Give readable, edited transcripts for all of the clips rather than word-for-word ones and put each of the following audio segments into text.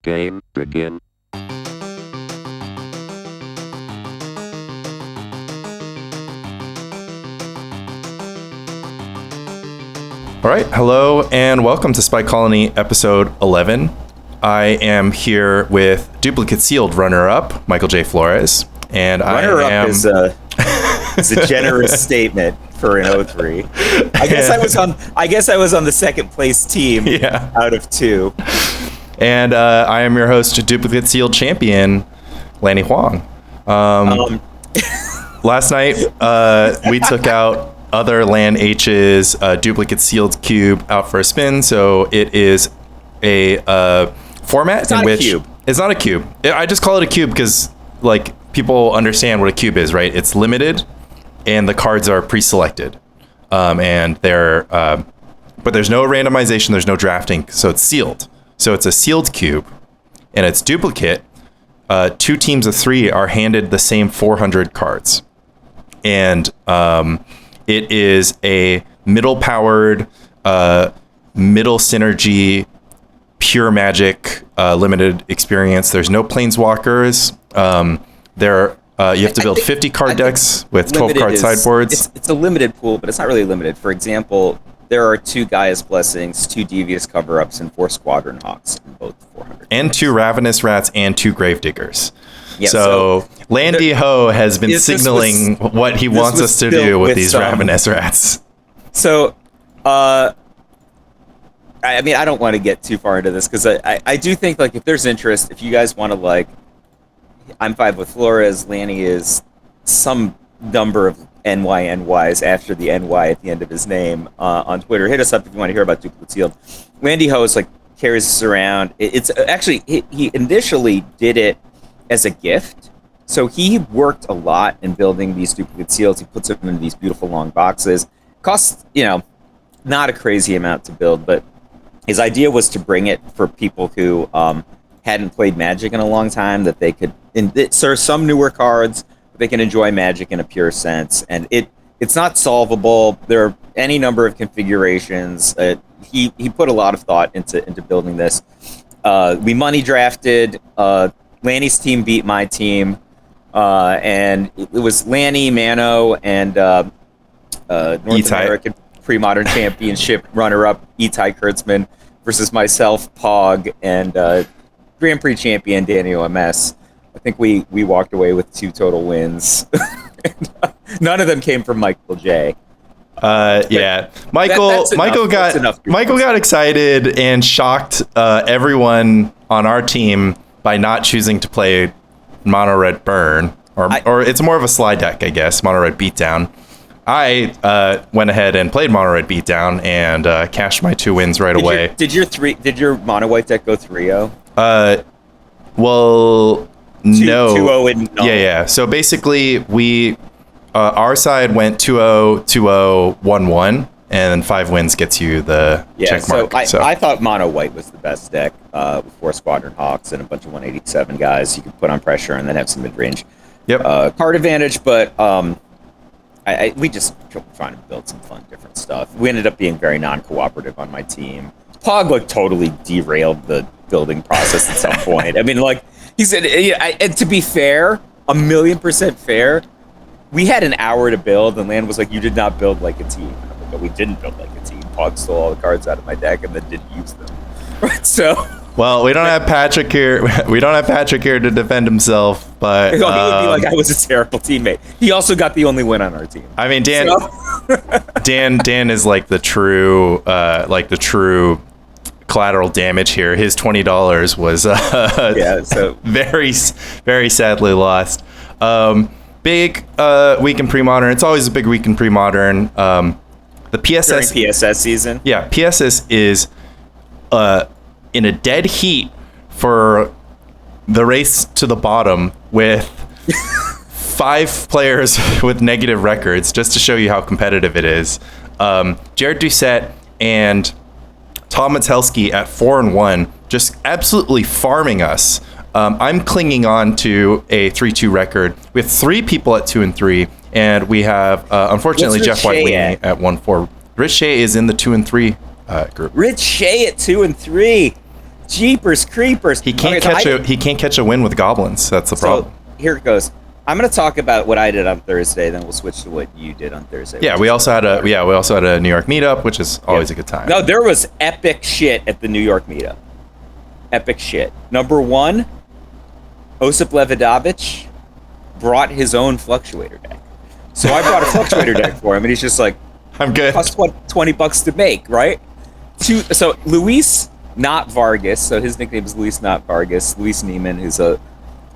Game begin. All right, hello and welcome to Spy Colony episode 11. I am here with duplicate sealed runner-up Michael J. Flores, and runner-up is a generous statement for an 03. I guess I was on the second place team out of two. And I am your host, duplicate sealed champion Lanny Huang. Last night we took out other Lan H's duplicate sealed cube out for a spin, so it is a format in which it's not a cube. I just call it a cube because like people understand what a cube is, right? It's limited, and the cards are pre-selected, and they're but there's no randomization, there's no drafting, so it's sealed. So it's a sealed cube, and it's duplicate. Two teams of three are handed the same 400 cards, and it is a middle-powered, middle synergy, pure magic, limited experience. There's no planeswalkers. You have to build 50 card decks with 12 card sideboards. It's a limited pool, but it's not really limited. For example, there are 2 Gaia's Blessings, 2 Devious Cover-Ups, and 4 Squadron Hawks in both 400. And 2 Ravenous Rats and 2 Gravediggers. Yeah, so Landy Ho has been signaling what he wants us to do with these Ravenous Rats. So, I mean, I don't want to get too far into this because I do think, like, if there's interest, if you guys want to, like, I'm 5 with Flores, Lanny is some number of NYNYs after the NY at the end of his name on Twitter. Hit us up if you want to hear about Duplicate Sealed. Landy Ho is, like, carries us around. It's actually, he initially did it as a gift. So he worked a lot in building these duplicate seals. He puts them in these beautiful long boxes. Costs, not a crazy amount to build, but his idea was to bring it for people who hadn't played Magic in a long time, that they could, serve some newer cards, but they can enjoy Magic in a pure sense. And it's not solvable. There are any number of configurations. He put a lot of thought into building this. We money drafted. Lanny's team beat my team, and it was Lanny, Mano, and North American Premodern Championship runner-up Itai Kurtzman versus myself, Pog, and Grand Prix champion Danny OMS. I think we walked away with 2 total wins. None of them came from Michael J. Michael got excited and shocked everyone on our team by not choosing to play Mono Red Burn, or it's more of a slide deck, I guess. Mono Red Beatdown. I went ahead and played Mono Red Beatdown and cashed my 2 wins right away. Did your Mono White deck go 3-0? Well, no. 2-0 and no. Yeah. So basically, we our side went 2-0, 2-0, 1-1. And 5 wins gets you the check mark. So I thought Mono White was the best deck with 4 Squadron Hawks and a bunch of 187 guys. You could put on pressure and then have some mid-range card advantage. But we just trying to build some fun, different stuff. We ended up being very non-cooperative on my team. Pog totally derailed the building process at some point. I mean, like he said, and to be fair, 1,000,000% fair, we had an hour to build, and Land was like, "You did not build like a team." But we didn't build like a team. Pog stole all the cards out of my deck and then didn't use them. Right, so. Well, we don't have Patrick here. We don't have Patrick here to defend himself, but he would be like, I was a terrible teammate. He also got the only win on our team. I mean, Dan is like the true collateral damage here. His $20 was very, very sadly lost. Big week in Premodern. It's always a big week in Premodern. The PSS during PSS season. Yeah, PSS is in a dead heat for the race to the bottom with 5 players with negative records, just to show you how competitive it is. Jared Doucette and Tom Matelski at 4-1, just absolutely farming us. I'm clinging on to a 3-2 record with 3 people at 2-3. And we have, unfortunately, Jeff Whiteley at 1-4. Rich Shea is in the 2-3 group. Rich Shea at 2-3. Jeepers creepers. He can't catch a win with goblins. That's the problem. Here it goes. I'm going to talk about what I did on Thursday, then we'll switch to what you did on Thursday. Yeah, we also had a New York meetup, which is always a good time. No, there was epic shit at the New York meetup. Epic shit. Number one, Osip Levidovich brought his own fluctuator deck. So I brought a fluctuator deck for him, and he's just like, I'm good. Costs $20 to make, right? So Luis Not Vargas, so his nickname is Luis Not Vargas. Luis Neiman, who's a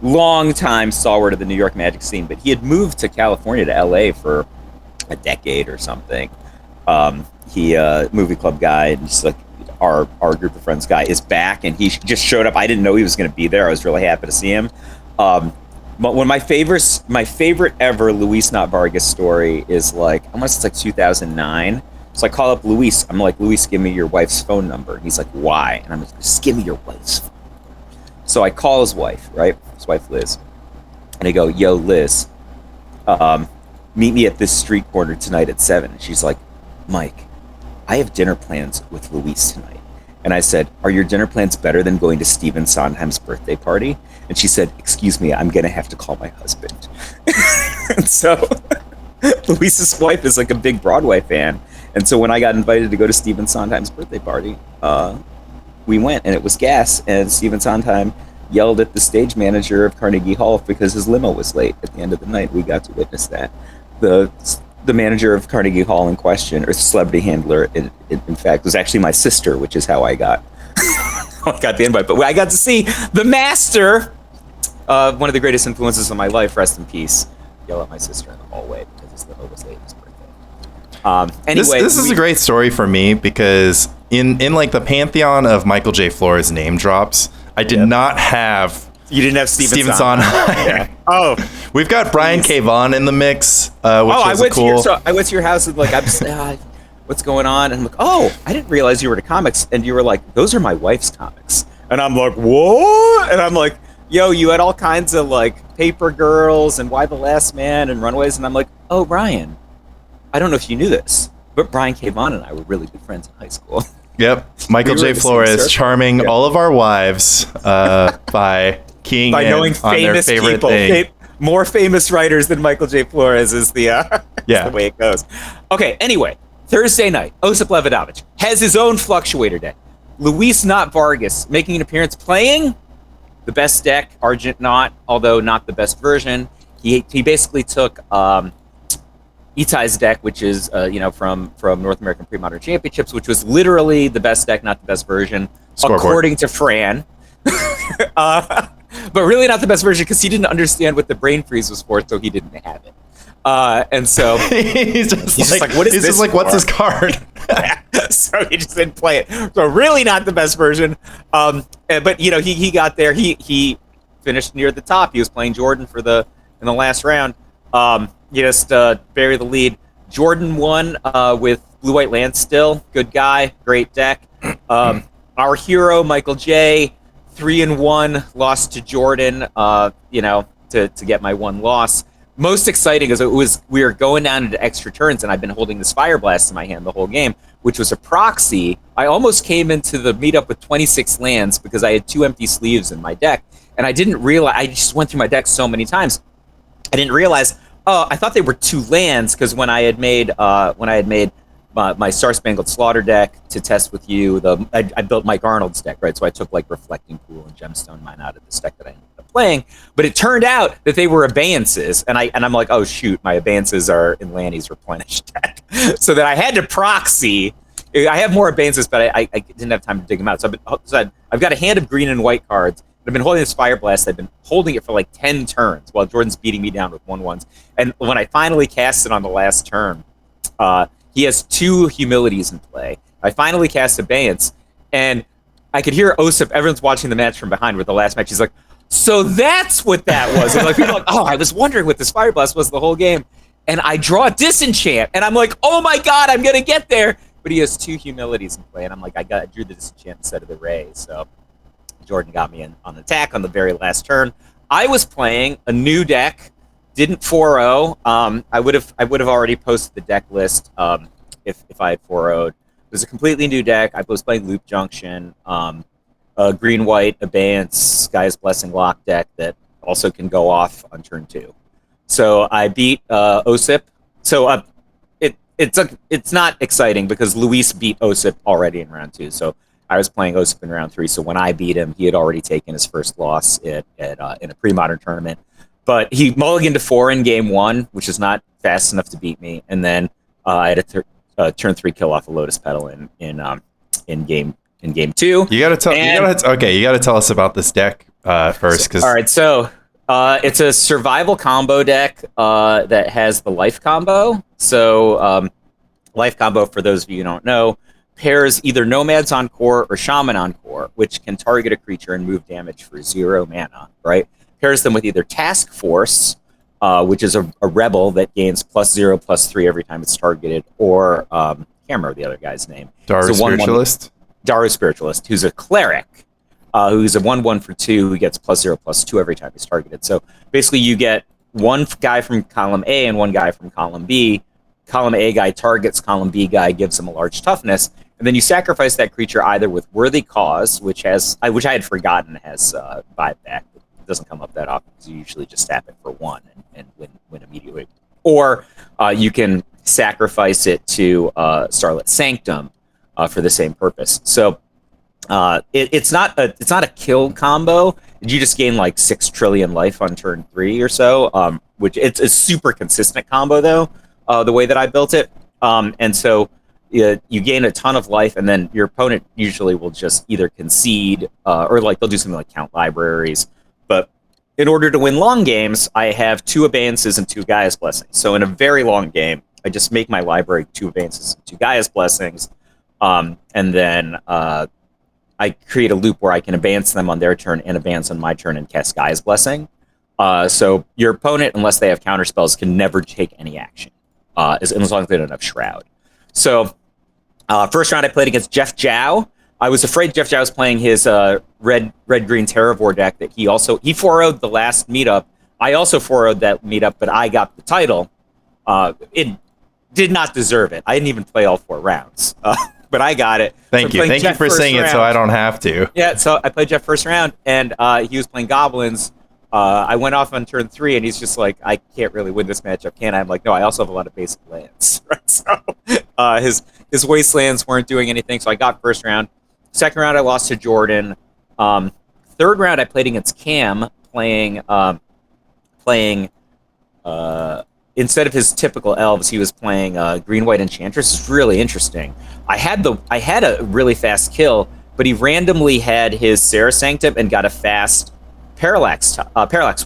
long-time stalwart of the New York Magic scene, but he had moved to California, to LA for a decade or something. He movie club guy, and just like our group of friends guy is back, and he just showed up. I didn't know he was going to be there. I was really happy to see him. But one of my favorite ever Luis Not Vargas story is like, I want to say it's like 2009. So I call up Luis. I'm like, Luis, give me your wife's phone number. And he's like, why? And I'm like, just give me your wife's phone. So I call his wife, right? His wife, Liz. And I go, yo, Liz, meet me at this street corner tonight at 7. And she's like, Mike, I have dinner plans with Luis tonight. And I said, are your dinner plans better than going to Stephen Sondheim's birthday party? And she said, excuse me, I'm going to have to call my husband. And so Luis's wife is like a big Broadway fan. And so when I got invited to go to Stephen Sondheim's birthday party, we went, and it was gas, and Stephen Sondheim yelled at the stage manager of Carnegie Hall because his limo was late at the end of the night. We got to witness that. The manager of Carnegie Hall in question, or celebrity handler, in fact, was actually my sister, which is how I got the invite. But I got to see the master, one of the greatest influences of my life, rest in peace, yell at my sister in the hallway because his limo was late his birthday. Anyway, this is a great story for me because in like the pantheon of Michael J. Flores name drops, I did not have. You didn't have Stephen Sondheim. Yeah. Oh, we've got Brian K. Vaughan in the mix. Which I went to your house and like, I'm just, what's going on? And I'm like, oh, I didn't realize you were into comics. And you were like, those are my wife's comics. And I'm like, what? And I'm like, yo, you had all kinds of like Paper Girls and Why the Last Man and Runaways. And I'm like, oh, Brian, I don't know if you knew this, but Brian K. Vaughan and I were really good friends in high school. Yep. Michael J. Flores charming all of our wives by keying in knowing on their famous favorite people. thing. More famous writers than Michael J. Flores is the way it goes. Okay, anyway, Thursday night, Osip Levidovich has his own fluctuator deck. Luis Not Vargas making an appearance playing the best deck, Argent Not, although not the best version. He basically took Itai's deck, which is from North American Premodern Championships, which was literally the best deck, not the best version, according to Fran. But really not the best version because he didn't understand what the brain freeze was for, so he didn't have it. And so he's just like, what is this? Just like, what's his card? So he just didn't play it. So really not the best version. But he got there. He finished near the top. He was playing Jordan in the last round. He just buried the lead. Jordan won with Blue White Land still. Good guy, great deck. Our hero Michael J. 3-1 lost to Jordan. To get my one loss. Most exciting is we were going down into extra turns, and I've been holding this Fire Blast in my hand the whole game, which was a proxy. I almost came into the meetup with 26 lands because I had 2 empty sleeves in my deck, and I didn't realize. I just went through my deck so many times, I didn't realize. Oh, I thought they were 2 lands because when I had made my Star Spangled Slaughter deck to test with you, I built Mike Arnold's deck, right? So I took like Reflecting Pool and Gemstone Mine out of this deck that I ended up playing. But it turned out that they were abeyances, and I'm like, oh shoot, my abeyances are in Lanny's replenished deck. So that I had to proxy. I have more abeyances, but I didn't have time to dig them out. So I've got a hand of green and white cards. I've been holding this Fire Blast. I've been holding it for like 10 turns while Jordan's beating me down with 1/1s. And when I finally cast it on the last turn, he has 2 humilities in play. I finally cast Abeyance, and I could hear Osip. Everyone's watching the match from behind with the last match. He's like, so that's what that was. And like people are like, oh, I was wondering what this Fire Blast was the whole game. And I draw Disenchant, and I'm like, oh my god, I'm going to get there. But he has 2 humilities in play, and I'm like, I drew the Disenchant instead of the Ray, so Jordan got me on attack on the very last turn. I was playing a new deck, didn't 4-0. I would have already posted the deck list if I had 4-0'd. It was a completely new deck. I was playing Loop Junction. green white abeyance Gaia's Blessing lock deck that also can go off on turn 2. So I beat Osip. So it's not exciting because Luis beat Osip already in round 2. So I was playing Osip in round 3. So when I beat him, he had already taken his first loss in a pre-modern tournament. But he mulliganed to 4 in game 1, which is not fast enough to beat me. And then I had a turn 3 kill off a Lotus Petal in game 2. You gotta tell us about this deck first. All right, so it's a survival combo deck that has the life combo. So life combo, for those of you who don't know, pairs either Nomads Encore or Shaman Encore, which can target a creature and move damage for 0 mana, right? Pairs them with either Task Force, which is a rebel that gains +0/+3 every time it's targeted, or can't remember the other guy's name. Daru Spiritualist? Daru Spiritualist, who's a cleric, who's a 1/1 for 2 who gets +0/+2 every time he's targeted. So basically you get one guy from column A and one guy from column B. Column A guy targets column B guy, gives him a large toughness, and then you sacrifice that creature either with Worthy Cause, which I had forgotten has buyback. It doesn't come up that often because you usually just tap it for 1 and win immediately. Or you can sacrifice it to Starlit Sanctum for the same purpose. So it's not a kill combo. You just gain like 6 trillion life on turn 3 or so, which it's a super consistent combo though, the way that I built it. And so you gain a ton of life, and then your opponent usually will just either concede or like they'll do something like count libraries. But in order to win long games, I have 2 Abeyances and 2 Gaia's Blessings. So in a very long game, I just make my library 2 Abeyances and 2 Gaia's Blessings, and then I create a loop where I can abeyance them on their turn and abeyance on my turn and cast Gaia's Blessing. So your opponent, unless they have counterspells, can never take any action, as long as they don't have Shroud. So first round I played against Jeff Zhao. I was afraid Jeff Zhao was playing his red-green Terravore deck that he 4-0'd the last meetup. I also 4-0'd that meetup, but I got the title. It did not deserve it. I didn't even play all 4 rounds, but I got it. Thank you for saying it so I don't have to. Yeah, so I played Jeff first round, and he was playing Goblins. I went off on turn 3, and he's just like, I can't really win this matchup, can I? I'm like, no, I also have a lot of basic lands. Right? So his wastelands weren't doing anything, so I got first round. Second round, I lost to Jordan. Third round, I played against Cam, playing instead of his typical elves, he was playing green-white Enchantress. It's really interesting. I had a really fast kill, but he randomly had his Sarah Sanctum and got a fast Parallax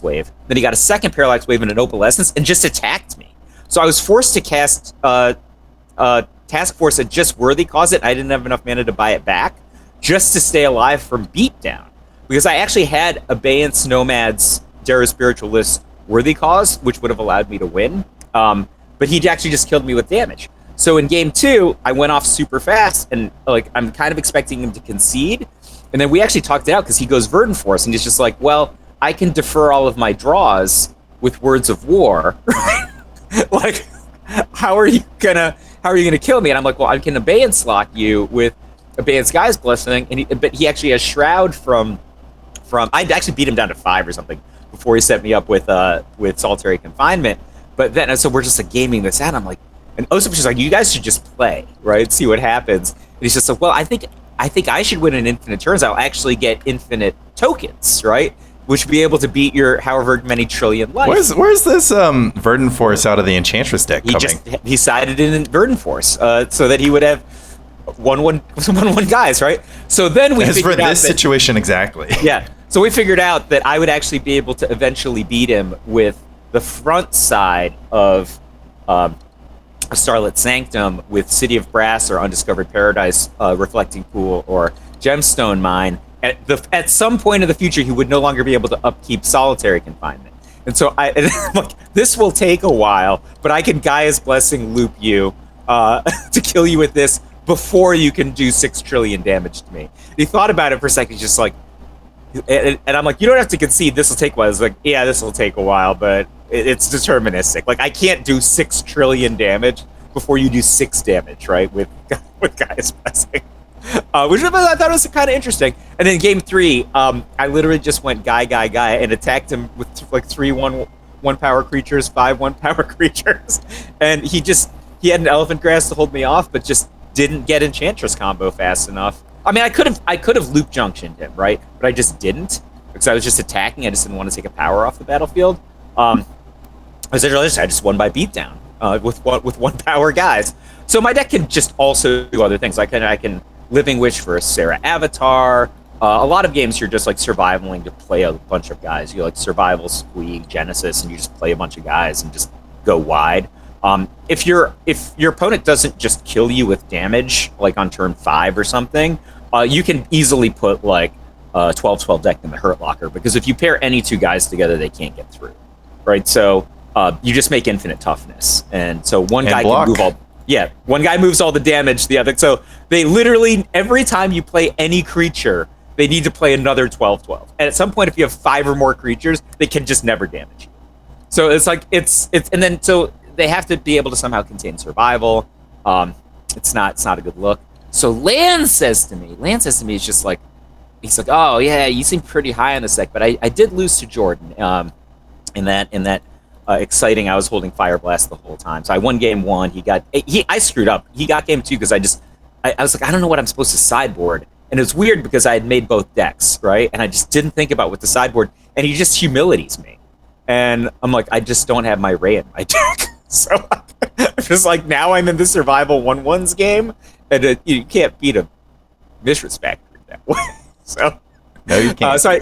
Wave. Then he got a second Parallax Wave and an Opalescence and just attacked me. So I was forced to cast Task Force at just Worthy Cause it. I didn't have enough mana to buy it back just to stay alive from beatdown. Because I actually had Abeyance, Nomads, Daru Spiritualist, Worthy Cause, which would have allowed me to win. But he actually just killed me with damage. So in game 2, I went off super fast, and like I'm kind of expecting him to concede. And then we actually talked it out because he goes Verdant Force, and he's just like, well, I can defer all of my draws with Words of War. Like, how are you gonna kill me? And I'm like, well, I can Abeyance lock you with Abeyance Guy's Blessing, but he actually has Shroud from I'd actually beat him down to 5 or something before he set me up with Solitary Confinement. But then, so we're just like gaming this out. I'm like, and Osip's just like, you guys should just play, right? See what happens. And he's just like, well, I think I should win an infinite turns. I'll actually get infinite tokens, right? Which would be able to beat your however many trillion life. Where's this Verdant Force out of the Enchantress deck coming? He sided in Verdant Force so that he would have 1/1 guys, right? So then we figured for out this situation exactly. Yeah. So we figured out that I would actually be able to eventually beat him with the front side of Starlit Sanctum with City of Brass or Undiscovered Paradise, Reflecting Pool, or Gemstone Mine. At some point in the future, he would no longer be able to upkeep Solitary Confinement. And so I'm like, this will take a while, but I can Gaia's Blessing loop you to kill you with this before you can do 6 trillion damage to me. And he thought about it for a second, he's just like, and I'm like, you don't have to concede, this will take a while. He's like, yeah, this will take a while, but it's deterministic. Like, I can't do 6 trillion damage before you do 6 damage, right? With Gaia's Blessing. Which I thought was kind of interesting. And then game 3, I literally just went guy, and attacked him with like 3 1 power creatures, 5 1 power creatures, and he had an elephant grass to hold me off, but just didn't get Enchantress combo fast enough. I mean, I could have loop junctioned him, right? But I just didn't because I was just attacking. I just didn't want to take a power off the battlefield. I just won by beatdown with 1 power guys. So my deck can just also do other things. I can Living Wish for a Sarah Avatar. A lot of games you're just like survivaling to play a bunch of guys. You like Survival, Squeak, Genesis, and you just play a bunch of guys and just go wide. If your opponent doesn't just kill you with damage, like on turn 5 or something, you can easily put like 12-12 deck in the Hurt Locker, because if you pair any 2 guys together, they can't get through, right? So you just make infinite toughness, and so one guy can move all. Yeah, one guy moves all the damage, the other. So they literally, every time you play any creature, they need to play another 12-12. And at some point, if you have 5 or more creatures, they can just never damage you. So it's like, and then, so they have to be able to somehow contain survival. It's not a good look. So Lan says to me, he's just like, oh yeah, you seem pretty high on this deck, but I did lose to Jordan in that exciting. I was holding Fire Blast the whole time, so I won game 1. I screwed up. He got game 2 because I was like, I don't know what I'm supposed to sideboard, and it was weird because I had made both decks, right, and I just didn't think about what to sideboard, and he just humilities me, and I'm like, I just don't have my Ray in my deck, so I'm just like, now I'm in the survival 1-1s game, and you can't beat a Mishra's Factory that way. So no, you can't. So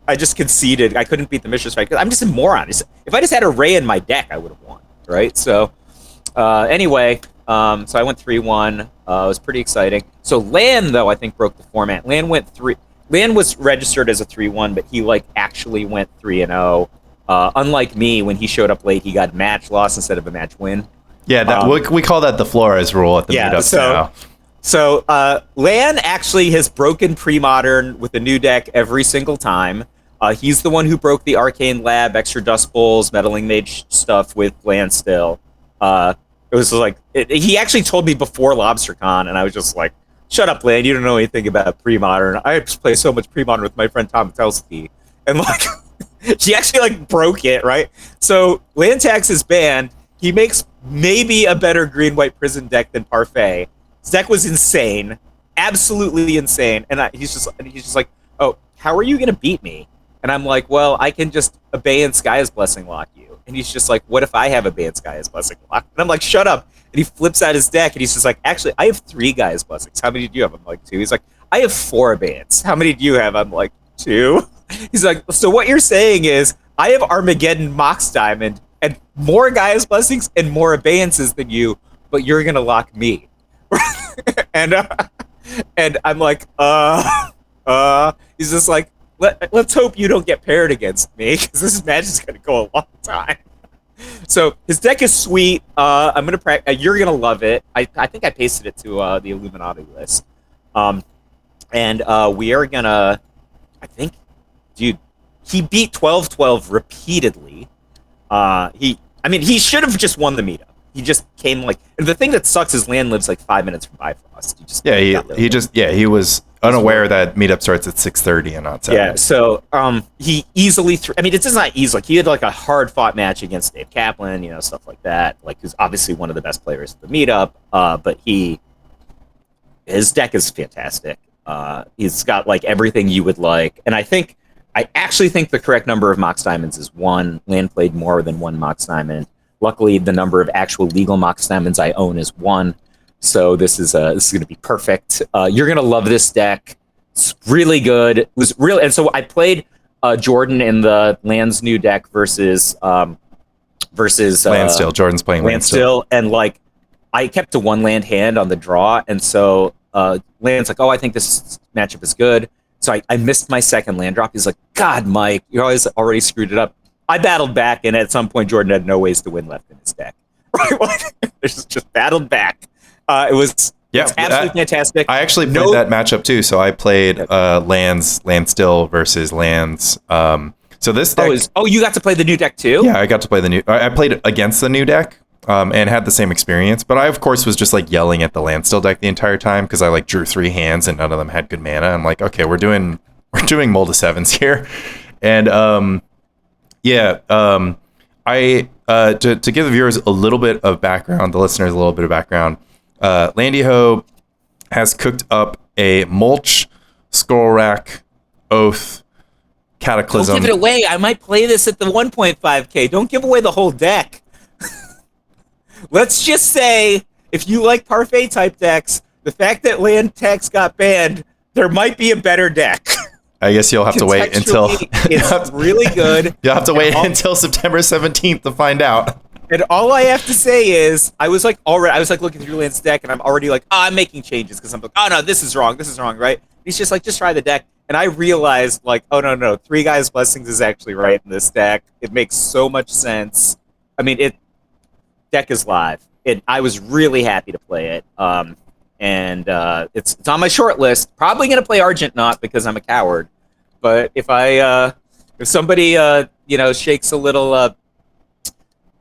I just conceded. I couldn't beat the Mishra's Factory. I'm just a moron. If I just had a Ray in my deck, I would have won, right? So anyway, so I went 3-1. It was pretty exciting. So Lan, though, I think broke the format. Lan was registered as a 3-1, but he like actually went 3-0. Unlike me, when he showed up late, he got match loss instead of a match win. Yeah, we call that the Flores rule at the meetup now. So Lan actually has broken Premodern with a new deck every single time. He's the one who broke the Arcane Lab, Extra Dust Bowls, Meddling Mage stuff with Lan still. It was like, he actually told me before LobsterCon, and I was just like, shut up, Lan, you don't know anything about Premodern. I just play so much Premodern with my friend Tom Metelsky. And like, she actually like broke it, right? So Lan Tax is banned. He makes maybe a better green-white prison deck than Parfait. His deck was insane, absolutely insane, and he's just like, oh, how are you gonna beat me? And I'm like, well, I can just Abeyance Gaia's Blessing lock you. And he's just like, what if I have Abeyance Gaia's Blessing lock? And I'm like, shut up. And he flips out his deck, and he's just like, actually, I have 3 Gaia's Blessings. How many do you have? I'm like, 2. He's like, I have 4 Abeyance. How many do you have? I'm like, 2. He's like, so what you're saying is, I have Armageddon Mox Diamond and more Gaia's Blessings and more Abeyances than you, but you're gonna lock me. and I'm like, he's just like, let's hope you don't get paired against me, because this match is going to go a long time. So his deck is sweet. I'm going to you're going to love it. I think I pasted it to the Illuminati list. And we are going to, I think, dude, he beat 12-12 repeatedly. He should have just won the meetup. He just came like, and the thing that sucks is Lan lives like 5 minutes from Bifrost. He was unaware that meetup starts at 6:30 and not 7. Yeah, so he easily it's not easy. Like, he had like a hard fought match against Dave Kaplan, stuff like that. Like, who's obviously one of the best players at the meetup. But his deck is fantastic. He's got like everything you would like, and I actually think the correct number of Mox Diamonds is 1. Lan played more than 1 Mox Diamond. Luckily, the number of actual legal Mox Diamonds I own is 1. So this is going to be perfect. You're going to love this deck. It's really good. It was real. And so I played Jordan in the Lan's new deck versus Land Still. Jordan's playing Land Still. And like, I kept a 1 land hand on the draw. And so Land's like, oh, I think this matchup is good. So I missed my second land drop. He's like, God, Mike, you already screwed it up. I battled back, and at some point, Jordan had no ways to win left in his deck. Right? just battled back. It was absolutely fantastic. I actually played that matchup too. So I played Land Still versus Lands. So this deck. You got to play the new deck too? Yeah, I got to play the new. I played against the new deck. and had the same experience. But I, of course, was just like yelling at the Landstill deck the entire time because I like drew 3 hands and none of them had good mana. I'm like, okay, we're doing Mold of Sevens here, and I to give the viewers a little bit of background, the listeners a little bit of background. Landy has cooked up a Mulch, Skull Rack, Oath, Cataclysm. Don't give it away. I might play this at the 1.5K. Don't give away the whole deck. Let's just say, if you like Parfait type decks, the fact that land tax got banned, there might be a better deck. I guess you'll have to wait until it's really good. You'll have to wait until September 17th to find out. And all I have to say is, I was like looking through Land's deck, and I'm already like, I'm making changes because I'm like, oh no, this is wrong, right? He's just like, just try the deck, and I realized like, oh no, 3 Guys Blessings is actually right in this deck. It makes so much sense. I mean, deck is live. I was really happy to play it. And it's on my short list. Probably gonna play Argent Knot because I'm a coward. But if somebody shakes a little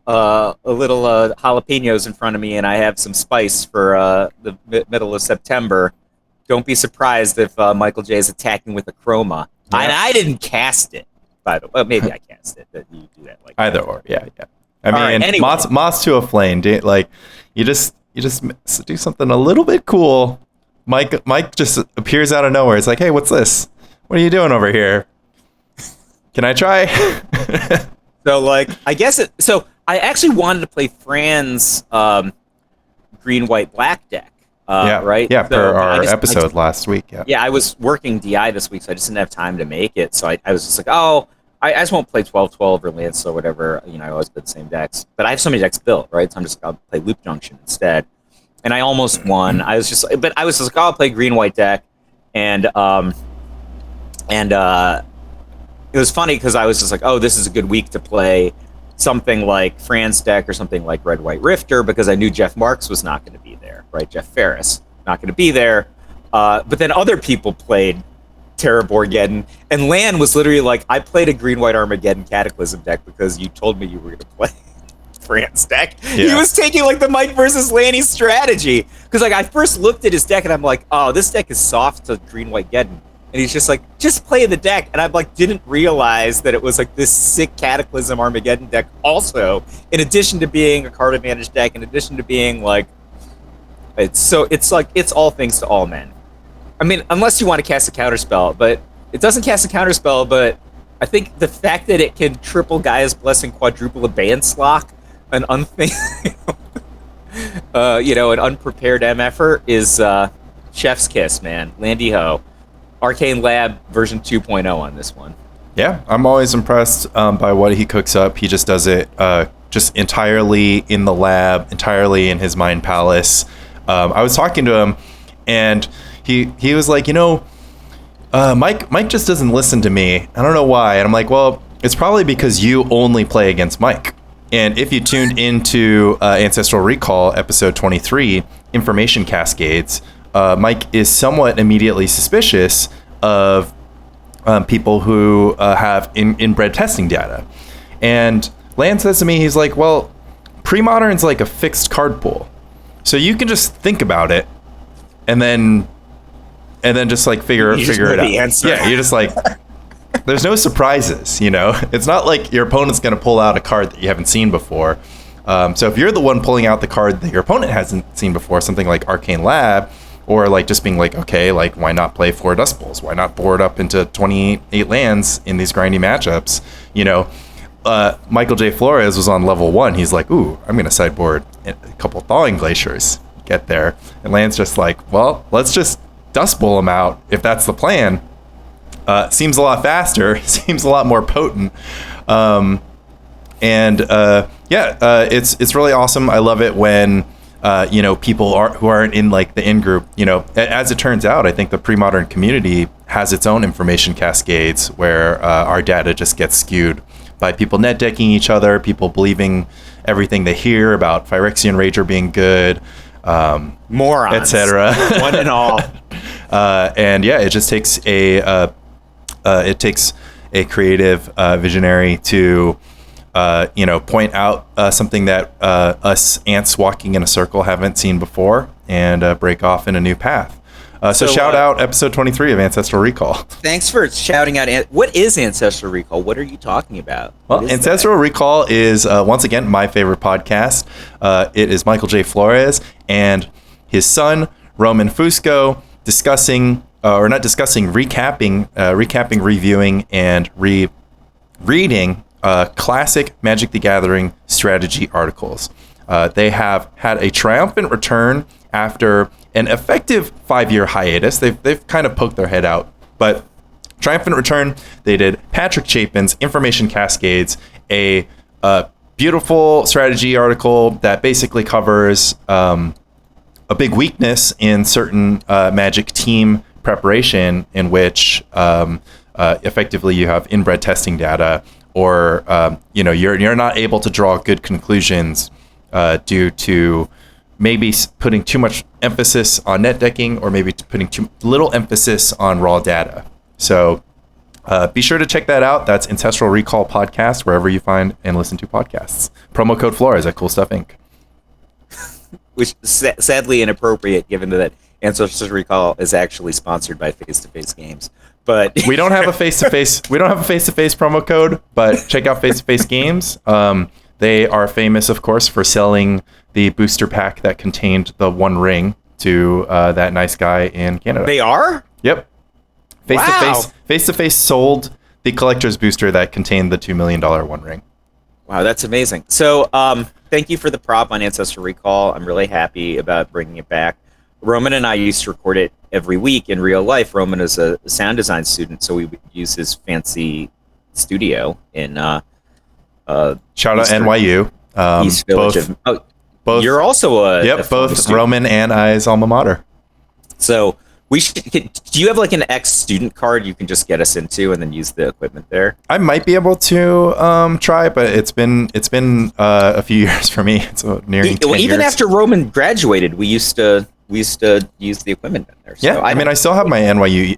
jalapenos in front of me and I have some spice for the middle of September, don't be surprised if Michael J is attacking with a Chroma. Yeah. And I didn't cast it, by the way. Well, maybe I cast it. That you do that like either that. Or, yeah. I mean, right, anyway. Moss to a Flame. Like you just do something a little bit cool. Mike just appears out of nowhere. It's like, hey, what's this? What are you doing over here? Can I try? So, like, I guess so I actually wanted to play Fran's green, white, black deck. Right? Yeah, so for our episode last week. Yeah, I was working DI this week, so I just didn't have time to make it. So I was just like, I just won't play 12-12 or Lance or whatever. I always play the same decks. But I have so many decks built, right? So I'm just like, I'll play Loop Junction instead. And I almost won. I was just like, I'll play green, white deck. And it was funny because I was just like, oh, this is a good week to play something like Fran's deck or something like Red White Rifter because I knew Jeff Marks was not going to be there, right? Jeff Ferris, not going to be there. But then other people played Terra Borgeddon, and Lan was literally like, I played a green-white Armageddon Cataclysm deck because you told me you were going to play Fran's deck. Yeah. He was taking like the Mike versus Lanny strategy because like I first looked at his deck and I'm like, oh, this deck is soft to green-white Geddon. And he's just like, just play the deck. And I like didn't realize that it was like this sick Cataclysm Armageddon deck also, in addition to being a card advantage deck, in addition to being like, it's all things to all men. I mean, unless you want to cast a counterspell, but it doesn't cast a counterspell, but I think the fact that it can triple Gaia's Blessing, quadruple Abeyance Lock, an an unprepared MFer is chef's kiss, man. Landy Ho. Arcane Lab version 2.0 on this one. Yeah, I'm always impressed by what he cooks up. He just does it just entirely in the lab, entirely in his mind palace. I was talking to him, and he was like, Mike just doesn't listen to me. I don't know why. And I'm like, well, it's probably because you only play against Mike. And if you tuned into Ancestral Recall, episode 23, Information Cascades, Mike is somewhat immediately suspicious of people who have inbred testing data. And Lan says to me, he's like, well, Premodern's like a fixed card pool. So you can just think about it and then just like figure it out. Yeah, you're just like, there's no surprises, It's not like your opponent's going to pull out a card that you haven't seen before. So if you're the one pulling out the card that your opponent hasn't seen before, something like Arcane Lab, or like just being like, okay, like why not play 4 Dust Bowls? Why not board up into 28 lands in these grindy matchups? Michael J. Flores was on level 1. He's like, ooh, I'm going to sideboard a couple Thawing Glaciers. Get there. And Land's just like, well, let's just Dust Bowl them out if that's the plan. Seems a lot faster. Seems a lot more potent. It's really awesome. I love it when people who aren't in like the in-group, as it turns out, I think the pre-modern community has its own information cascades where our data just gets skewed by people net decking each other, people believing everything they hear about Phyrexian Rager being good, morons, etc. One and all. It just takes a creative visionary to point out something that us ants walking in a circle haven't seen before, and break off in a new path. So shout out episode 23 of Ancestral Recall. Thanks for shouting out. What is Ancestral Recall? What are you talking about? Well, Ancestral Recall is, once again, my favorite podcast. It is Michael J. Flores and his son, Roman Fusco, recapping, reviewing, and reading classic Magic the Gathering strategy articles. They have had a triumphant return after an effective 5-year hiatus. They've kind of poked their head out, but triumphant return. They did Patrick Chapin's Information Cascades, a beautiful strategy article that basically covers a big weakness in certain Magic team preparation, in which effectively you have inbred testing data, or you're not able to draw good conclusions due to maybe putting too much emphasis on net decking, or maybe putting too little emphasis on raw data. So be sure to check that out. That's Ancestral Recall Podcast, wherever you find and listen to podcasts. Promo code Flores at Cool Stuff Inc. Which sadly inappropriate, given that Ancestral Recall is actually sponsored by Face to Face Games. But we don't have a face to face promo code, but check out Face to Face Games. They are famous, of course, for selling the booster pack that contained the One Ring to that nice guy in Canada. They are? Yep. Face to Face sold the collector's booster that contained the $2 million One Ring. Wow, that's amazing. So thank you for the prop on Ancestral Recall. I'm really happy about bringing it back. Roman and I used to record it every week in real life. Roman is a sound design student, so we would use his fancy studio in shout out NYU. East Village. Both. You're also both Roman and I's alma mater. So we should. Do you have like an ex-student card you can just get us into and then use the equipment there? I might be able to try, but it's been a few years for me. It's nearing 10 even years. After Roman graduated, we used to use the equipment in there. So yeah, I still have my NYU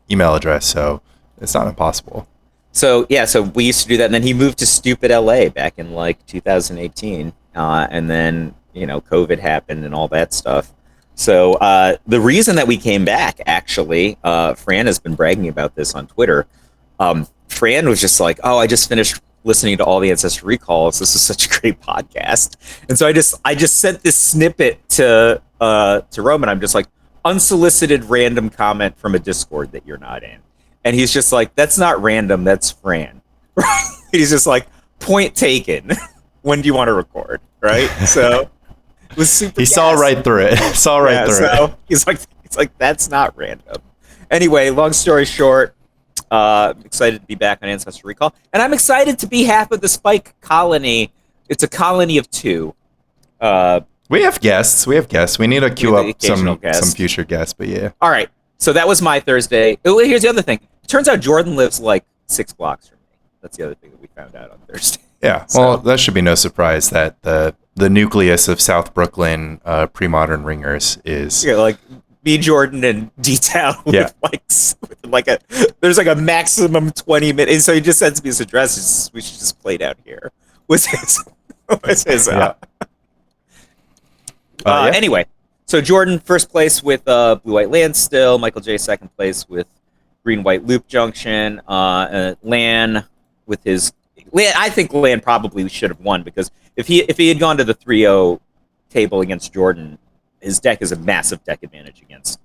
email address, so it's not impossible. So we used to do that, and then he moved to stupid LA back in like 2018, and then COVID happened and all that stuff. So the reason that we came back, actually, Fran has been bragging about this on Twitter. Fran was just like, "Oh, I just finished listening to all the Ancestral Recalls. This is such a great podcast." And so I just sent this snippet to Roman. I'm just like, unsolicited random comment from a Discord that you're not in. And he's just like, that's not random, that's Fran. He's just like, point taken. When do you want to record? Right? So it was super. He saw right through it. He's like, that's not random. Anyway, long story short, excited to be back on Ancestral Recall. And I'm excited to be half of the Spike colony. It's a colony of 2. We have guests. We need to queue up some future guests, but yeah. All right. So that was my Thursday. Oh, here's the other thing. Turns out Jordan lives like 6 blocks from me. That's the other thing that we found out on Thursday. Yeah. Well, that should be no surprise that the nucleus of South Brooklyn pre-modern ringers is like me, Jordan, and D-Town with there's like a maximum 20 minutes. And so he just sends me his address. We should just play down here. Anyway, so Jordan first place with Blue-White Land still. Michael J second place with Green-White Loop Junction. Lan with his Lan. I think Lan probably should have won, because if he had gone to the 3-0 table against Jordan, his deck is a massive deck advantage against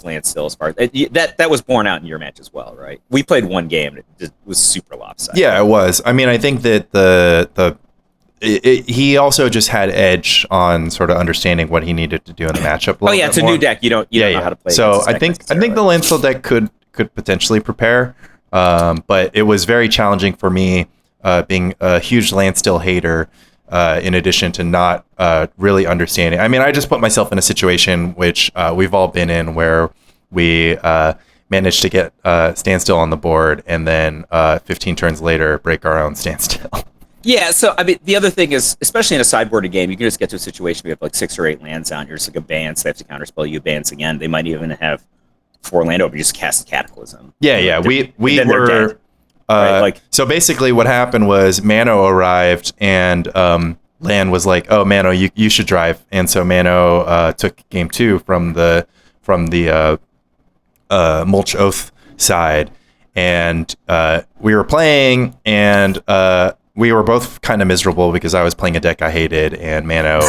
Lan still. As far as that was borne out in your match as well, right? We played one game and it was super lopsided. Yeah, it was. I mean, I think that he also just had edge on sort of understanding what he needed to do in the matchup. It's a new deck. You don't know how to play. So I think the Landstill deck could potentially prepare, but it was very challenging for me, being a huge Landstill hater. In addition to not really understanding, I mean, I just put myself in a situation which we've all been in, where we managed to get standstill on the board, and then 15 turns later break our own standstill. Yeah, so I mean, the other thing is, especially in a sideboarded game, you can just get to a situation where you have like 6 or 8 lands down. You're just like abeyance. They have to counterspell you abeyance again. They might even have 4 land over. You just cast Cataclysm. Yeah. We were Right? Like, so basically what happened was Mano arrived and Lan was like, oh, Mano, you should drive. And so Mano took game 2 from the Mulch Oath side. And we were playing, and we were both kind of miserable because I was playing a deck I hated, and Mano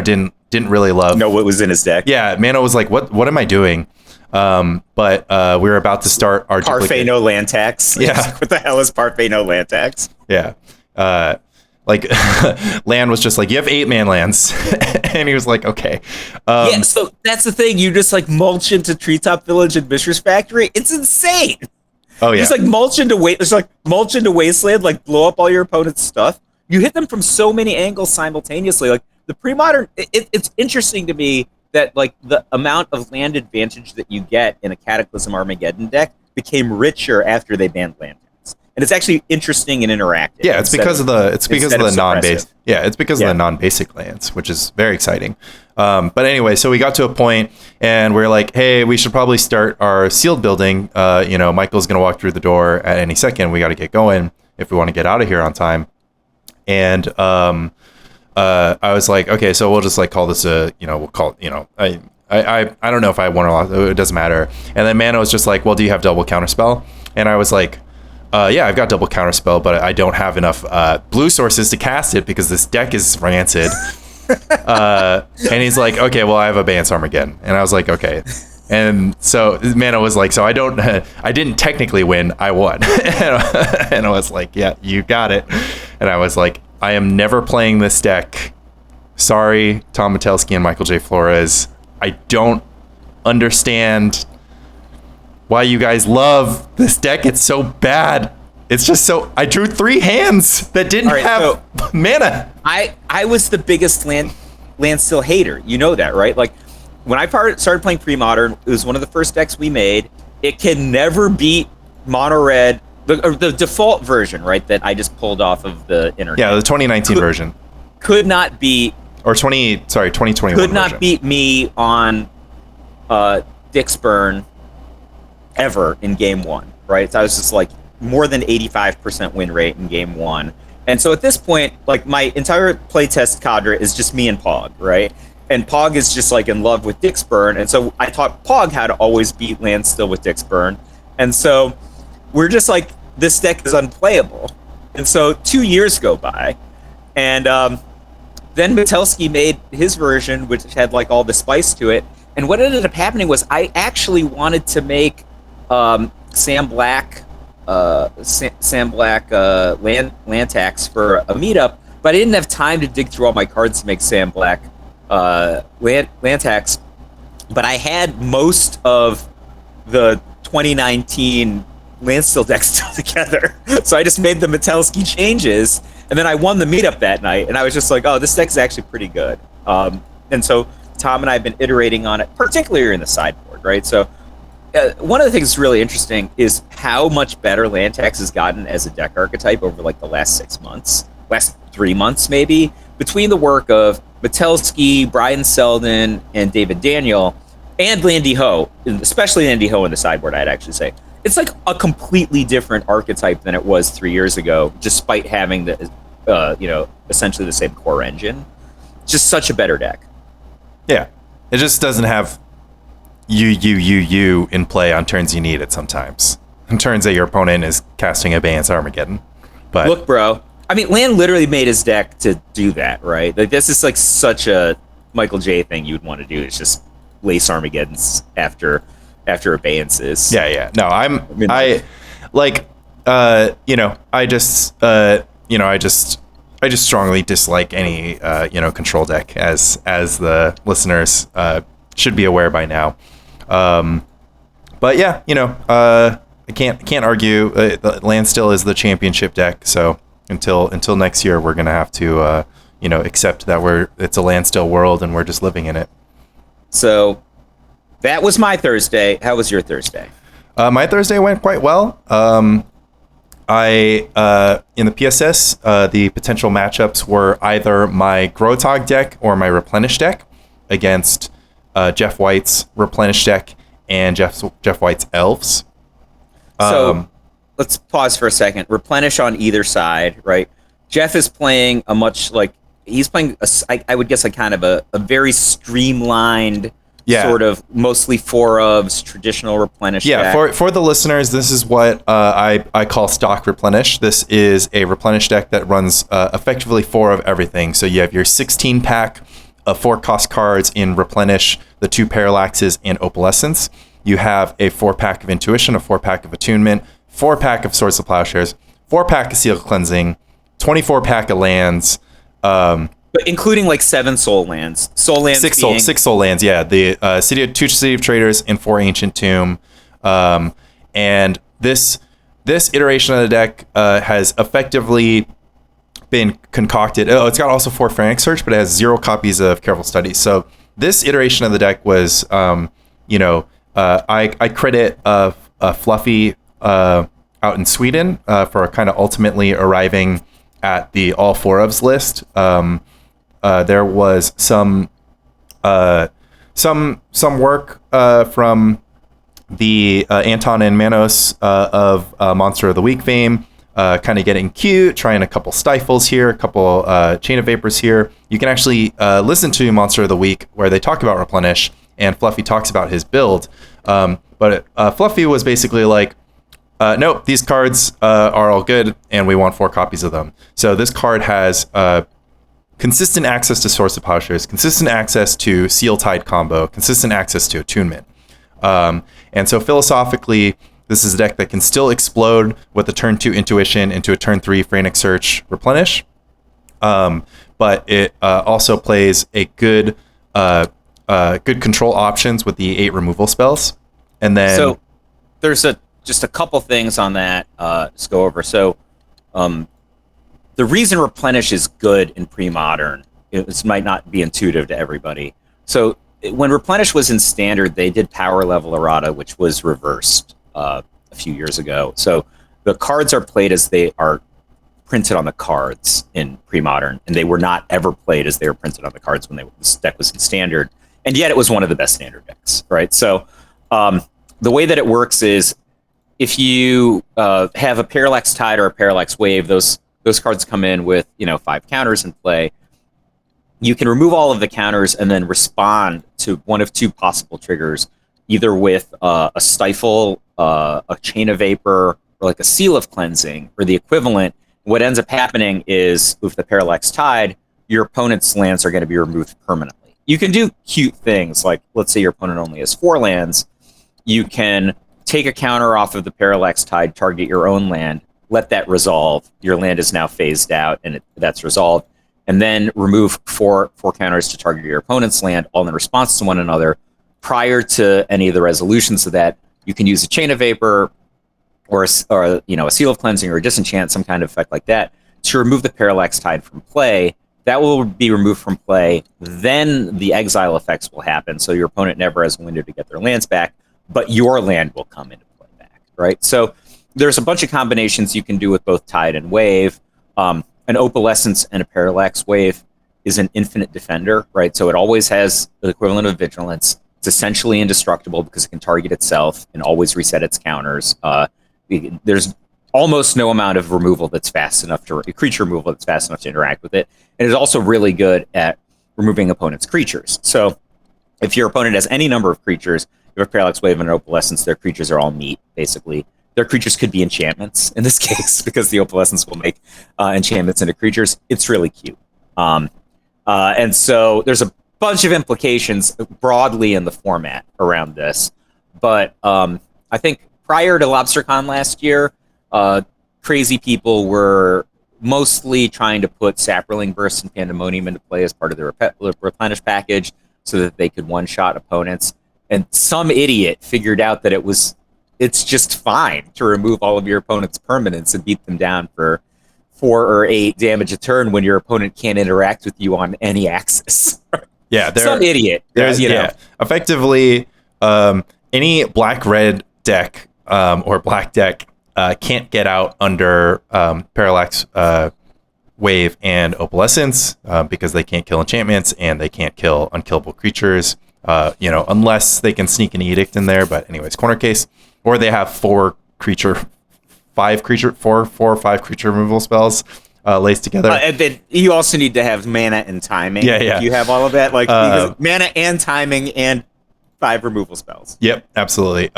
didn't really love. Know what was in his deck. Yeah, Mano was like, what am I doing? But we were about to start our Parfait no land tax. Yeah. What the hell is Parfait no land tax? Yeah. Like Land was just like, you have 8-man lands. And he was like, okay. Yeah, so that's the thing. You just like mulch into Treetop Village and Mishra's Factory. It's insane. Oh yeah. Just like mulch into Wasteland, like blow up all your opponent's stuff. You hit them from so many angles simultaneously. Like the pre-modern, it's interesting to me that like the amount of land advantage that you get in a Cataclysm Armageddon deck became richer after they banned land tax. And it's actually interesting and interactive. Yeah, it's because of the non-basic. Yeah, it's because of the Yeah. non-basic lands, which is very exciting. But anyway, so we got to a point and we're like, hey, we should probably start our sealed building. Michael's going to walk through the door at any second. We got to get going if we want to get out of here on time. And I was like, okay, so we'll just like call this we'll call it, I don't know if I won or lost. It doesn't matter. And then Mano was just like, well, do you have double counterspell? And I was like, yeah, I've got double counterspell, but I don't have enough blue sources to cast it because this deck is rancid. And he's like, okay, well, I have Abeyance Armageddon. And I was like, okay. And so Mano was like, so I didn't technically win, I won. And I was like, yeah, you got it. And I was like, I am never playing this deck. Sorry, Tom Metelsky and Michael J. Flores. I don't understand why you guys love this deck. It's so bad. It's just so... I drew 3 hands that didn't have mana. I was the biggest land still hater. You know that, right? Like, when I started playing Pre-Modern, it was one of the first decks we made. It can never beat Mono Red, the default version, right, that I just pulled off of the internet. Yeah, the 2019 version. Could not beat... Or 2021 Could not version. beat me on Dixburn ever in game 1, right? So I was just like more than 85% win rate in game 1. And so at this point, like my entire playtest cadre is just me and Pog, right? And Pog is just like in love with Dixburn. And so I taught Pog how to always beat land still with Dixburn. And so we're just like, this deck is unplayable. And so 2 years go by. And then Metelsky made his version, which had like all the spice to it. And what ended up happening was I actually wanted to make Sam Black land tax for a meetup, but I didn't have time to dig through all my cards to make Sam Black land tax. But I had most of the 2019 Landstill deck still together, so I just made the Metelsky changes, and then I won the meetup that night, and I was just like, oh, this deck is actually pretty good. And so Tom and I have been iterating on it, particularly in the sideboard, right? So one of the things that's really interesting is how much better land tax has gotten as a deck archetype over like the last 6 months, last 3 months maybe, between the work of Metelsky, Brian Selden, and David Daniel, and Landy Ho, especially Landy Ho in the sideboard, I'd actually say. It's like a completely different archetype than it was 3 years ago, despite having the, essentially the same core engine. Just such a better deck. Yeah. It just doesn't have you in play on turns you need it sometimes. On turns that your opponent is casting Abeyance Armageddon. But look, bro, I mean, Land literally made his deck to do that, right? Like, this is like such a Michael J thing you'd want to do. It's just lace Armageddons after Abeyances. Yeah. No, I just strongly dislike any control deck, as the listeners should be aware by now. But yeah, I can't argue. Land still is the championship deck, so until next year, we're gonna have to accept that it's a land still world and we're just living in it. So that was my Thursday. How was your Thursday? My Thursday went quite well. In the PSS, the potential matchups were either my Gro-a-Tog deck or my Replenish deck against Jeff White's Replenish deck and Jeff White's Elves. So let's pause for a second. Replenish on either side, right? Jeff is playing a much like he's playing. I would guess a kind of a very streamlined. Yeah. Sort of mostly four ofs, traditional replenish. Yeah, deck. for the listeners, this is what I call stock replenish. This is a replenish deck that runs effectively 4 of everything. So you have your 16 pack of 4 cost cards in replenish, the 2 parallaxes, and opalescence. You have a 4 pack of intuition, a 4 pack of attunement, 4 pack of swords of plowshares, 4 pack of sealed cleansing, 24 pack of lands. But including like 7 soul lands. Soul lands. 6 soul lands, yeah. The two City of Traders and 4 Ancient Tomb. And this iteration of the deck has effectively been concocted. Oh, it's got also 4 Frantic Search, but it has 0 copies of Careful Study. So this iteration of the deck was, I credit Fluffy out in Sweden for kind of ultimately arriving at the all 4 ofs list. There was some work from the Anton and Manos of Monster of the Week fame, kind of getting cute, trying a couple stifles here, a couple Chain of Vapors here. You can actually listen to Monster of the Week where they talk about replenish, and Fluffy talks about his build. But Fluffy was basically like, nope, these cards are all good, and we want 4 copies of them. So this card has consistent access to Source of Plowshares, consistent access to Seal Tide combo, consistent access to attunement. And so philosophically, this is a deck that can still explode with a turn 2 intuition into a turn 3 Frantic Search replenish. But it also plays a good control options with the 8 removal spells. And then so there's just a couple things on that to go over. So the reason replenish is good in pre-modern, this might not be intuitive to everybody. So when replenish was in standard, they did power level errata, which was reversed a few years ago. So the cards are played as they are printed on the cards in pre-modern, and they were not ever played as they were printed on the cards when this deck was in standard. And yet it was one of the best standard decks, right? So the way that it works is if you have a Parallax Tide or a Parallax Wave, those cards come in with 5 counters in play. You can remove all of the counters and then respond to one of 2 possible triggers, either with a Stifle, a Chain of Vapor, or like a Seal of Cleansing, or the equivalent. What ends up happening is with the Parallax Tide, your opponent's lands are going to be removed permanently. You can do cute things like, let's say your opponent only has 4 lands. You can take a counter off of the Parallax Tide, target your own land, let that resolve. Your land is now phased out, and that's resolved. And then remove four counters to target your opponent's land, all in response to one another. Prior to any of the resolutions of that, you can use a Chain of Vapor or a Seal of Cleansing or a Disenchant, some kind of effect like that, to remove the Parallax Tide from play. That will be removed from play. Then the exile effects will happen, so your opponent never has a window to get their lands back, but your land will come into play back, right? So there's a bunch of combinations you can do with both Tide and Wave. An Opalescence and a Parallax Wave is an infinite defender, right? So it always has the equivalent of Vigilance. It's essentially indestructible because it can target itself and always reset its counters. There's almost no amount of removal that's fast enough creature removal that's fast enough to interact with it. And it's also really good at removing opponent's creatures. So if your opponent has any number of creatures, you have a Parallax Wave and an Opalescence, their creatures are all meat, basically. Their creatures could be enchantments in this case because the Opalescence will make enchantments into creatures. It's really cute. And so there's a bunch of implications broadly in the format around this. But I think prior to LobsterCon last year, crazy people were mostly trying to put Saproling Burst and Pandemonium into play as part of the replenish package so that they could one-shot opponents. And some idiot figured out that it's just fine to remove all of your opponent's permanents and beat them down for 4 or 8 damage a turn when your opponent can't interact with you on any axis. Yeah, some idiot. Effectively, any black-red deck or black deck can't get out under Parallax Wave and Opalescence because they can't kill enchantments and they can't kill unkillable creatures. Unless they can sneak an edict in there. But anyways, corner case. Or they have 4 creature four or five creature removal spells laced together. And then you also need to have mana and timing. Yeah. You have all of that, like mana and timing and 5 removal spells. Yep, absolutely.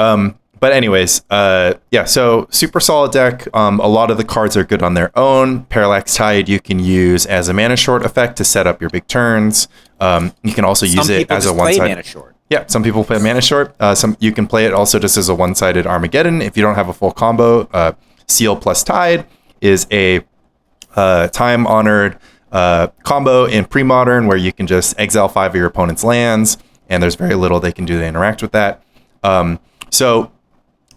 But anyways, so super solid deck. A lot of the cards are good on their own. Parallax Tide you can use as a mana short effect to set up your big turns. You can also use it as a one-sided mana short. Yeah, some people play mana short. Some you can play it also just as a one-sided Armageddon if you don't have a full combo. Seal plus Tide is a time-honored combo in Premodern where you can just exile 5 of your opponent's lands, and there's very little they can do to interact with that. So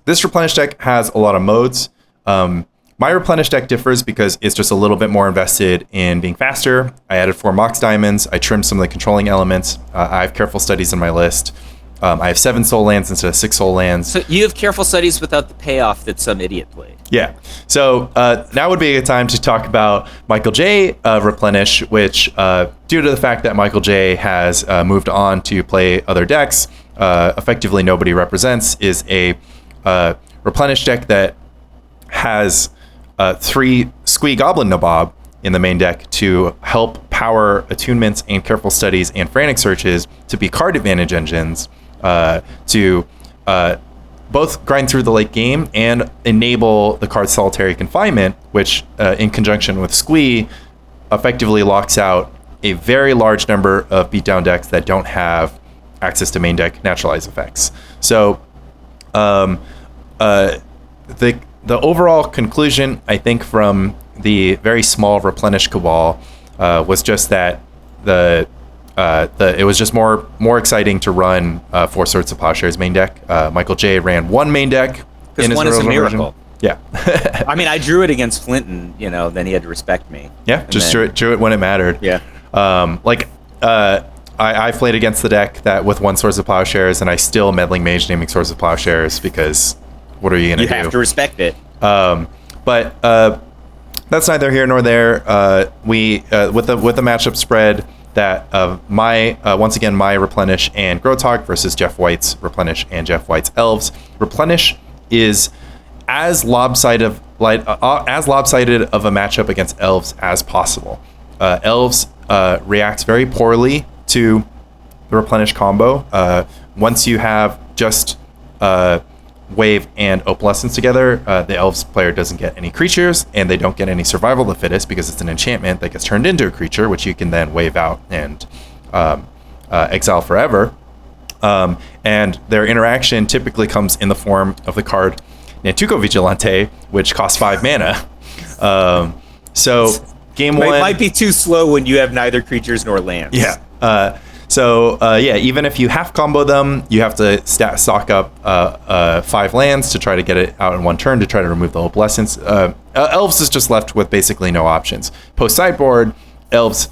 this Replenish deck has a lot of modes. My Replenish deck differs because it's just a little bit more invested in being faster. I added 4 Mox Diamonds. I trimmed some of the controlling elements. I have Careful Studies in my list. I have 7 Soul Lands instead of 6 Soul Lands. So you have Careful Studies without the payoff that some idiot played. Yeah. So now would be a good time to talk about Michael J. Replenish, which due to the fact that Michael J. has moved on to play other decks, effectively nobody represents, is a Replenish deck that has 3 Squee Goblin Nabob in the main deck to help power attunements and Careful Studies and Frantic Searches to be card advantage engines to both grind through the late game and enable the card Solitary Confinement, which in conjunction with Squee effectively locks out a very large number of beatdown decks that don't have access to main deck naturalize effects. So the overall conclusion, I think, from the very small Replenish cabal was just that it was just more exciting to run 4 Swords of Plowshare's main deck. Michael J. ran 1 main deck. Because 1 is a miracle. Yeah. I mean, I drew it against Flinton, then he had to respect me. Yeah, just drew it when it mattered. Yeah. I played against the deck that with 1 Swords of Plowshares, and I still Meddling Mage naming Swords of Plowshares because what are you going to do? You have to respect it. But that's neither here nor there. We with the matchup spread that once again my Replenish and Gro-a-Tog versus Jeff White's Replenish and Jeff White's Elves. Replenish is as lopsided of a matchup against Elves as possible. Elves reacts very poorly to the Replenish combo. Once you have just Wave and Opalescence together, the Elves player doesn't get any creatures, and they don't get any Survival of the Fittest because it's an enchantment that gets turned into a creature, which you can then wave out and exile forever. And their interaction typically comes in the form of the card Nantuko Vigilante, which costs 5 mana. So game 1 might be too slow when you have neither creatures nor lands. Yeah. Even if you half combo them, you have to stock up 5 lands to try to get it out in 1 turn to try to remove the Opalescence. Elves is just left with basically no options. Post sideboard, Elves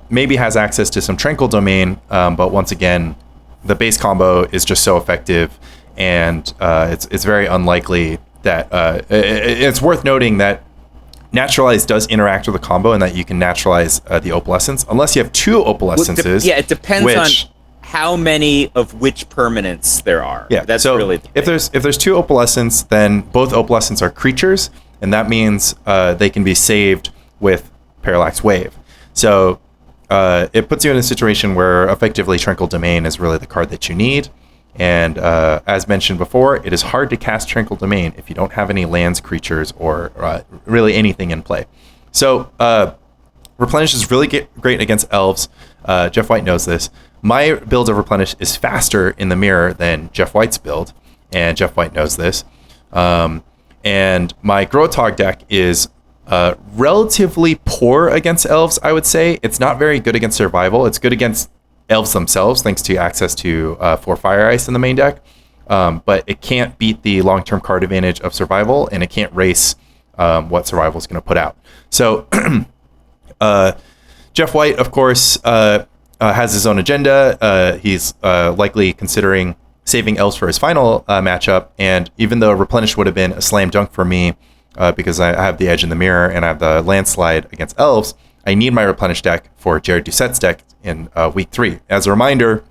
maybe has access to some Tranquil Domain, but once again, the base combo is just so effective, and it's very unlikely that it's worth noting that Naturalize does interact with the combo and that you can naturalize the Opalescence unless you have 2 Opalescences. It depends on how many of which permanents there are. Yeah, that's so really the thing. If there's 2 Opalescence, then both Opalescence are creatures, and that means they can be saved with Parallax Wave. So it puts you in a situation where effectively Tranquil Domain is really the card that you need. And as mentioned before, it is hard to cast Tranquil Domain if you don't have any lands, creatures, or really anything in play. So Replenish is really great against Elves. Jeff White knows this. My build of Replenish is faster in the mirror than Jeff White's build, and Jeff White knows this. And my Gro-a-Tog deck is relatively poor against Elves, I would say. It's not very good against Survival. It's good against Elves themselves, thanks to access to 4 Fire Ice in the main deck. But it can't beat the long-term card advantage of Survival, and it can't race what Survival is going to put out. So Jeff White, of course, has his own agenda. He's likely considering saving Elves for his final matchup. And even though Replenish would have been a slam dunk for me because I have the edge in the mirror and I have the landslide against Elves, I need my Replenish deck for Jared Doucette's deck in week 3. As a reminder,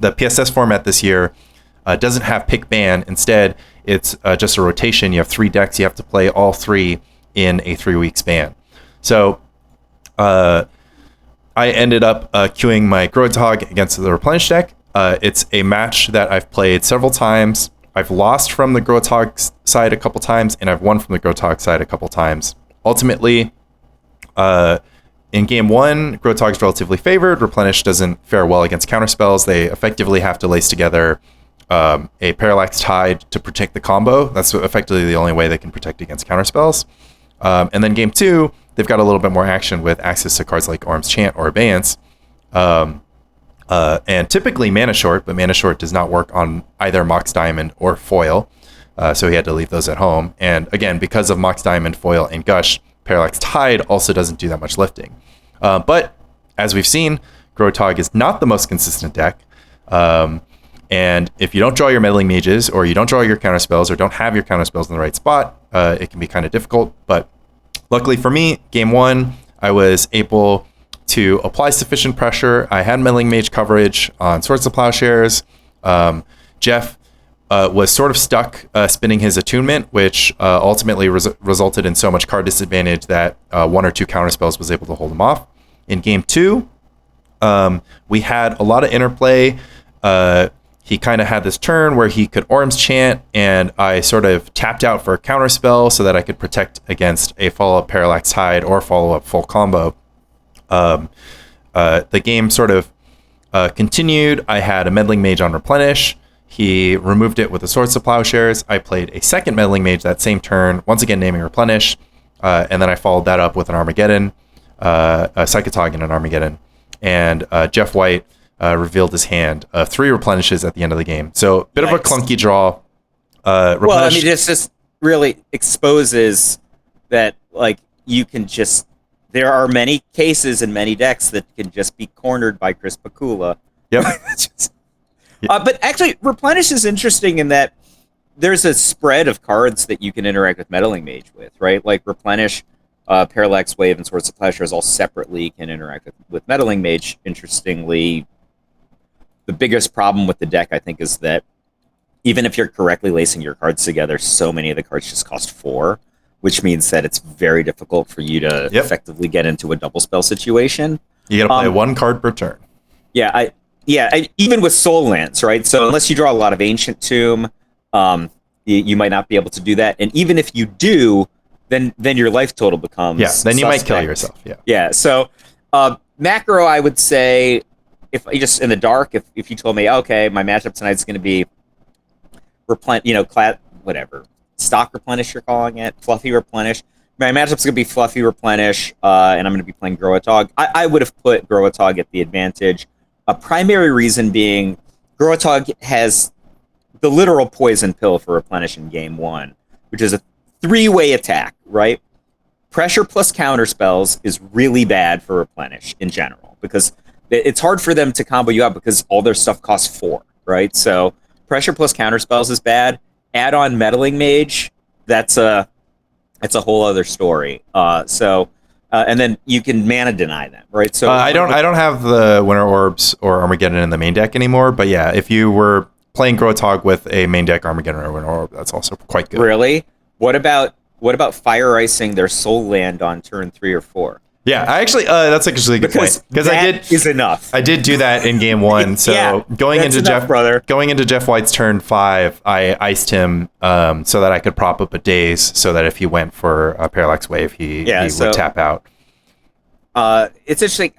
the PSS format this year doesn't have pick ban. Instead, it's just a rotation. You have 3 decks. You have to play all 3 in a 3-week span. So I ended up queuing my Gro-a-Tog against the Replenish deck. It's a match that I've played several times. I've lost from the Gro-a-Tog side a couple times, and I've won from the Gro-a-Tog side a couple times. Ultimately, in game 1, Gro-a-Tog is relatively favored. Replenish doesn't fare well against counterspells. They effectively have to lace together a Parallax Tide to protect the combo. That's effectively the only way they can protect against counterspells. And then game 2, they've got a little bit more action with access to cards like Orm's Chant or Abeyance. And typically Mana Short, but Mana Short does not work on either Mox Diamond or Foil. So he had to leave those at home. And again, because of Mox Diamond, Foil, and Gush, Parallax Tide also doesn't do that much lifting. But as we've seen, Gro-a-Tog is not the most consistent deck. And if you don't draw your Meddling Mages, or you don't draw your counterspells, or don't have your counterspells in the right spot, it can be kind of difficult. But luckily for me, game 1, I was able to apply sufficient pressure. I had Meddling Mage coverage on Swords to Plowshares. Jeff was sort of stuck spinning his attunement, which ultimately resulted in so much card disadvantage that 1 or 2 counterspells was able to hold him off. In game 2, we had a lot of interplay. He kind of had this turn where he could Orm's Chant, and I sort of tapped out for a counterspell so that I could protect against a follow-up Parallax Tide or follow-up full combo. The game sort of continued. I had a Meddling Mage on Replenish. He removed it with the Swords to Plowshares. I played a second Meddling Mage that same turn, once again naming Replenish, and then I followed that up with an Armageddon, a Psychotog and an Armageddon. And Jeff White revealed his hand of 3 Replenishes at the end of the game. So bit of a clunky draw. Well, I mean, this just really exposes that, like, you can just... There are many cases in many decks that can just be cornered by Chris Pakula. Yep. But actually, Replenish is interesting in that there's a spread of cards that you can interact with Meddling Mage with, right? Like Replenish, Parallax Wave, and Swords to Plowshares all separately can interact with Meddling Mage. Interestingly, the biggest problem with the deck, I think, is that even if you're correctly lacing your cards together, so many of the cards just cost 4, which means that it's very difficult for you to effectively get into a double spell situation. You gotta play 1 card per turn. Yeah, even with Soul Lands, right? So unless you draw a lot of Ancient Tomb, you might not be able to do that. And even if you do, then your life total becomes then you suspect. might kill yourself. Yeah. So macro, I would say, if just in the dark, if you told me, okay, my matchup tonight is going to be stock Replenish, you're calling it, fluffy Replenish. My matchup's going to be fluffy Replenish, and I'm going to be playing Gro-a-Tog. I would have put Gro-a-Tog at the advantage. A primary reason being Gro-a-Tog has the literal poison pill for Replenish in game 1, which is a 3-way attack, right? Pressure plus counter spells is really bad for Replenish in general, because it's hard for them to combo you out because all their stuff costs 4, right? So pressure plus counter spells is bad. Add on Meddling Mage, that's a whole other story. And then you can mana deny them, right? So I don't have the Winter Orbs or Armageddon in the main deck anymore, but yeah, if you were playing Gro-a-Tog with a main deck Armageddon or Winter Orb, that's also quite good. Really? What about fire icing their Soul Land on turn 3 or 4? Yeah, I actually that's actually a good point, because is enough. I did do that in game 1. So going into Jeff White's turn 5, I iced him so that I could prop up a Daze, so that if he went for a Parallax Wave, he would tap out. It's interesting.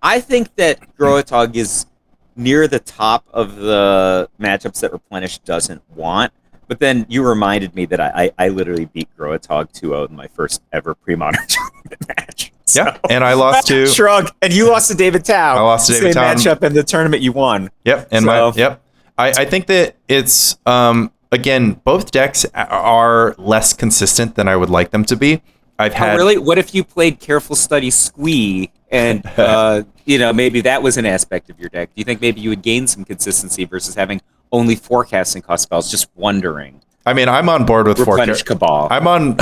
I think that Gro-a-Tog is near the top of the matchups that Replenish doesn't want. But then you reminded me that I literally beat Gro-a-Tog 2-0 in my first ever pre-modern tournament match. So, yeah, and I lost to Shrug, and you lost to David Tao. I lost to David Tao. Same matchup in the tournament you won. Yep, and I think that it's again, both decks are less consistent than I would like them to be. Really? What if you played Careful Study Squee and maybe that was an aspect of your deck? Do you think maybe you would gain some consistency versus having only forecasting cost spells? Just wondering. I mean, I'm on board with Replenish Cabal. I'm on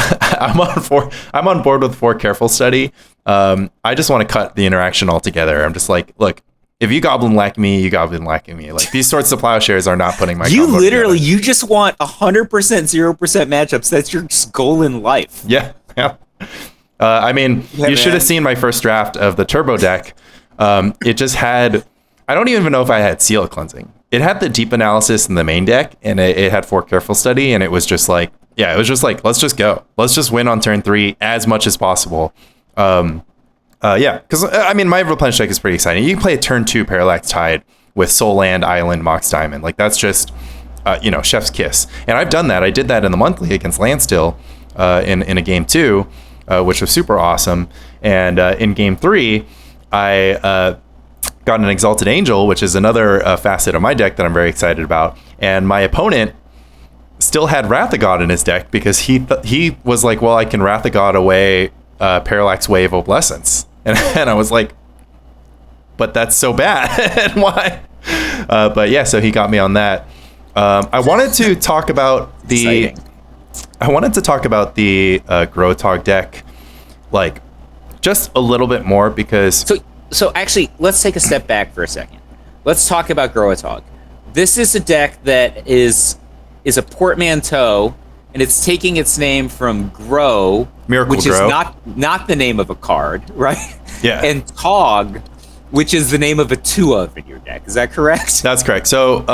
board with 4 Careful Study. I just want to cut the interaction altogether. I'm just like, look, if you goblin lack me, you goblin lacking me. Like these sorts of plowshares are not putting my. You literally, you just want 100%, 0% matchups. That's your goal in life. Yeah. I mean, you should have seen my first draft of the turbo deck. It just had. I don't even know if I had seal cleansing. It had the deep analysis in the main deck, and it had 4 careful study, and it was just like, let's just go. Let's just win on turn 3 as much as possible. Because I mean, my replenish deck is pretty exciting. You can play a turn 2 Parallax Tide with Soul Land, Island, Mox Diamond. Like that's just, chef's kiss. And I've done that. I did that in the monthly against Landstill in a game 2, which was super awesome. And in game 3, I got an Exalted Angel, which is another facet of my deck that I'm very excited about. And my opponent still had Wrath of God in his deck because he was like, well, I can Wrath of God away Parallax Wave Oblescence. And I was like, but that's so bad. Why? But yeah, so he got me on that. I wanted to talk about the Gro-a-Tog deck, like just a little bit more because. So actually, let's take a step back for a second. Let's talk about Gro-a-Tog. This is a deck that is a portmanteau, and it's taking its name from Gro, Miracle which Gro. is not the name of a card, right? Yeah. And Tog, which is the name of a 2-of in your deck. Is that correct? That's correct. So,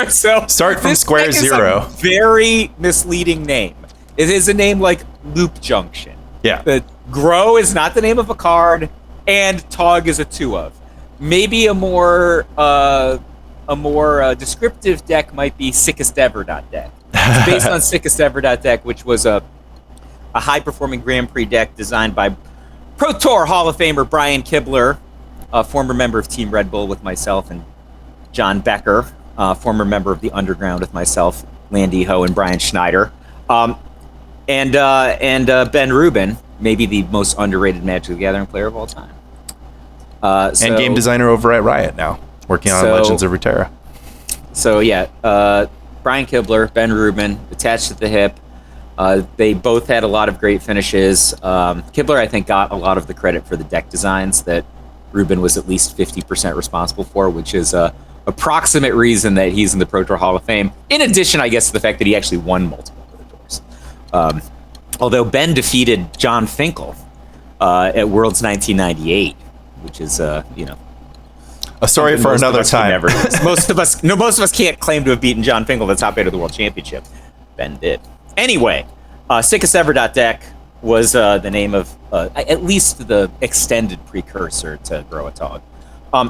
start from square this zero. Is a very misleading name. It is a name like Loop Junction. Yeah. The Gro is not the name of a card, and Tog is a 2-of. Maybe a more descriptive deck might be SickestEver.deck. It's based on SickestEver.deck, which was a high-performing Grand Prix deck designed by Pro Tour Hall of Famer Brian Kibler, a former member of Team Red Bull with myself, and John Becker, former member of the Underground with myself, Landy Ho, and Brian Schneider, and Ben Rubin, maybe the most underrated Magic the Gathering player of all time. And game designer over at Riot now, working on Legends of Runeterra. So yeah, Brian Kibler, Ben Rubin, attached at the hip. They both had a lot of great finishes. Kibler, I think, got a lot of the credit for the deck designs that Rubin was at least 50% responsible for, which is a approximate reason that he's in the Pro Tour Hall of Fame. In addition, I guess, to the fact that he actually won multiple Pro Tours. Although Ben defeated John Finkel at Worlds 1998, which is, a story for another time. Most of us can't claim to have beaten John Finkel at the top 8 of the World Championship. Ben did. Anyway, SickestEver.deck was the name of at least the extended precursor to Gro-a-Tog.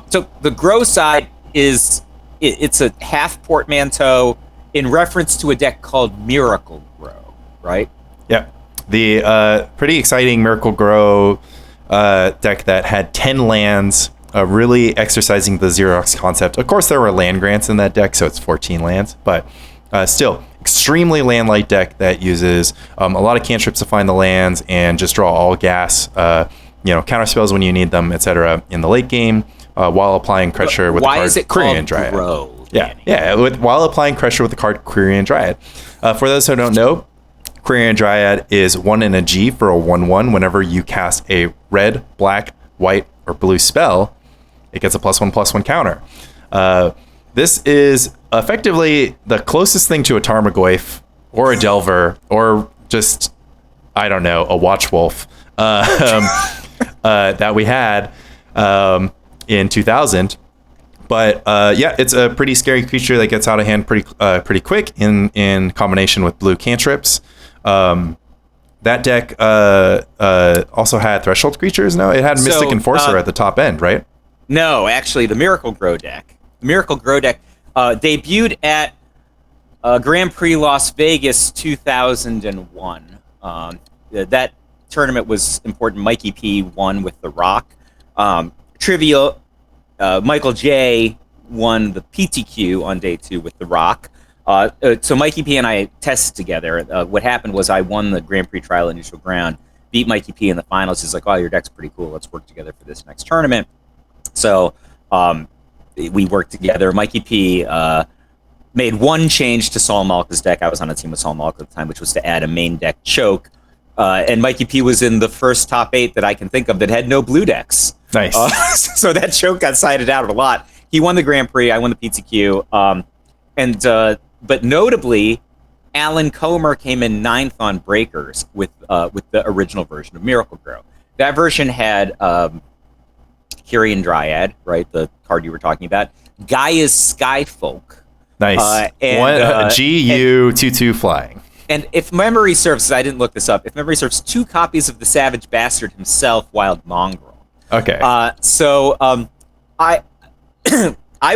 So the Gro side it's a half portmanteau in reference to a deck called Miracle Gro, right? Yeah, the pretty exciting Miracle Gro deck that had 10 lands, really exercising the Xerox concept. Of course, there were land grants in that deck, so it's 14 lands, but still, extremely land-light deck that uses a lot of cantrips to find the lands and just draw all gas, counter spells when you need them, etc. in the late game, while applying pressure with the card Quirion Dryad. Gro, while applying pressure with the card Quirion Dryad. For those who don't know, Quirion Dryad is 1 and a G for a 1/1. Whenever you cast a red, black, white, or blue spell, it gets a +1/+1 counter. This is effectively the closest thing to a Tarmogoyf or a Delver or just, I don't know, a Watchwolf that we had in 2000. But it's a pretty scary creature that gets out of hand pretty quick in combination with blue cantrips. That deck also had Threshold creatures. No, it had Mystic Enforcer at the top end, right? No, actually, the Miracle Gro deck. The Miracle Gro deck debuted at Grand Prix Las Vegas 2001. That tournament was important. Mikey P won with The Rock. Trivia, Michael J won the PTQ on day 2 with The Rock. So Mikey P and I tested together. What happened was I won the Grand Prix Trial Initial Ground, beat Mikey P in the finals. He's like, oh, your deck's pretty cool. Let's work together for this next tournament. So we worked together. Mikey P made one change to Saul Malka's deck. I was on a team with Saul Malka at the time, which was to add a main deck choke And Mikey P was in the first top 8 that I can think of that had no blue decks. Nice. So that show got cited out a lot. He won the Grand Prix. I won the PTQ. But notably, Alan Comer came in 9th on Breakers with the original version of Miracle Grow. That version had Kyrian Dryad, right? The card you were talking about. Gaia's Skyfolk. Nice. GU 2/2 flying. And if memory serves, I didn't look this up. If memory serves, 2 copies of the Savage Bastard himself, Wild Mongrel. Okay. I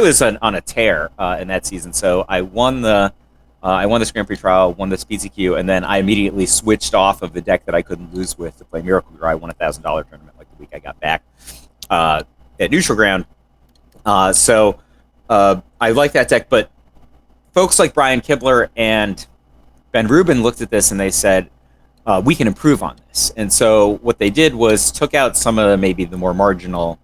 was on a tear in that season. So I won this Grand Prix trial, won this PCQ, and then I immediately switched off of the deck that I couldn't lose with to play Miracle Grow. I won a $1,000 tournament like the week I got back at Neutral Ground. I like that deck, but folks like Brian Kibler and Ben Rubin looked at this and they said, we can improve on this. And so what they did was took out some of maybe the more marginal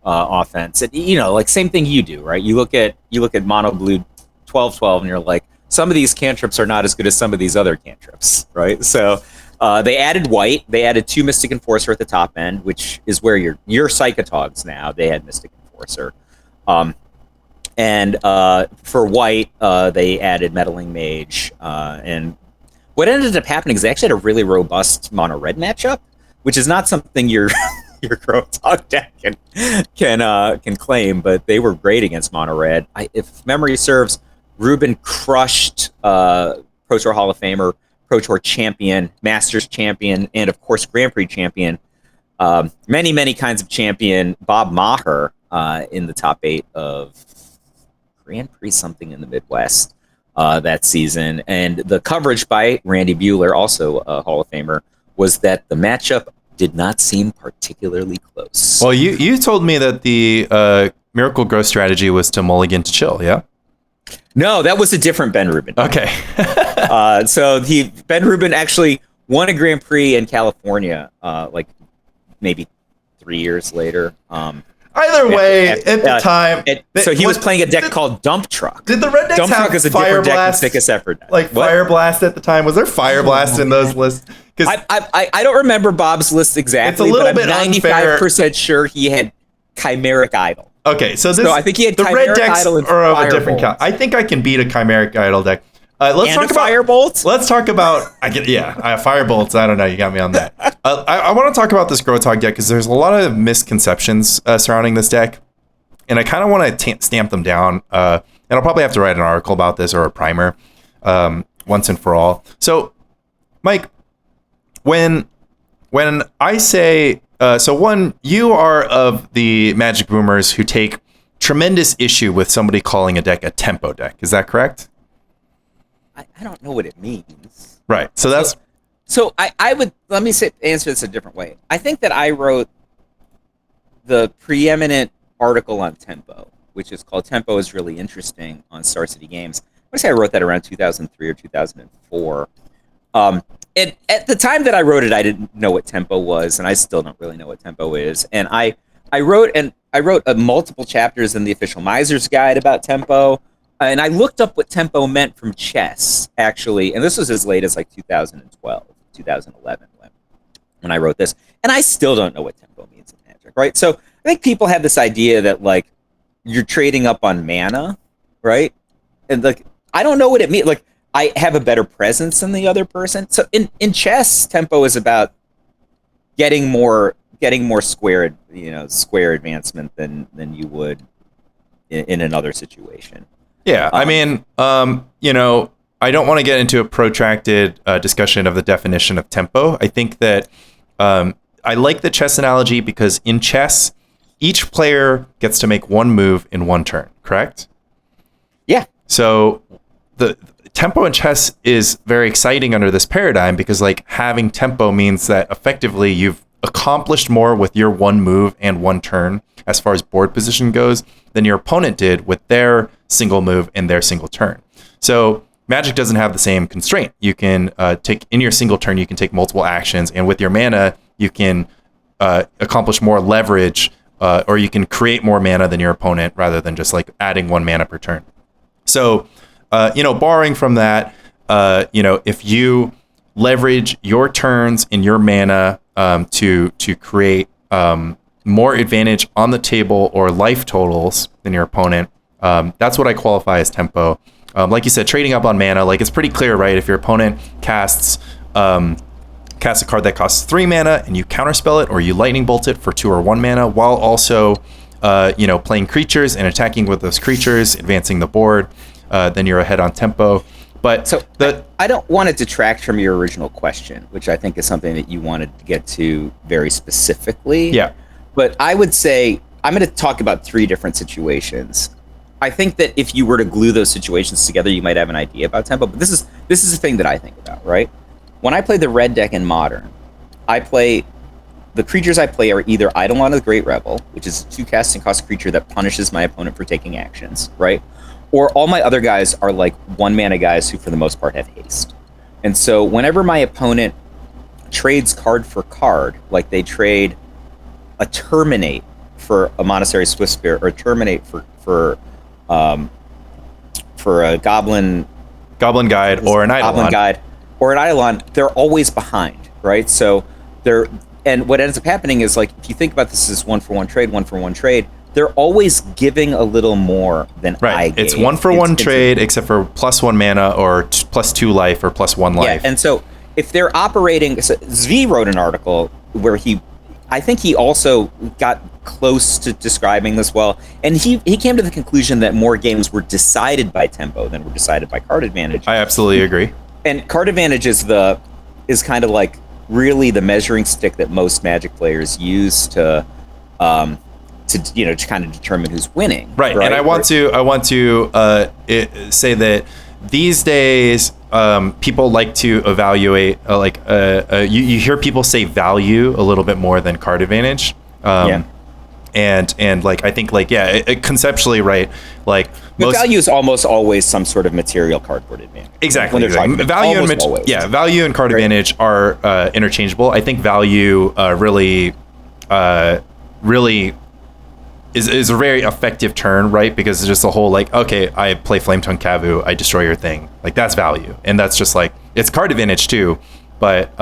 offense. And, like same thing you do, right? You look at mono blue 12/12 and you're like, some of these cantrips are not as good as some of these other cantrips, right? So they added white. They added 2 Mystic Enforcer at the top end, which is where your Psychotogs now. They had Mystic Enforcer. And for white, they added Meddling Mage. And what ended up happening is they actually had a really robust mono-red matchup, which is not something your Gro-a-Tog deck can claim, but they were great against mono-red. If memory serves, Ruben crushed Pro Tour Hall of Famer, Pro Tour champion, Masters champion, and of course Grand Prix champion, many kinds of champion, Bob Maher, in the top 8 of Grand Prix something in the Midwest that season. And the coverage by Randy Buehler, also a Hall of Famer, was that the matchup did not seem particularly close. Well, you told me that the Miracle Grow strategy was to mulligan to chill, yeah? No, that was a different Ben Rubin. Okay. Ben Rubin actually won a Grand Prix in California, like maybe 3 years later. Either way, at the time... So he was playing a deck called Dump Truck. Did the red decks Dump have Truck is a Fire different deck Blast, than Thickest Effort deck. like What? Fire Blast at the time? Was there Fire Blast in those lists? I don't remember Bob's list exactly, It's a little but I'm bit 95% sure he had Chimeric Idol. Okay, so I think he had the red Chimeric decks Idol and are of a different Firebolt. count. I think I can beat a Chimeric Idol deck. Let's talk about Firebolt. Let's talk about Firebolts. I don't know. You got me on that. I want to talk about this Gro-a-Tog deck because there's a lot of misconceptions surrounding this deck, and I kind of want to stamp them down. And I'll probably have to write an article about this or a primer once and for all. So, Mike, when I say you are of the Magic boomers who take tremendous issue with somebody calling a deck a tempo deck. Is that correct? I don't know what it means. Right. So that's... So I would... Let me answer this a different way. I think that I wrote the preeminent article on tempo, which is called Tempo is Really Interesting on Star City Games. I want to say I wrote that around 2003 or 2004. And at the time that I wrote it, I didn't know what tempo was, and I still don't really know what tempo is. And I wrote multiple chapters in the official Miser's Guide about tempo, and I looked up what tempo meant from chess, actually, and this was as late as like 2012, 2011 when I wrote this, and I still don't know what tempo means in Magic, right? So I think people have this idea that like you're trading up on mana, right? And like I don't know what it means. Like I have a better presence than the other person. So in chess, tempo is about getting more square advancement than you would in another situation. Yeah, I mean, I don't want to get into a protracted discussion of the definition of tempo. I think that I like the chess analogy because in chess, each player gets to make one move in one turn, correct? Yeah. So the tempo in chess is very exciting under this paradigm because like having tempo means that effectively you've accomplished more with your one move and one turn as far as board position goes than your opponent did with their single move and their single turn. So Magic doesn't have the same constraint. You can take in your single turn, you can take multiple actions, and with your mana, you can accomplish more leverage, or you can create more mana than your opponent rather than just like adding one mana per turn. So, borrowing from that, if you leverage your turns and your mana to create more advantage on the table or life totals than your opponent. That's what I qualify as tempo. Like you said, trading up on mana, like it's pretty clear, right? If your opponent casts a card that costs 3 mana and you counterspell it or you lightning bolt it for 2 or 1 mana while also playing creatures and attacking with those creatures, advancing the board, then you're ahead on tempo. But so I don't want to detract from your original question, which I think is something that you wanted to get to very specifically. Yeah. But I would say I'm going to talk about 3 different situations. I think that if you were to glue those situations together, you might have an idea about tempo. But this is the thing that I think about, right? When I play the red deck in Modern, the creatures I play are either Eidolon of the Great Rebel, which is a 2 casting cost creature that punishes my opponent for taking actions, right? Or all my other guys are like 1 mana guys who for the most part have haste. And so whenever my opponent trades card for card, like they trade a Terminate for a Monastery Swiftspirit or a Terminate for a Goblin Guide or an Eidolon. Goblin Guide or an Eidolon, they're always behind, right? So and what ends up happening is, like, if you think about this as 1-for-1 trade, they're always giving a little more than I gave. It's 1-for-1 trade, except for +1 mana or +2 life or +1 life. Yeah, and so if they're operating, so Zvi wrote an article where I think he also got close to describing this well, and he came to the conclusion that more games were decided by tempo than were decided by card advantage. I absolutely agree. And card advantage is kind of like really the measuring stick that most Magic players use to kind of determine who's winning. Right. And I want to say that these days people like to evaluate you hear people say value a little bit more than card advantage. And like I think conceptually, right, like value is almost always some sort of material cardboard advantage. Exactly. Value and card advantage are interchangeable. I think value really is a very effective turn, right? Because it's just a whole like, okay, I play Flametongue Kavu, I destroy your thing. Like that's value, and that's just like it's card advantage too, but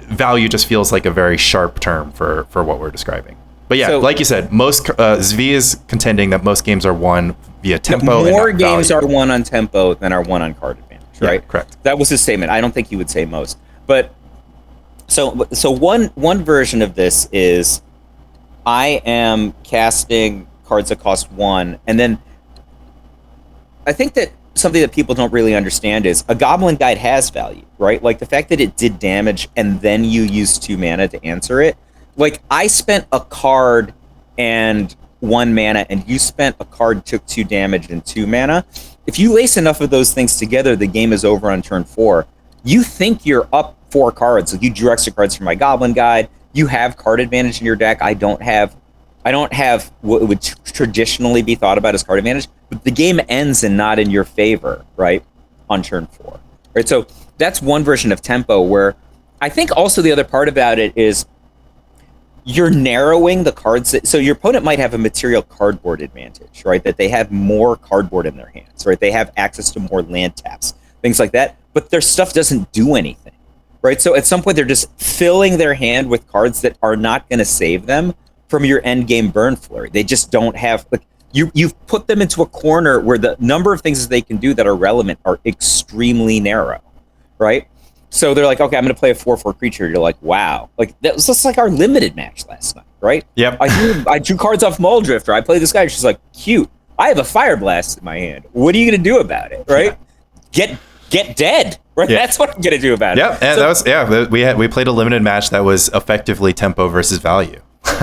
value just feels like a very sharp term for what we're describing. But yeah, like you said, most Zvi is contending that most games are won via tempo. More games are won on tempo than are won on card advantage, right? Yeah, correct. That was his statement. I don't think he would say most, but so one version of this is I am casting cards that cost 1, and then I think that something that people don't really understand is a Goblin Guide has value, right? Like the fact that it did damage and then you used 2 mana to answer it. Like I spent a card and 1 mana and you spent a card, took 2 damage and 2 mana. If you lace enough of those things together, the game is over on turn 4. You think you're up 4 cards. Like you drew extra cards from my Goblin Guide. You have card advantage in your deck. I don't have what would traditionally be thought about as card advantage, but the game ends and not in your favor, right? On turn 4. Right. So that's one version of tempo where I think also the other part about it is you're narrowing the cards. So your opponent might have a material cardboard advantage, right? That they have more cardboard in their hands, right? They have access to more land taps, things like that, but their stuff doesn't do anything, right? So at some point they're just filling their hand with cards that are not going to save them from your end game burn flurry. They just don't have, like, you've put them into a corner where the number of things that they can do that are relevant are extremely narrow, right? So they're like, okay, I'm going to play a 4/4 creature. You're like, wow. Like, that was just like our limited match last night, right? Yep. I drew cards off Muldrifter. I played this guy. She's like, cute. I have a Fire Blast in my hand. What are you going to do about it, right? Yeah. Get dead, right? Yeah. That's what I'm going to do about it. Yeah, and we played a limited match that was effectively tempo versus value.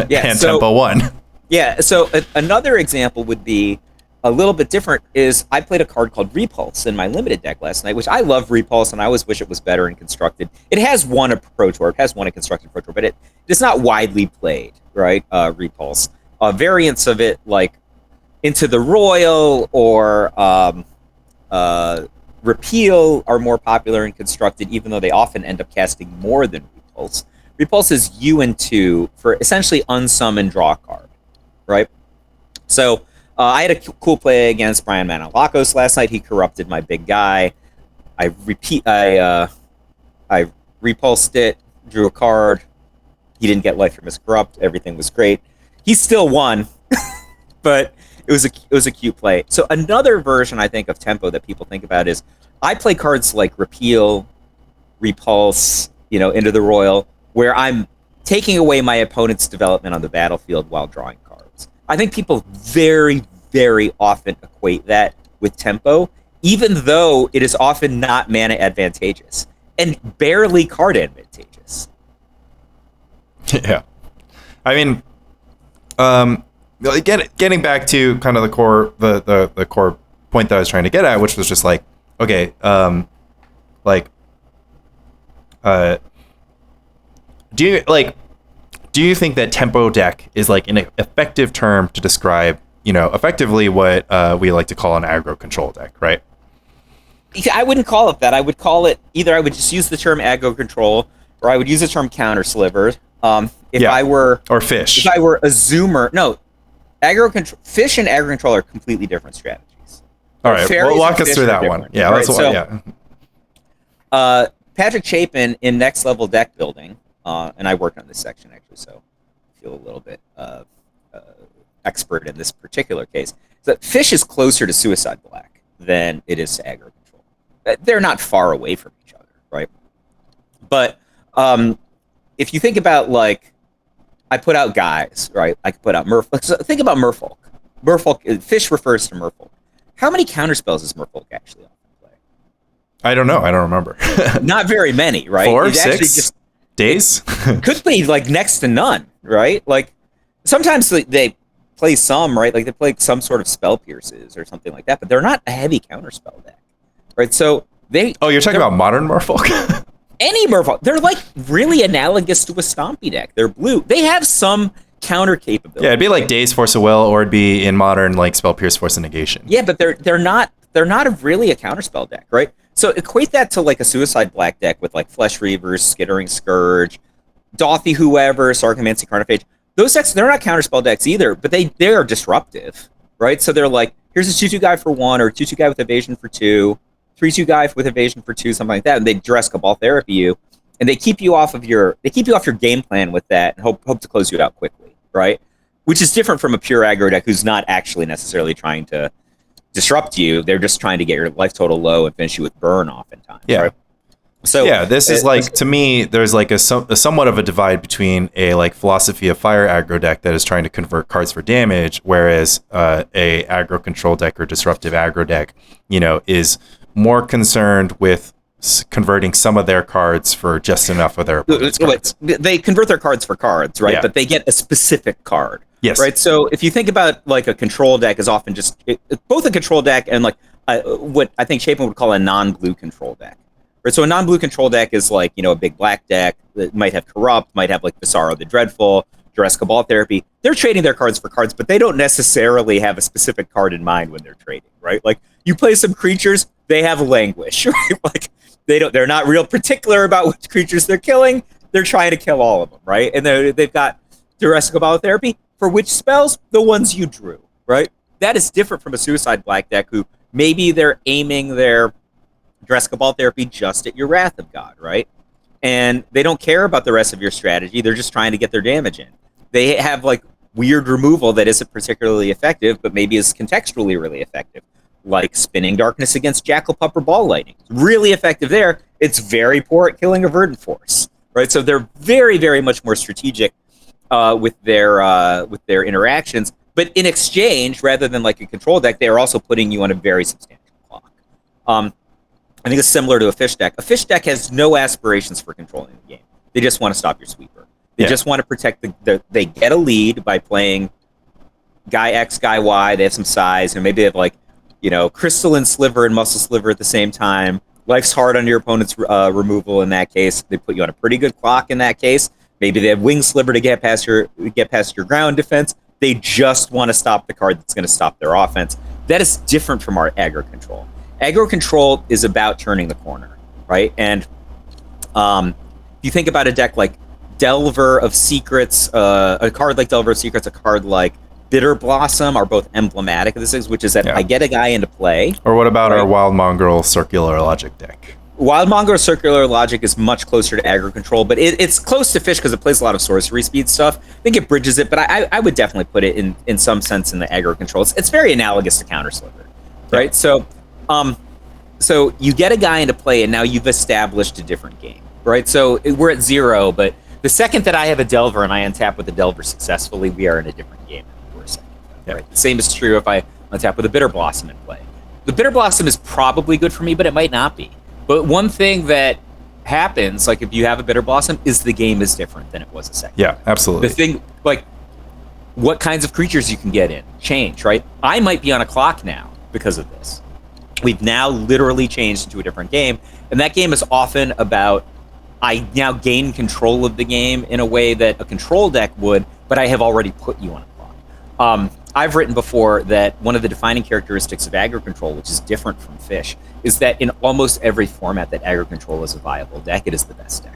Yeah, and tempo won. Yeah, so another example would be a little bit different is I played a card called Repulse in my limited deck last night, which I love Repulse, and I always wish it was better in Constructed. It has one in Pro Tour, it has one in Constructed Pro Tour, but it's not widely played, right, Repulse. Variants of it, like Into the Royal or Repeal, are more popular in Constructed, even though they often end up casting more than Repulse. Repulse is UN2 for essentially unsummon draw a card, right? So I had a cool play against Brian Manolakos last night. He corrupted my big guy. I repulsed it, drew a card. He didn't get life from his corrupt. Everything was great. He still won, but it was a cute play. So another version I think of tempo that people think about is I play cards like repeal, repulse, into the royal, where I'm taking away my opponent's development on the battlefield while drawing cards. I think people very, very often equate that with tempo, even though it is often not mana advantageous and barely card advantageous. Yeah. I mean, getting back to kind of the core, the core point that I was trying to get at, which was just like, okay, do you think that tempo deck is like an effective term to describe, effectively what we like to call an aggro-control deck, right? I wouldn't call it that. I would call it either I would just use the term aggro-control, or I would use the term counter-sliver. I were... Or fish. If I were a zoomer... No, aggro-control... Fish and aggro-control are completely different strategies. All right, well, walk us through that one. Yeah, that's one. Yeah. Patrick Chapin in Next Level Deck Building, and I worked on this section actually, so I feel a little bit expert in this particular case. So Fish is closer to Suicide Black than it is to Aggro Control. They're not far away from each other, right? But if you think about, like, I put out guys, right? I could put out Merfolk. So think about Merfolk. Fish refers to Merfolk. How many counterspells does Merfolk actually often play? I don't know. I don't remember. Not very many, right? 4, 6 days? Could be like next to none, right? Like sometimes they play some, right? Like they play some sort of spell pierces or something like that, but they're not a heavy counterspell deck, right? So Oh, you're talking about modern Merfolk? Any Merfolk. They're like really analogous to a Stompy deck. They're blue. They have some counter capability. Yeah, it'd be like Days Force of Will, or it'd be in modern like Spell Pierce Force of Negation. Yeah, but they're not really a counterspell deck, right? So equate that to like a Suicide Black deck with like Flesh Reavers, Skittering Scourge, Dothy Whoever, Sarcomancy Carnophage. Those decks, they're not counterspell decks either, but they are disruptive, right? So they're like, here's a 2/2 guy for 1, or 2/2 guy with evasion for 2, 3/2 guy with evasion for 2, something like that, and they dress Cabal Therapy you, and they keep you off your game plan with that, and hope to close you out quickly, right? Which is different from a pure aggro deck who's not actually necessarily trying to disrupt you. They're just trying to get your life total low and finish you with burn oftentimes. Yeah. Right? So yeah, this is like, to me, there's like a somewhat of a divide between a like philosophy of fire aggro deck that is trying to convert cards for damage, whereas a aggro control deck or disruptive aggro deck, is more concerned with converting some of their cards for just enough of their opponent's cards. They convert their cards for cards, right? Yeah. But they get a specific card. Yes. Right. So if you think about like a control deck is often just both a control deck and like what I think Chapin would call a non-blue control deck. Right. So a non-blue control deck is like, a big black deck that might have Corrupt, might have like Visaro the Dreadful, Duress Cabal Therapy. They're trading their cards for cards, but they don't necessarily have a specific card in mind when they're trading. Right. Like you play some creatures, they have Languish. Right. Like they're not real particular about which creatures they're killing. They're trying to kill all of them. Right. And they've got Duress Cabal Therapy. For which spells? The ones you drew, right? That is different from a Suicide Black deck who maybe they're aiming their Duress Cabal Therapy just at your Wrath of God, right? And they don't care about the rest of your strategy. They're just trying to get their damage in. They have like weird removal that isn't particularly effective, but maybe is contextually really effective, like Spinning Darkness against Jackal Pup or Ball Lightning. Really effective there. It's very poor at killing a Verdant Force, right? So they're very, very much more strategic with their interactions, but in exchange, rather than like a control deck, they are also putting you on a very substantial clock. I think it's similar to a fish deck. A fish deck has no aspirations for controlling the game. They just want to stop your sweeper. They just want to protect they get a lead by playing guy X, guy Y. They have some size, and maybe they have like, Crystalline Sliver and Muscle Sliver at the same time. Life's hard on your opponent's removal in that case. They put you on a pretty good clock in that case. Maybe they have Wing Sliver to get past your ground defense. They just want to stop the card that's going to stop their offense. That is different from our aggro control. Aggro control is about turning the corner, right? And if you think about a deck like Delver of Secrets, a card like Delver of Secrets, a card like Bitter Blossom are both emblematic of this, which is that I get a guy into play. Or what about our Wild Mongrel Circular Logic deck? Wild Mongrel Circular Logic is much closer to Aggro-Control, but it's close to Fish because it plays a lot of sorcery speed stuff. I think it bridges it, but I would definitely put it in some sense in the Aggro-Control. It's very analogous to Counter Sliver, right? So you get a guy into play, and now you've established a different game, right? So we're at 0, but the second that I have a Delver and I untap with a Delver successfully, we are in a different game for a second. Right? The same is true if I untap with a Bitter Blossom in play. The Bitter Blossom is probably good for me, but it might not be. But one thing that happens, like if you have a Bitter Blossom, is the game is different than it was a second. Yeah, absolutely. The thing, like, what kinds of creatures you can get in change, right? I might be on a clock now because of this. We've now literally changed into a different game, and that game is often about I now gain control of the game in a way that a control deck would, but I have already put you on a clock. I've written before that one of the defining characteristics of Aggro-Control, which is different from Fish, is that in almost every format that Aggro-Control is a viable deck, it is the best deck.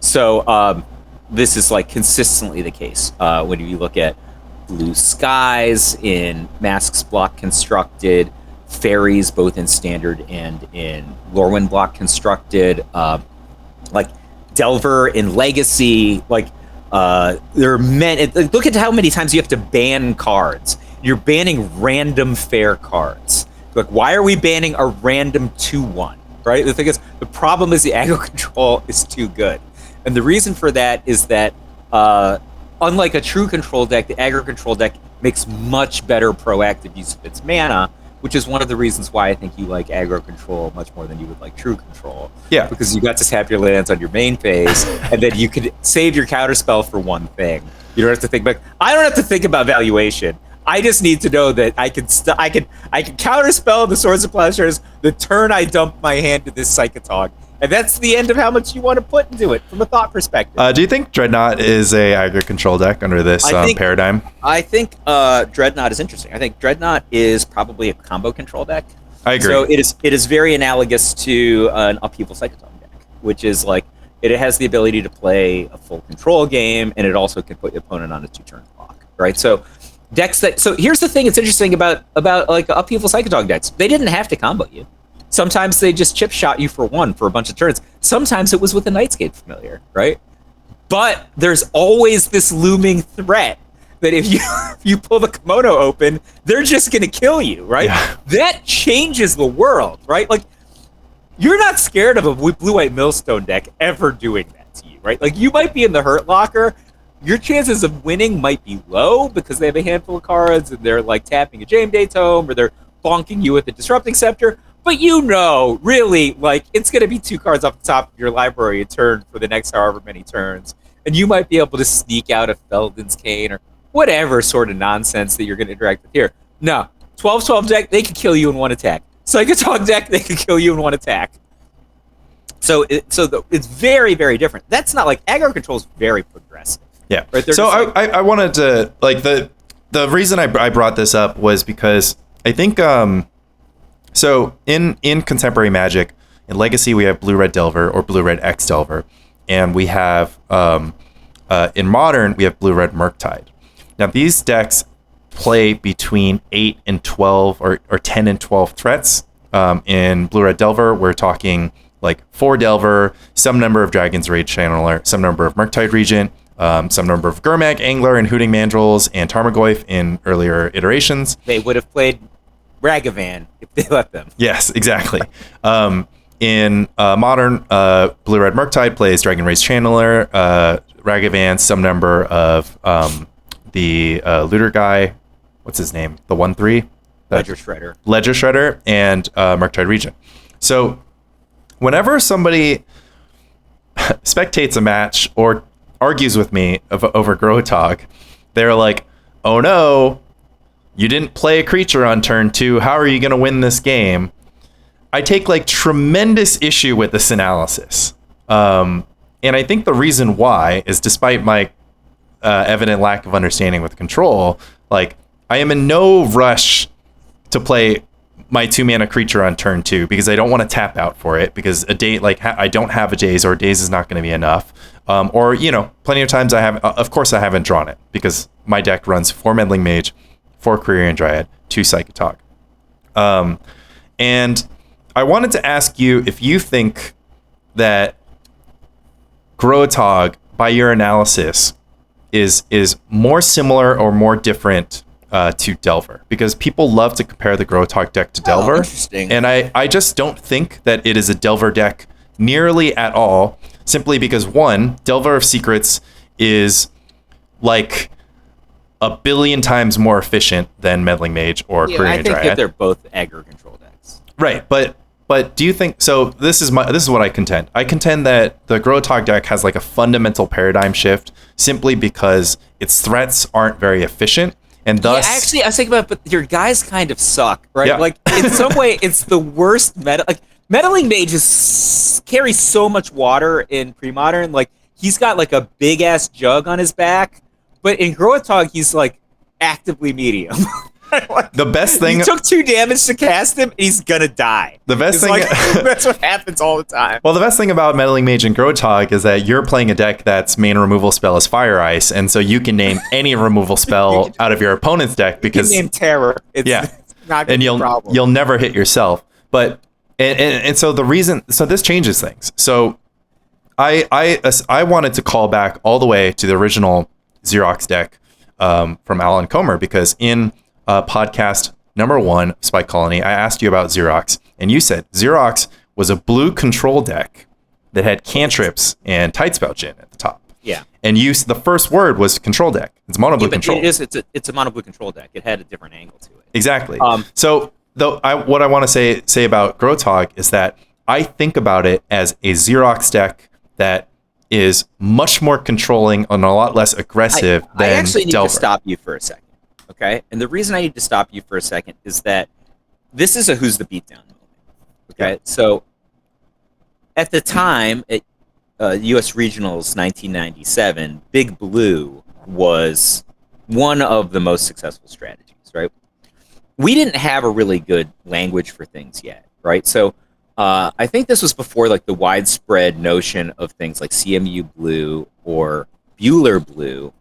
So this is like consistently the case when you look at Blue Skies in Masks block constructed, Fairies both in Standard and in Lorwyn block constructed, like Delver in Legacy, like there are look at how many times you have to ban cards. You're banning random fair cards. Like, why are we banning a random 2/1? Right? The thing is, the problem is the Aggro-Control is too good, and the reason for that is that unlike a true control deck, the Aggro-Control deck makes much better proactive use of its mana, which is one of the reasons why I think you like Aggro-Control much more than you would like True Control. Yeah. Because you got to tap your lands on your main phase, and then you could save your counterspell for one thing. You don't have to think back. I don't have to think about valuation. I just need to know that I can counterspell the Swords of Plowshares the turn I dump my hand to this Psychotog. And that's the end of how much you want to put into it from a thought perspective. Do you think Dreadnought is a Aggro-Control deck under this paradigm? I think Dreadnought is interesting. I think Dreadnought is probably a combo control deck. I agree. So it is very analogous to an Upheaval Psychotog deck, which is like it has the ability to play a full control game, and it also can put your opponent on a 2-turn clock, right? So decks that. So here's the thing that's interesting about like Upheaval Psychotog decks. They didn't have to combo you. Sometimes they just chip shot you for one for a bunch of turns. Sometimes it was with a Nightscape Familiar, right? But there's always this looming threat that if you pull the kimono open, they're just going to kill you, right? Yeah. That changes the world, right? Like, you're not scared of a blue-white millstone deck ever doing that to you, right? Like, you might be in the hurt locker. Your chances of winning might be low because they have a handful of cards and they're like tapping a Jameday Tome or they're bonking you with a Disrupting Scepter. But really, like, it's going to be 2 cards off the top of your library a turn for the next however many turns. And you might be able to sneak out a Felden's Cane or whatever sort of nonsense that you're going to interact with here. No, 12-12 deck, they could kill you in one attack. Psychotog deck, they could kill you in one attack. So it's very, very different. That's not like Aggro-Control is very progressive. Yeah. Right? So I wanted to, like, the reason I brought this up was because I think... So in contemporary Magic, in Legacy we have Blue-Red Delver or Blue-Red X Delver, and we have in Modern we have Blue-Red Murktide. Now these decks play between 8 and 12 or 10 and 12 threats. In Blue-Red Delver we're talking like 4 Delver, some number of Dragon's Rage Channeler, some number of Murktide Regent, some number of Gurmag, Angler, and Hooting Mandrels, and Tarmogoyf in earlier iterations. They would have played Ragavan if they let them. Yes, exactly. In Modern, Blue-Red Murktide plays Dragon Rage Channeler, Ragavan, some number of the looter guy. What's his name? The 1/3? Ledger Shredder. Ledger Shredder and Murktide Regent. So whenever somebody spectates a match or argues with me over Gro-a-Tog, they're like, oh no, you didn't play a creature on turn 2. How are you going to win this game? I take like tremendous issue with this analysis. And I think the reason why is despite my evident lack of understanding with control, like I am in no rush to play my 2-mana creature on turn 2 because I don't want to tap out for it because a day I don't have a Daze, or a Daze is not going to be enough. Or plenty of times I haven't drawn it because my deck runs 4 Meddling Mage, 4 Careerian Dryad, 2 Psychotog. And I wanted to ask you if you think that Gro-a-Tog, by your analysis, is more similar or more different to Delver, because people love to compare the Gro-a-Tog deck to Delver. Interesting. And I just don't think that it is a Delver deck nearly at all, simply because, one, Delver of Secrets is like a billion times more efficient than Meddling Mage or Careerian I think Dryad. that they're both Aggro-Control decks. Right, but do you think so? This is what I contend. I contend that the Gro-a-Tog deck has like a fundamental paradigm shift simply because its threats aren't very efficient, and thus. Yeah, actually, I was thinking about it, but your guys kind of suck, right? Yeah. Like in some way, it's the worst meta. Like Meddling Mage carries so much water in Premodern. Like he's got like a big ass jug on his back, but in Gro-a-Tog he's like actively medium. Like, the best thing, he took 2 damage to cast him, and he's gonna die. The best thing, like, that's what happens all the time. Well, the best thing about Meddling Mage and Gro-a-Tog is that you're playing a deck that's main removal spell is Fire Ice, and so you can name any removal spell out of your opponent's deck because you can name Terror. It's not and a problem. you'll never hit yourself. But and so the reason, so this changes things. So I wanted to call back all the way to the original Xerox deck from Alan Comer, because in podcast number 1, Spike Colony, I asked you about Xerox, and you said Xerox was a blue control deck that had cantrips and Tidespell Djinn at the top. Yeah. And the first word was control deck. It's mono blue control. It's a mono blue control deck. It had a different angle to it. Exactly. So what I want to say about Gro-a-Tog is that I think about it as a Xerox deck that is much more controlling and a lot less aggressive than Delver. I actually need to stop you for a second. Okay, and the reason I need to stop you for a second is that this is a Who's the Beatdown moment. Okay, yeah. So at the time at U.S. Regionals 1997, Big Blue was one of the most successful strategies, right? We didn't have a really good language for things yet, right? So I think this was before like the widespread notion of things like CMU Blue or Bueller Blue.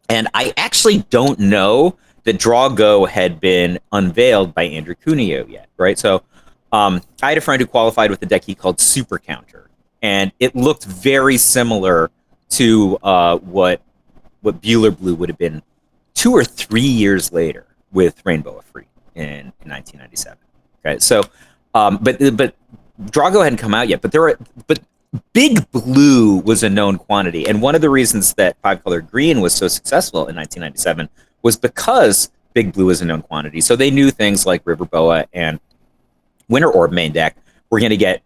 And I actually don't know that Draw Go had been unveiled by Andrew Cuneo yet, right? So I had a friend who qualified with a deck he called Super Counter, and it looked very similar to what Bueller Blue would have been 2 or 3 years later with Rainbow of Free in 1997. Okay, so but Draw Go hadn't come out yet, but Big Blue was a known quantity, and one of the reasons that 5-color green was so successful in 1997 was because Big Blue was a known quantity. So they knew things like River Boa and Winter Orb main deck were going to get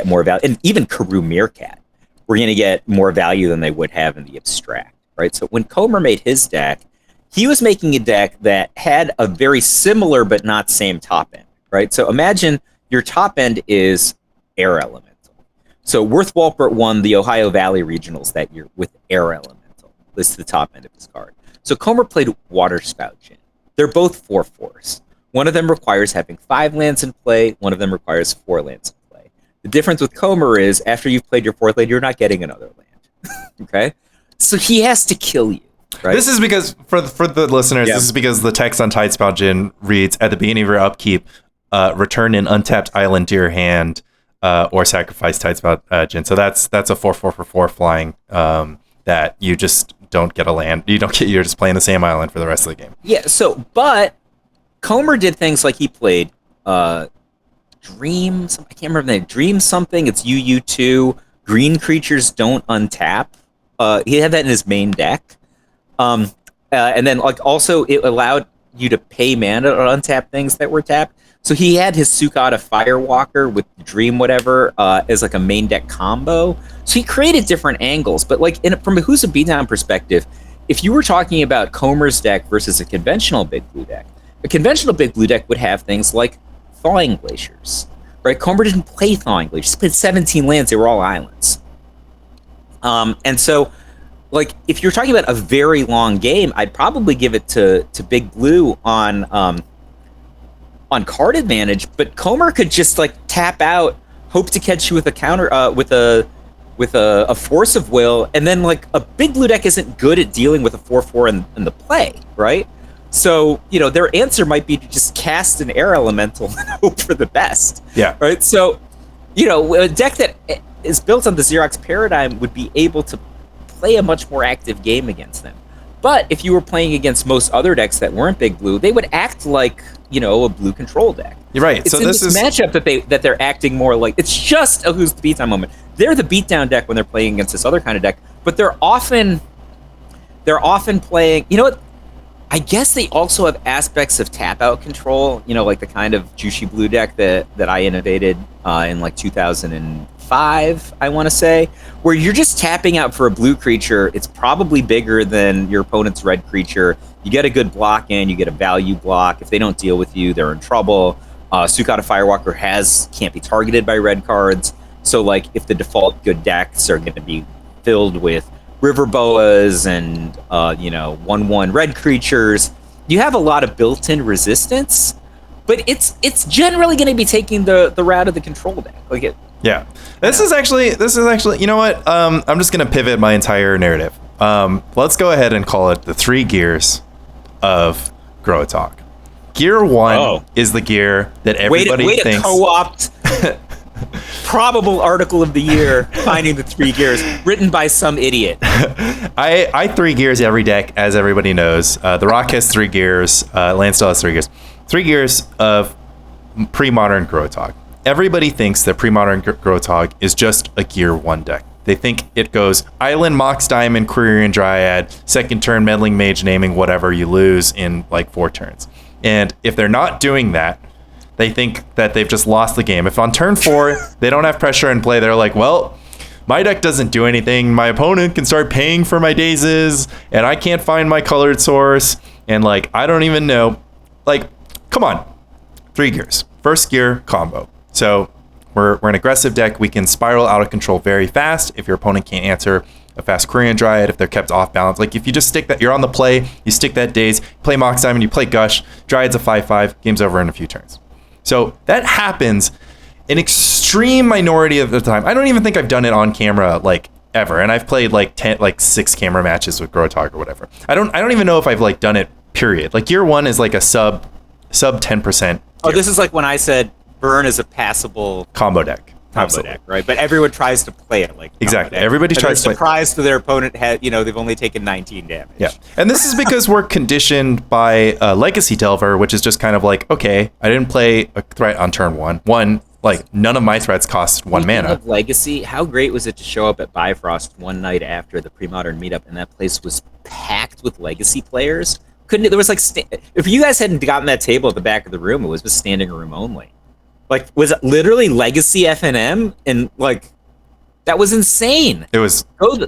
more value, and even Karoo Meerkat were going to get more value than they would have in the abstract, right? So when Comer made his deck, he was making a deck that had a very similar but not same top end, right? So imagine your top end is Air Elemental. So Worth Walpert won the Ohio Valley Regionals that year with Air Elemental. This is the top end of his card. So Comer played Water Spout Djinn. They're both 4/4s. One of them requires having 5 lands in play. One of them requires 4 lands in play. The difference with Comer is after you've played your 4th land, you're not getting another land. Okay? So he has to kill you. Right? This is because, for the listeners, This is because the text on Tidespell Djinn reads, at the beginning of your upkeep, return an untapped island to your hand, or sacrifice Tidespell Djinn. So that's a 4/4 for 4 flying that you just don't get a land. You're just playing the same island for the rest of the game. Yeah. So, but Comer did things like he played Dream. I can't remember the name. Dream something. It's UU2. Green creatures don't untap. He had that in his main deck. And then like also it allowed you to pay mana to untap things that were tapped. So he had his Sukata Firewalker with Dream whatever as like a main deck combo. So he created different angles. But like from a Who's a Beatdown perspective, if you were talking about Comer's deck versus a conventional Big Blue deck, a conventional Big Blue deck would have things like Thawing Glaciers, right? Comer didn't play Thawing Glaciers. He played 17 lands. They were all islands. And so like if you're talking about a very long game, I'd probably give it to Big Blue on on card advantage, but Comer could just like tap out, hope to catch you with a counter, with a force of will, and then like a big blue deck isn't good at dealing with a 4/4 in the play, right? So, you know, their answer might be to just cast an air elemental and hope for the best. Yeah. Right. So, you know, a deck that is built on the Xerox paradigm would be able to play a much more active game against them. But if you were playing against most other decks that weren't big blue, they would act like, you know, a blue control deck. You're right. It's so in this is matchup that they're acting more like, it's just a who's the beatdown moment. They're the beatdown deck when they're playing against this other kind of deck, but they're often playing, you know what? I guess they also have aspects of tap out control, you know, like the kind of Jushi blue deck that I innovated in like 2005, I want to say, where you're just tapping out for a blue creature. It's probably bigger than your opponent's red creature. You get a good block in, you get a value block. If they don't deal with you, they're in trouble. Sukata Firewalker can't be targeted by red cards. So like if the default good decks are going to be filled with river boas and 1/1 red creatures, you have a lot of built-in resistance, but it's generally going to be taking the route of the control deck. Like it. Yeah, this is actually you know what? I'm just going to pivot my entire narrative. Let's go ahead and call it the 3 gears of Gro-a-Tog. Gear 1 is the gear that everybody thinks. Way to co-opt probable article of the year, finding the 3 gears, written by some idiot. I 3 gears every deck, as everybody knows. The Rock has 3 gears. Landstill has 3 gears. 3 gears of pre-modern Gro-a-Tog. Everybody thinks that pre-modern Gro-a-Tog is just a gear 1 deck. They think it goes Island, Mox Diamond, Quirion Dryad, second turn, Meddling Mage, naming whatever, you lose in like 4 turns. And if they're not doing that, they think that they've just lost the game. If on turn 4, they don't have pressure in play, they're like, well, my deck doesn't do anything. My opponent can start paying for my dazes, and I can't find my colored source. And like, I don't even know. Like, come on. 3 gears. First gear, combo. So we're an aggressive deck. We can spiral out of control very fast if your opponent can't answer a fast Quirion Dryad, if they're kept off balance. Like if you just stick that, you're on the play, you stick that daze, play Mox Diamond, you play Gush, Dryad's a 5/5, game's over in a few turns. So that happens an extreme minority of the time. I don't even think I've done it on camera like ever, and I've played like 6 camera matches with Gro-a-Tog or whatever. I don't even know if I've like done it. Period. Like year 1 is like a sub 10%. Oh, this is like when I said Burn is a passable combo deck. Combo deck, right? But everyone tries to play it like exactly. Everybody tries to play. Surprised to their opponent they've only taken 19 damage. Yeah, and this is because we're conditioned by Legacy Delver, which is just kind of like, okay, I didn't play a threat on turn 1. Like none of my threats cost 1 mana. Of Legacy, how great was it to show up at Bifrost one night after the pre-modern meetup, and that place was packed with Legacy players? There was like, if you guys hadn't gotten that table at the back of the room, it was just standing room only. Like, was it literally Legacy FNM? And like, that was insane. It was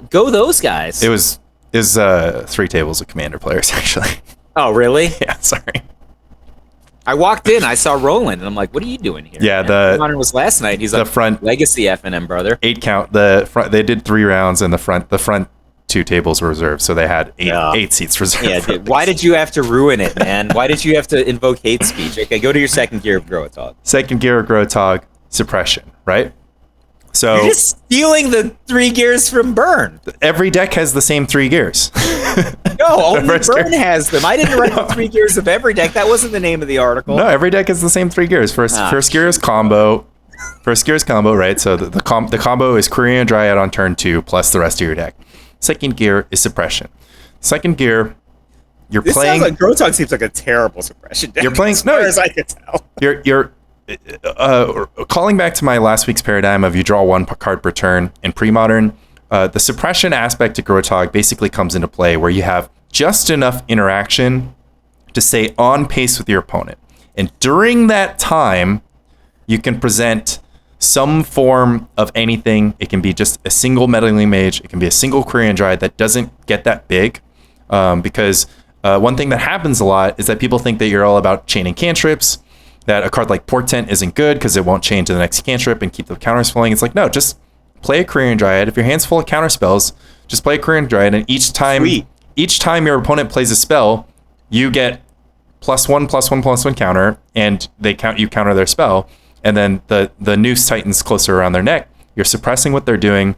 go those guys. It was 3 tables of Commander players actually. Oh really? Yeah, sorry. I walked in, I saw Roland, and I'm like, "What are you doing here?" Yeah, the Modern was last night. He's like, front Legacy FNM, brother. 8 count. The front. They did 3 rounds, and the front 2 tables were reserved, so they had 8 seats reserved. Yeah, why did you have to ruin it, man? Why did you have to invoke hate speech? Okay, go to your second gear of Gro-a-Tog. Second gear of Gro-a-Tog, suppression, right? So you're just stealing the 3 gears from Burn. Every deck has the same 3 gears. No, only Burn has them. I didn't write the 3 gears of every deck. That wasn't the name of the article. No, every deck has the same 3 gears. First gear is combo. First gear is combo, right? So the combo is Quirion Dryad on turn 2 plus the rest of your deck. Second gear is suppression. Second gear, this playing. Sounds like Gro-a-Tog seems like a terrible suppression deck. You're playing. As far as I can tell. You're calling back to my last week's paradigm of you draw 1 card per turn in pre-modern. The suppression aspect of Gro-a-Tog basically comes into play where you have just enough interaction to stay on pace with your opponent, and during that time, you can present some form of anything. It can be just a single Meddling Mage. It can be a single Quirion Dryad that doesn't get that big. Because one thing that happens a lot is that people think that you're all about chaining cantrips, that a card like Portent isn't good because it won't chain to the next cantrip and keep the counters flowing. It's like, no, just play a Quirion Dryad. If your hand's full of counter spells, just play a Quirion Dryad, and each time your opponent plays a spell, you get +1/+1/+1 counter, and you counter their spell, and then the noose tightens closer around their neck. You're suppressing what they're doing,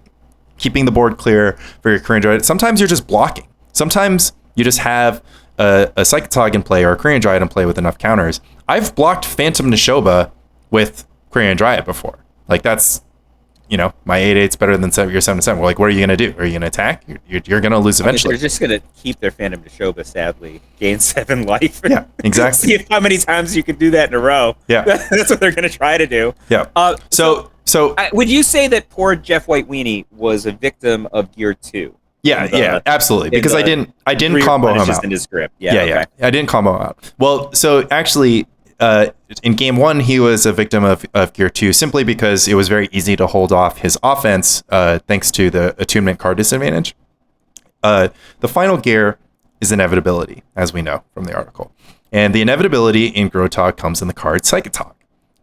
keeping the board clear for your Korean Dryad. Sometimes you're just blocking. Sometimes you just have a Psychotog in play or a Korean Dryad in play with enough counters. I've blocked Phantom Neshoba with Korean Dryad before. Like, that's, my 8/8's better than your 7/7. Well, like, what are you going to do? Are you going to attack? You're going to lose eventually. They're just going to keep their Phantom Neshoba, sadly, gain 7 life. Yeah, exactly. See how many times you can do that in a row. Yeah. That's what they're going to try to do. Yeah. So would you say that poor Jeff White Weenie was a victim of Gear 2? Yeah, absolutely. Because I didn't combo him out. In his grip. Yeah. I didn't combo out. Well, so actually, in game 1, he was a victim of Gear 2 simply because it was very easy to hold off his offense thanks to the attunement card disadvantage. The final gear is inevitability, as we know from the article. And the inevitability in Gro-a-Tog comes in the card Psychotog.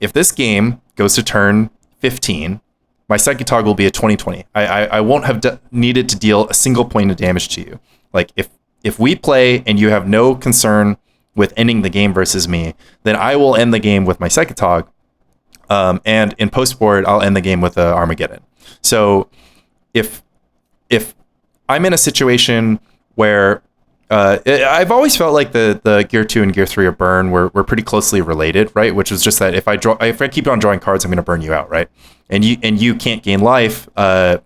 If this game goes to turn 15, my Psychotog will be a 20/20. I won't have needed to deal a single point of damage to you. Like, if we play and you have no concern with ending the game versus me, then I will end the game with my Psychotog. And in post-board, I'll end the game with Armageddon. So if I'm in a situation where I've always felt like the Gear 2 and Gear 3 of burn were pretty closely related, right? Which was just that if I keep on drawing cards, I'm going to burn you out, right? And you can't gain life. For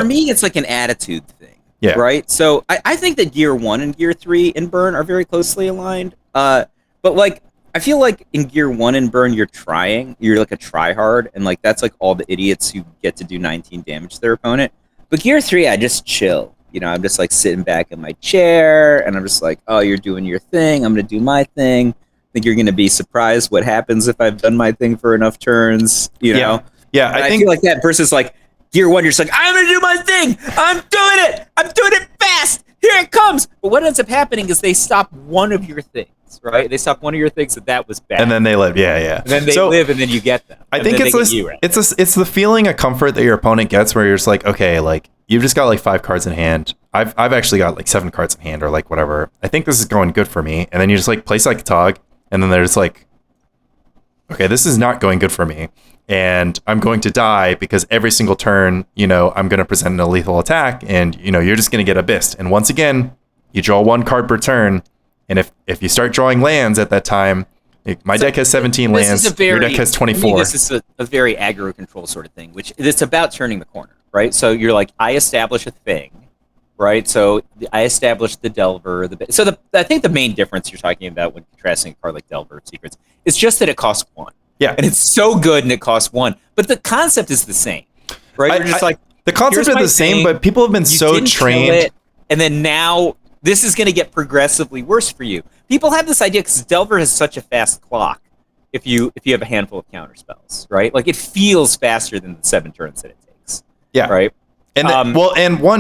me, it's like an attitude thing. Yeah. Right. So I think that Gear 1 and Gear 3 in burn are very closely aligned. But like, I feel like in Gear 1 and burn, you're like a tryhard, and like that's like all the idiots who get to do 19 damage to their opponent. But Gear 3, I just chill. I'm just like sitting back in my chair, and I'm just like, oh, you're doing your thing. I'm going to do my thing. I think you're going to be surprised what happens if I've done my thing for enough turns, Yeah, I feel like that versus like Gear 1, you're just like, I'm going to do my thing. I'm doing it. I'm doing it fast. Here it comes. But what ends up happening is they stop one of your things, right? They stop one of your things that was bad. And then they live. Yeah. And then they live, and then you get them. I think it's the feeling of comfort that your opponent gets where you're just like, okay, like, you've just got like 5 cards in hand. I've actually got like 7 cards in hand or like whatever. I think this is going good for me. And then you just like play Psychotog, and then they're just like, okay, this is not going good for me. And I'm going to die because every single turn, I'm going to present a lethal attack, and, you're just going to get abyssed. And once again, you draw 1 card per turn. And if you start drawing lands at that time, my deck has 17 lands, your deck has 24. This is a very aggro-control sort of thing, which it's about turning the corner, right? So you're like, I establish a thing, right? So I established the Delver. I think the main difference you're talking about when contrasting a card like Delver of Secrets is just that it costs 1. Yeah. And it's so good and it costs 1. But the concept is the same, right? You're just like, the concept is the same, but people have been so trained. And then now this is going to get progressively worse for you. People have this idea because Delver has such a fast clock if you have a handful of counter spells, right? Like, it feels faster than the 7 turns that it takes. Yeah. Right? And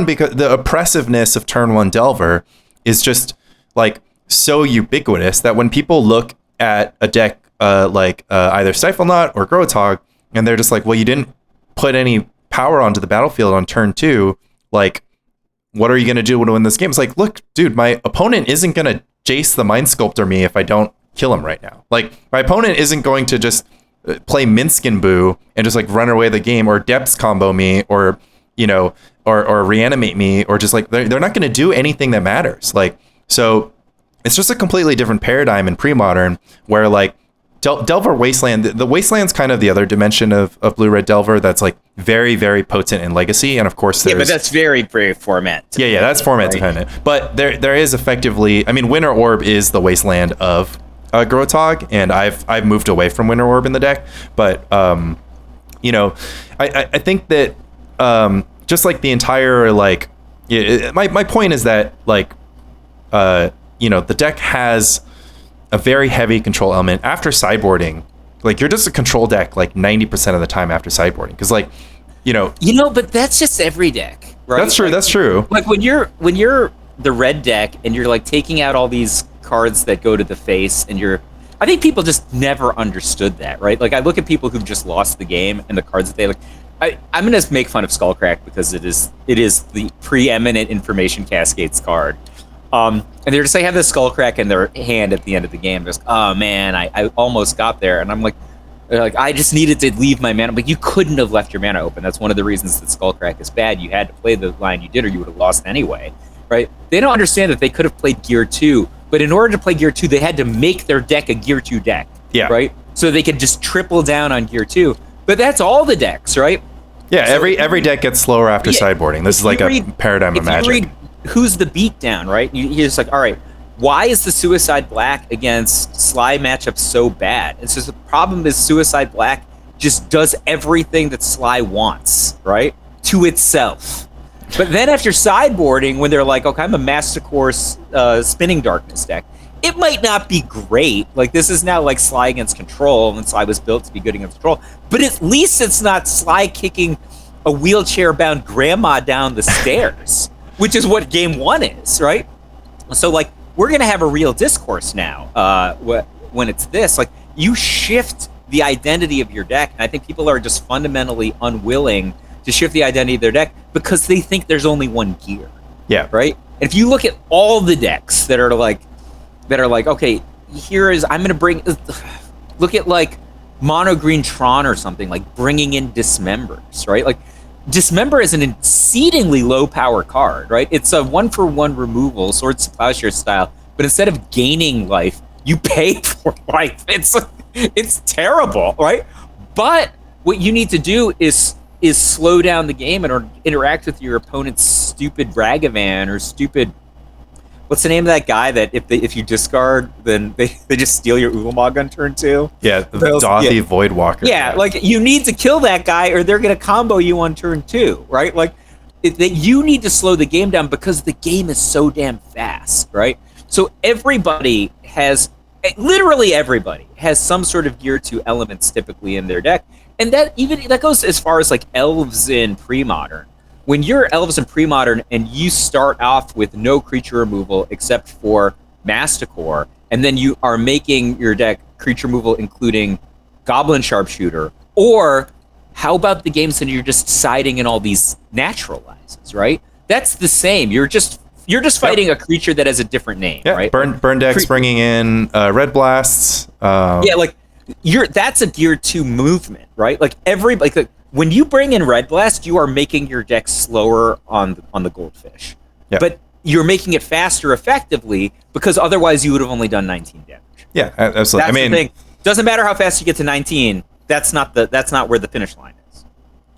because the oppressiveness of turn 1 Delver is just like so ubiquitous that when people look at a deck like either Stifle Knot or Gro-a-Tog, and they're just like, well, you didn't put any power onto the battlefield on turn 2, like, what are you going to do to win this game? It's like, look, dude, my opponent isn't going to Jace the Mind Sculptor me if I don't kill him right now. Like, my opponent isn't going to just play Minsk and Boo and just like run away the game, or depths combo me, or or reanimate me, or just like they're not going to do anything that matters. Like, so it's just a completely different paradigm in pre-modern where like Delver Wasteland, the Wasteland's kind of the other dimension of Blue Red Delver that's like very, very potent in Legacy, and of course there's... Yeah, but that's very, very format. Yeah, that's format dependent. But there is effectively, I mean, Winter Orb is the Wasteland of Gro-a-Tog, and I've moved away from Winter Orb in the deck, but I think that just like the entire like, my point is that like the deck has a very heavy control element after sideboarding. Like, you're just a control deck like 90% of the time after sideboarding, because like but that's just every deck, right? That's true. Like, that's true. Like when you're the red deck and you're like taking out all these cards that go to the face, and I think people just never understood that, right? Like, I look at people who've just lost the game and the cards that they like. I'm gonna make fun of Skullcrack because it is the preeminent information cascades card. And they're just have this skull crack in their hand at the end of the game. Just, oh man, I almost got there, and I'm like, I just needed to leave my mana. But you couldn't have left your mana open. That's one of the reasons that skull crack is bad. You had to play the line you did, or you would have lost anyway, right? They don't understand that they could have played Gear 2, but in order to play Gear 2, they had to make their deck a Gear 2 deck, right? So they could just triple down on Gear 2. But that's all the decks, right? Yeah, so every deck gets slower after sideboarding. This is like a paradigm of Magic. You read who's the beatdown, right? You're just like, all right, why is the Suicide Black against Sly matchup so bad? It's just the problem is Suicide Black just does everything that Sly wants, right? To itself. But then after sideboarding, when they're like, okay, I'm a Master Course Spinning Darkness deck, it might not be great. Like, this is now like Sly against Control, and Sly was built to be good against Control. But at least it's not Sly kicking a wheelchair-bound grandma down the stairs, which is what Game 1 is, right? So, like, we're going to have a real discourse now when it's this. Like, you shift the identity of your deck, and I think people are just fundamentally unwilling to shift the identity of their deck because they think there's only one gear. Yeah. Right? And if you look at all the decks that are like, okay, I'm going to bring, look at like Mono Green Tron or something, like bringing in Dismembers, right? Like, Dismember is an exceedingly low power card, right? It's a 1-for-1 removal, Swords to Plowshare style, but instead of gaining life, you pay for life. It's terrible, right? But what you need to do is slow down the game and interact with your opponent's stupid Ragavan or stupid, what's the name of that guy that if you discard, then they just steal your Ulamog on turn 2? Yeah, the Dothy Voidwalker. Yeah, like you need to kill that guy or they're going to combo you on turn 2, right? Like you need to slow the game down because the game is so damn fast, right? So literally everybody has some sort of Gear 2 elements typically in their deck. And that goes as far as like Elves in Premodern. When you're Elves in Premodern and you start off with no creature removal except for Masticore, and then you are making your deck creature removal including Goblin Sharpshooter, or how about the games that you're just siding in all these naturalizes, right? That's the same. You're just fighting a creature that has a different name, right? Burn decks bringing in Red Blasts. That's a Gear 2 movement, right? Like when you bring in Red Blast, you are making your deck slower on the Goldfish. Yep. But you're making it faster effectively because otherwise you would have only done 19 damage. Yeah, absolutely. That's the thing. Doesn't matter how fast you get to 19. That's not where the finish line is.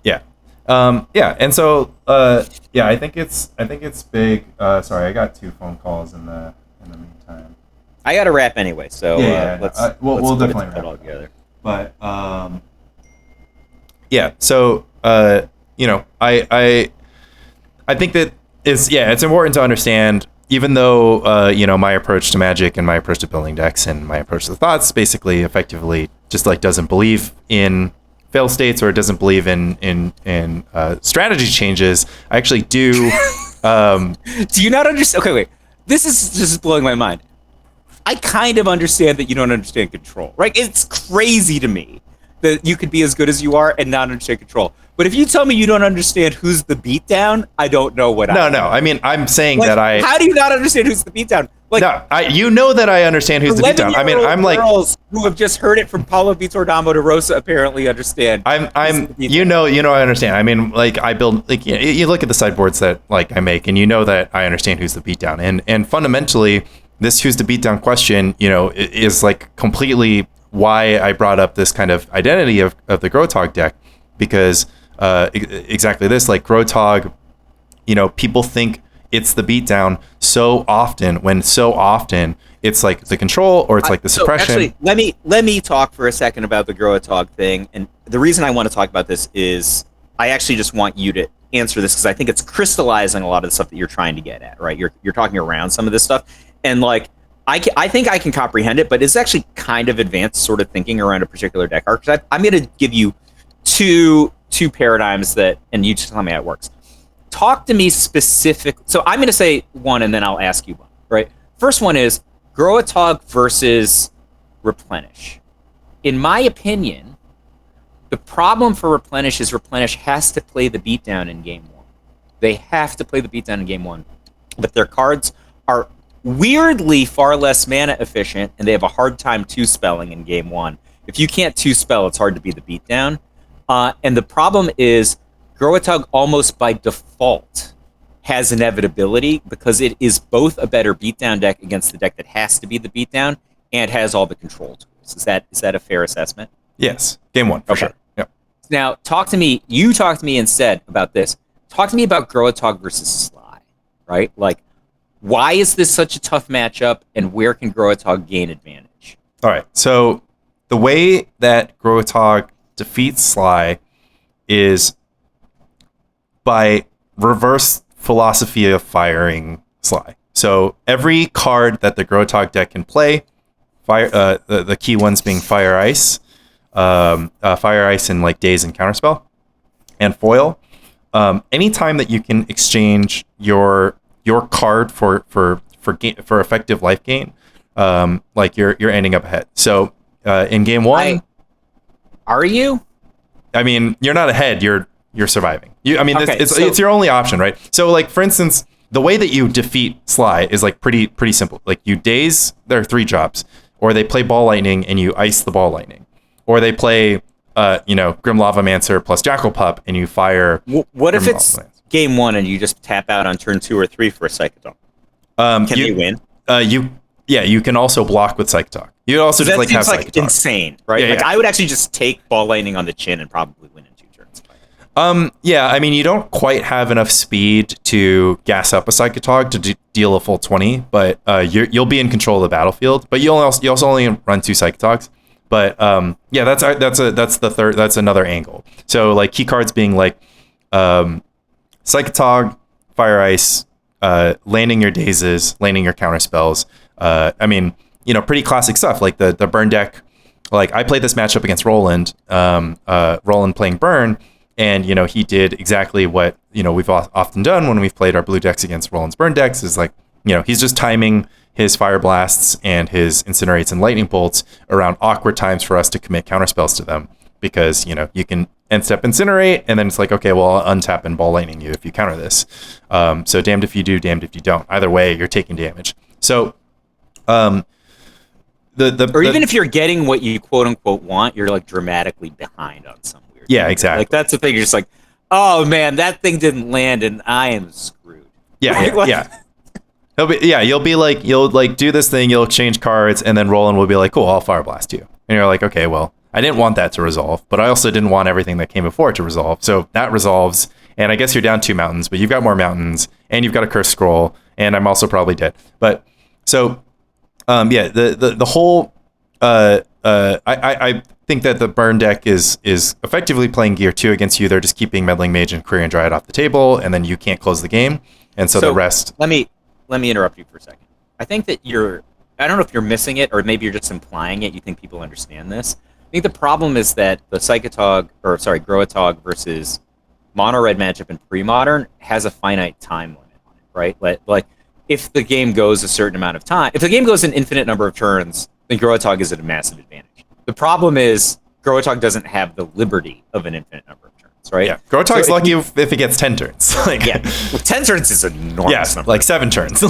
Yeah. And so I think it's big. Sorry, I got 2 phone calls in the meantime. I got to wrap anyway, so we'll definitely wrap it all together. But so I think that it's important to understand, even though my approach to Magic and my approach to building decks and my approach to the thoughts basically effectively just like doesn't believe in fail states or it doesn't believe in strategy changes. I actually do. Do you not understand? Okay, wait. This is blowing my mind. I kind of understand that you don't understand Control, right? It's crazy to me that you could be as good as you are and not understand Control. But if you tell me you don't understand who's the beatdown, I don't know what No, I mean, I'm saying that I... How do you not understand who's the beatdown? Like, no, you know that I understand who's the beatdown. I mean, I'm like... girls who have just heard it from Paulo Vitor Damo de Rosa apparently understand. You know I understand. I mean, like, I build... Like, you look at the sideboards that, like, I make, and you know that I understand who's the beatdown. And fundamentally, this who's the beatdown question, is, like, completely why I brought up this kind of identity of the Gro-a-Tog deck, because exactly this, like Gro-a-Tog, people think it's the beatdown so often it's like the control or it's like the suppression. Actually, let me talk for a second about the Gro-a-Tog thing. And the reason I want to talk about this is I actually just want you to answer this because I think it's crystallizing a lot of the stuff that you're trying to get at, right? You're talking around some of this stuff. And like, I think I can comprehend it, but it's actually kind of advanced sort of thinking around a particular deck archetype. I'm going to give you two paradigms and you just tell me how it works. Talk to me specific. So I'm going to say one and then I'll ask you one, right? First one is Gro-a-Tog versus Replenish. In my opinion, the problem for Replenish is Replenish has to play the beatdown in game 1. They have to play the beatdown in game 1. But their cards are weirdly far less mana efficient, and they have a hard time two-spelling in game one. If you can't two-spell, it's hard to beat the beatdown. And the problem is Gro-a-Tog almost by default has inevitability because it is both a better beatdown deck against the deck that has to be the beatdown and has all the control tools. Is that a fair assessment? Yes. Game one, for sure. Yep. Now, you talk to me instead about this. Talk to me about Gro-a-Tog versus Sly, right? Like, why is this such a tough matchup, and where can Gro-a-Tog gain advantage? All right. So the way that Gro-a-Tog defeats Sly is by reverse philosophy of firing Sly. So every card that the Gro-a-Tog deck can play, the key ones being Fire Ice and like Daze and Counterspell, and Foil. Anytime that you can exchange your card for effective life gain, like you're ending up ahead. So in game one, are you? I mean, you're not ahead. You're surviving. It's your only option, right? So like for instance, the way that you defeat Sly is like pretty simple. Like you Daze their 3 drops, or they play Ball Lightning and you ice the Ball Lightning, or they play Grim Lavamancer plus Jackal Pup and you fire. What if it's game one and you just tap out on turn 2 or 3 for a Psychotog? Can you win? You can also block with Psychotog. You also just like have Psychotog. Insane, right? Yeah. I would actually just take Ball Lightning on the chin and probably win in 2 turns. I mean, you don't quite have enough speed to gas up a Psychotog to deal a full 20, but you'll be in control of the battlefield. But you also only run 2 Psychotogs. But that's another angle. So like key cards being like Psychotog, Fire Ice, landing your Dazes, landing your counterspells. Pretty classic stuff. Like the burn deck. Like I played this matchup against Roland. Roland playing burn, and he did exactly what we've often done when we've played our blue decks against Roland's burn decks. Is like he's just timing his Fire Blasts and his Incinerates and Lightning Bolts around awkward times for us to commit counterspells to them, because you can end step Incinerate, and then it's like, okay, well, I'll untap and Ball Lightning you if you counter this. So damned if you do, damned if you don't. Either way, you're taking damage. So even if you're getting what you quote unquote want, you're like dramatically behind on some weird. Yeah, thing. exactly. Like that's the thing. You're just like, oh man, that thing didn't land, and I am screwed. Yeah, yeah. You'll do this thing, you'll exchange cards, and then Roland will be like, cool, I'll Fire Blast you. And you're like, okay, well, I didn't want that to resolve, but I also didn't want everything that came before it to resolve. So that resolves, and I guess you're down 2 mountains, but you've got more mountains, and you've got a Curse Scroll, and I'm also probably dead. But so, the whole, I think that the burn deck is effectively playing Gear 2 against you. They're just keeping Meddling Mage and Quirion Dryad off the table, and then you can't close the game. And so the rest... Let me interrupt you for a second. I think that I don't know if you're missing it, or maybe you're just implying it. You think people understand this. I think the problem is that the Gro-a-Tog versus Mono Red matchup in Premodern has a finite time limit on it, right? Like if the game goes a certain amount of time, if the game goes an infinite number of turns, then Gro-a-Tog is at a massive advantage. The problem is Gro-a-Tog doesn't have the liberty of an infinite number of turns. Right? Yeah, Gro-a-Tog's lucky if it gets 10 turns. Well, 10 turns is enormous. Yeah, like 7 turns. So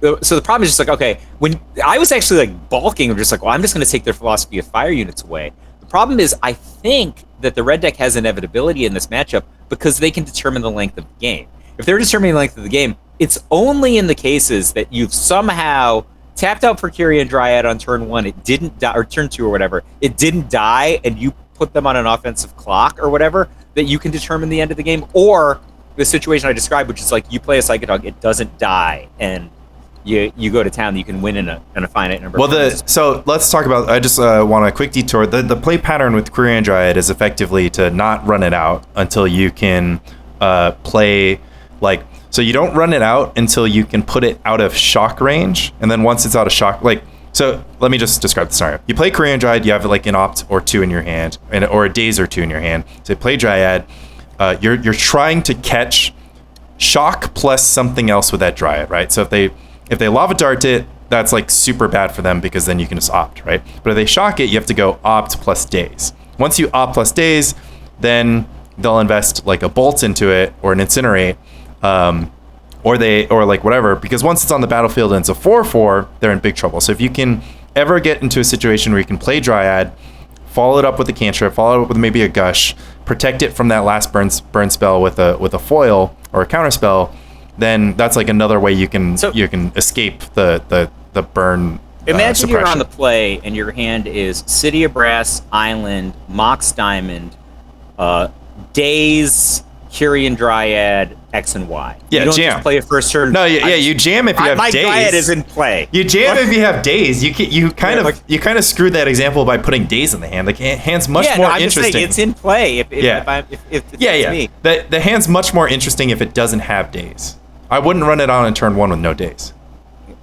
the problem is just like, okay, when I was actually like balking of just like, well, I'm just going to take their philosophy of fire units away. The problem is I think that the red deck has inevitability in this matchup because they can determine the length of the game. If they're determining the length of the game, it's only in the cases that you've somehow tapped out for Quirion Dryad on turn 1, it didn't die, or turn 2 or whatever, it didn't die, and you put them on an offensive clock or whatever, that you can determine the end of the game, or the situation I described, which is like you play a Psychotog, it doesn't die, and you go to town, you can win in a finite number. Well, so let's talk about. I just want a quick detour. The play pattern with Quirion Dryad is effectively to not run it out until you can play like. So you don't run it out until you can put it out of shock range, and then once it's out of shock, like. So let me just describe the scenario. You play Quirion Dryad, you have like an opt or 2 in your hand, or a Daze or 2 in your hand. So you play Dryad, you're trying to catch shock plus something else with that Dryad, right? So if they Lava Dart it, that's like super bad for them because then you can just opt, right? But if they shock it, you have to go opt plus Daze. Once you opt plus Daze, then they'll invest like a Bolt into it or an Incinerate, or like whatever, because once it's on the battlefield and it's a 4/4, they're in big trouble. So if you can ever get into a situation where you can play Dryad, follow it up with a cantrip, follow it up with maybe a gush, protect it from that last burn spell with a foil or a counter spell, then that's like another way you can escape the burn. Imagine you're on the play and your hand is City of Brass, Island, Mox Diamond, Days, Kyrian Dryad, X and Y. Yeah, you don't jam. Just play it first turn. No, you jam if you have my Days. My Dryad is in play. You jam if you have Days. You kind of screwed that example by putting Days in the hand. The hand's much more I'm interesting. Just saying it's in play. If me. The hand's much more interesting if it doesn't have Days. I wouldn't run it on in turn 1 with no Days.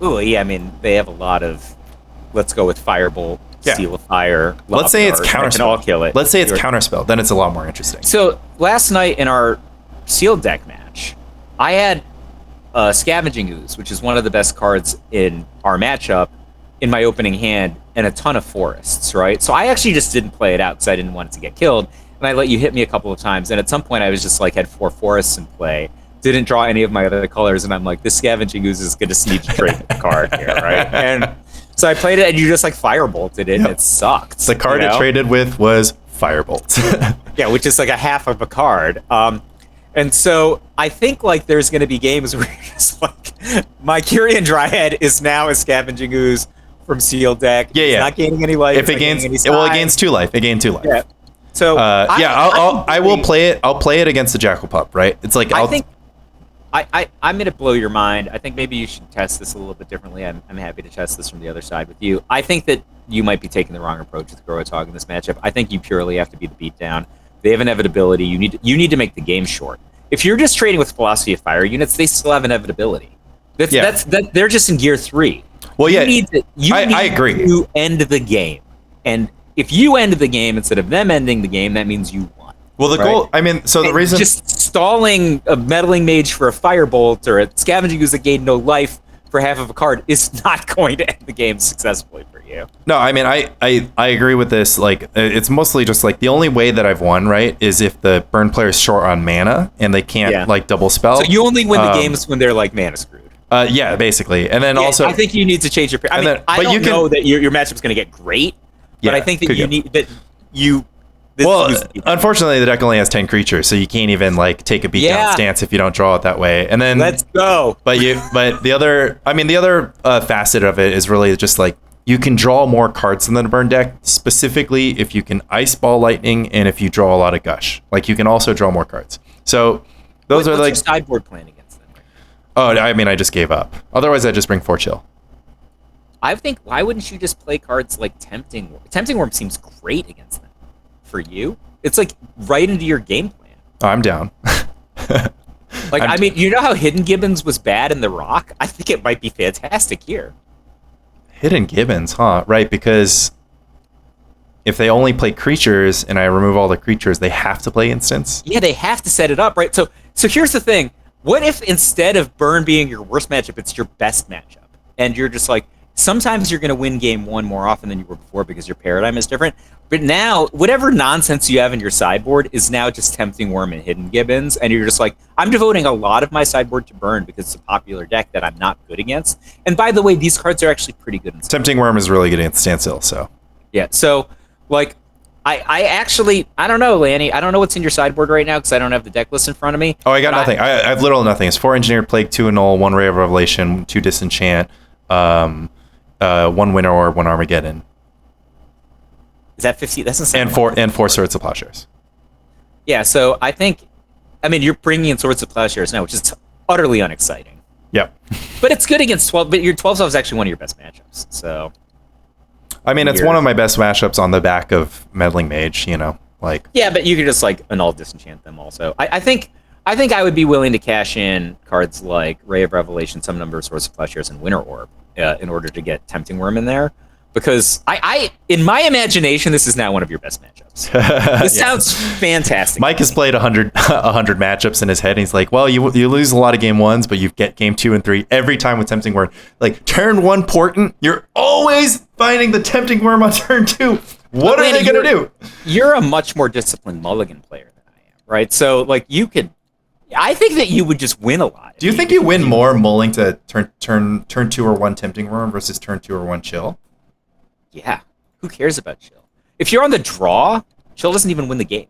Ooh, yeah. I mean, they have a lot of. Let's go with Firebolt, Seal of Fire. Let's say it's counterspell. All kill it. Let's say it's counterspell. Then it's a lot more interesting. So last night in our sealed deck match, I had Scavenging Ooze, which is one of the best cards in our matchup, in my opening hand, and a ton of forests. Right. So I actually just didn't play it out because I didn't want it to get killed, and I let you hit me a couple of times. And at some point, I was just like had 4 forests in play. Didn't draw any of my other colors, and I'm like, this Scavenging Ooze is going to sneak trade the card here, right? And so I played it, and you just like firebolted it, and it sucked. The card it traded with was Firebolt. Yeah, which is like a half of a card. And so I think like there's going to be games where you're just like, my Kyrian Dryad is now a Scavenging Ooze from sealed deck. It's not gaining any life. If it gains, it gains 2 life. It gained 2 life. Yeah. So I will play it. I'll play it against the Jackal Pup. Right? It's like I'm going to blow your mind. I think maybe you should test this a little bit differently. I'm happy to test this from the other side with you. I think that you might be taking the wrong approach with Gro-a-Tog in this matchup. I think you purely have to be the beatdown. They have inevitability. You need to make the game short. If you're just trading with Philosophy of Fire units, they still have inevitability. They're just in gear 3. Well, I agree. To end the game. And if you end the game instead of them ending the game, that means you won. Well, the goal, the reason... Just stalling a Meddling Mage for a Firebolt or a Scavenging Ooze that gained no life for half of a card is not going to end the game successfully for you. No, I agree with this. Like, it's mostly just like the only way that I've won, right, is if the burn player is short on mana and they can't, like, double spell. So you only win the games when they're, like, mana screwed. Yeah, basically. And then also... I think you need to change your... I don't know that your matchup's going to get great, but I think that you need... that you... Unfortunately, the deck only has 10 creatures, so you can't even like take a beatdown stance if you don't draw it that way. And then let's go. But the other facet of it is really just like you can draw more cards in the burn deck, specifically if you can Ice Ball Lightning and if you draw a lot of Gush. Like you can also draw more cards. So those are like your sideboard plan against them. Oh, I just gave up. Otherwise, I just bring 4 Chill. I think why wouldn't you just play cards like Tempting Worm? Tempting Worm seems great against them. For you, it's like right into your game plan. Oh, I'm down. You know how Hidden Gibbons was bad in the Rock? I think it might be fantastic here. Hidden Gibbons, huh? Right, because if they only play creatures and I remove all the creatures, they have to play instants. Yeah, they have to set it up, right? So here's the thing. What if instead of Burn being your worst matchup, it's your best matchup? And you're just like, sometimes you're going to win game 1 more often than you were before because your paradigm is different. But now, whatever nonsense you have in your sideboard is now just Tempting Worm and Hidden Gibbons. And you're just like, I'm devoting a lot of my sideboard to Burn because it's a popular deck that I'm not good against. And by the way, these cards are actually pretty good. Tempting Worm is really good against Standstill, so. Yeah, so, like, I don't know, Lanny. I don't know what's in your sideboard right now because I don't have the deck list in front of me. Oh, I got nothing. I have literal nothing. It's 4 Engineered Plague, 2 Annul, 1 Ray of Revelation, 2 Disenchant, 1 Winter Orb, 1 Armageddon. Is that 50? That's insane. And 4 Swords of Plowshares. Yeah, so you're bringing in Swords of Plowshares now, which is utterly unexciting. Yep. But it's good against 12. But your 12 is actually one of your best matchups. So. It's one of my best matchups on the back of Meddling Mage. like. Yeah, but you could just like annul disenchant them also. I think I would be willing to cash in cards like Ray of Revelation, some number of Swords of Plowshares, and Winter Orb in order to get Tempting Worm in there. Because I in my imagination, this is now one of your best matchups. This sounds fantastic. Mike has played 100 matchups in his head, and he's like, well, you lose a lot of game 1s, but you get game 2 and 3 every time with Tempting Worm. Like, turn 1 Portent, you're always finding the Tempting Worm on turn 2. What are they going to do? You're a much more disciplined mulligan player than I am, right? So, like, you could I think that you would just win a lot. Do you think you win more mulling to turn 2 or 1 tempting worm versus turn 2 or 1 chill? Yeah. Who cares about chill? If you're on the draw, chill doesn't even win the game.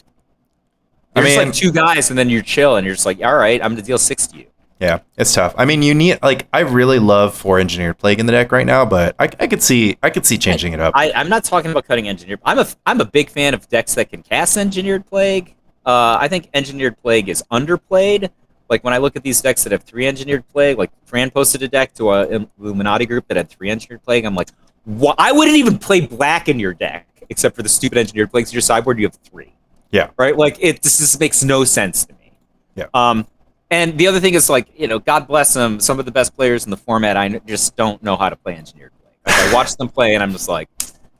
You're just like 2 guys, and then you're chill, and you're just like, all right, I'm going to deal 6 to you. Yeah, it's tough. I mean, you need I really love 4 Engineered Plague in the deck right now, but I could see changing it up. I'm not talking about cutting Engineered. I'm a big fan of decks that can cast Engineered Plague. I think Engineered Plague is underplayed. Like when I look at these decks that have 3 Engineered Plague, like Fran posted a deck to a Illuminati group that had 3 Engineered Plague. I'm like, what? I wouldn't even play black in your deck except for the stupid Engineered Plagues. Your sideboard, you have 3. Yeah. Right. Like this just makes no sense to me. Yeah. And the other thing is, like, God bless them, some of the best players in the format, I just don't know how to play Engineered Plague. Like, I watch them play, and I'm just like,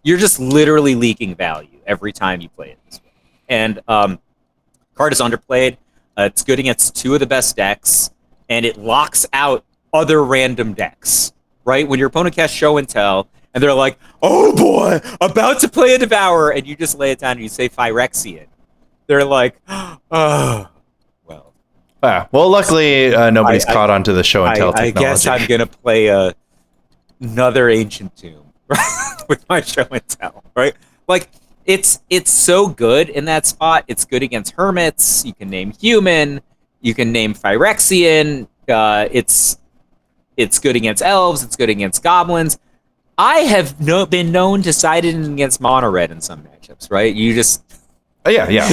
you're just literally leaking value every time you play it this way. And card is underplayed. It's good against 2 of the best decks, and it locks out other random decks, right? When your opponent casts Show and Tell, and they're like, oh boy, about to play a Devourer, and you just lay it down and you say Phyrexian. They're like, oh. Well, luckily nobody's caught on to the Show and Tell technology. I guess I'm gonna play another Ancient Tomb with my Show and Tell, right? Like it's so good in that spot. It's good against Hermits. You can name Human. You can name Phyrexian. It's good against Elves. It's good against Goblins. I have been known to side it against Mono Red in some matchups, right? You just yeah.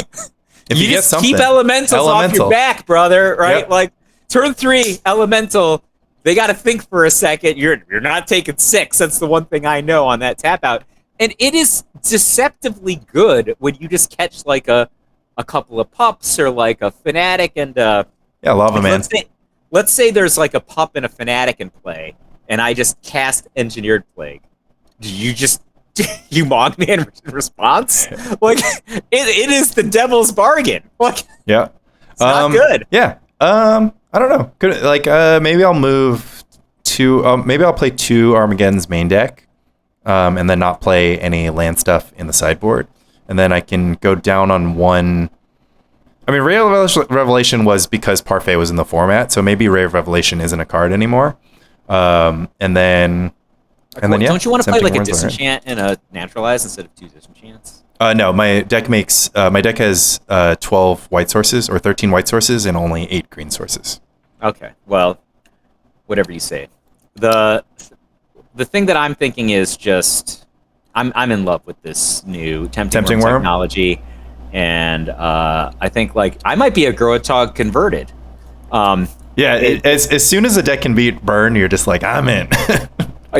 If you just keep elementals off your back, brother, right? Yep. Like turn 3, elemental. They got to think for a second. You're not taking 6. That's the one thing I know on that tap out. And it is deceptively good when you just catch like a couple of pups or like a Fanatic and Lava Man. Let's say there's like a pup and a Fanatic in play, and I just cast Engineered Plague. Do you just you mog me in response? Like it is the devil's bargain. Like yeah, it's not good. Yeah, I don't know. Could maybe I'll move to maybe I'll play 2 Armageddon's main deck, and then not play any land stuff in the sideboard, and then I can go down on 1. I mean, Ray of Revelation was because Parfait was in the format, so maybe Ray of Revelation isn't a card anymore, and then. And then, don't you want to play like a Disenchant and a Naturalize instead of 2 Disenchants? No, my deck has 12 white sources or 13 white sources and only 8 green sources. Okay, well, whatever you say. The thing that I'm thinking is just I'm in love with this new tempting worm technology, and I think like I might be a Gro-a-Tog converted. As soon as the deck can beat Burn, you're just like, I'm in.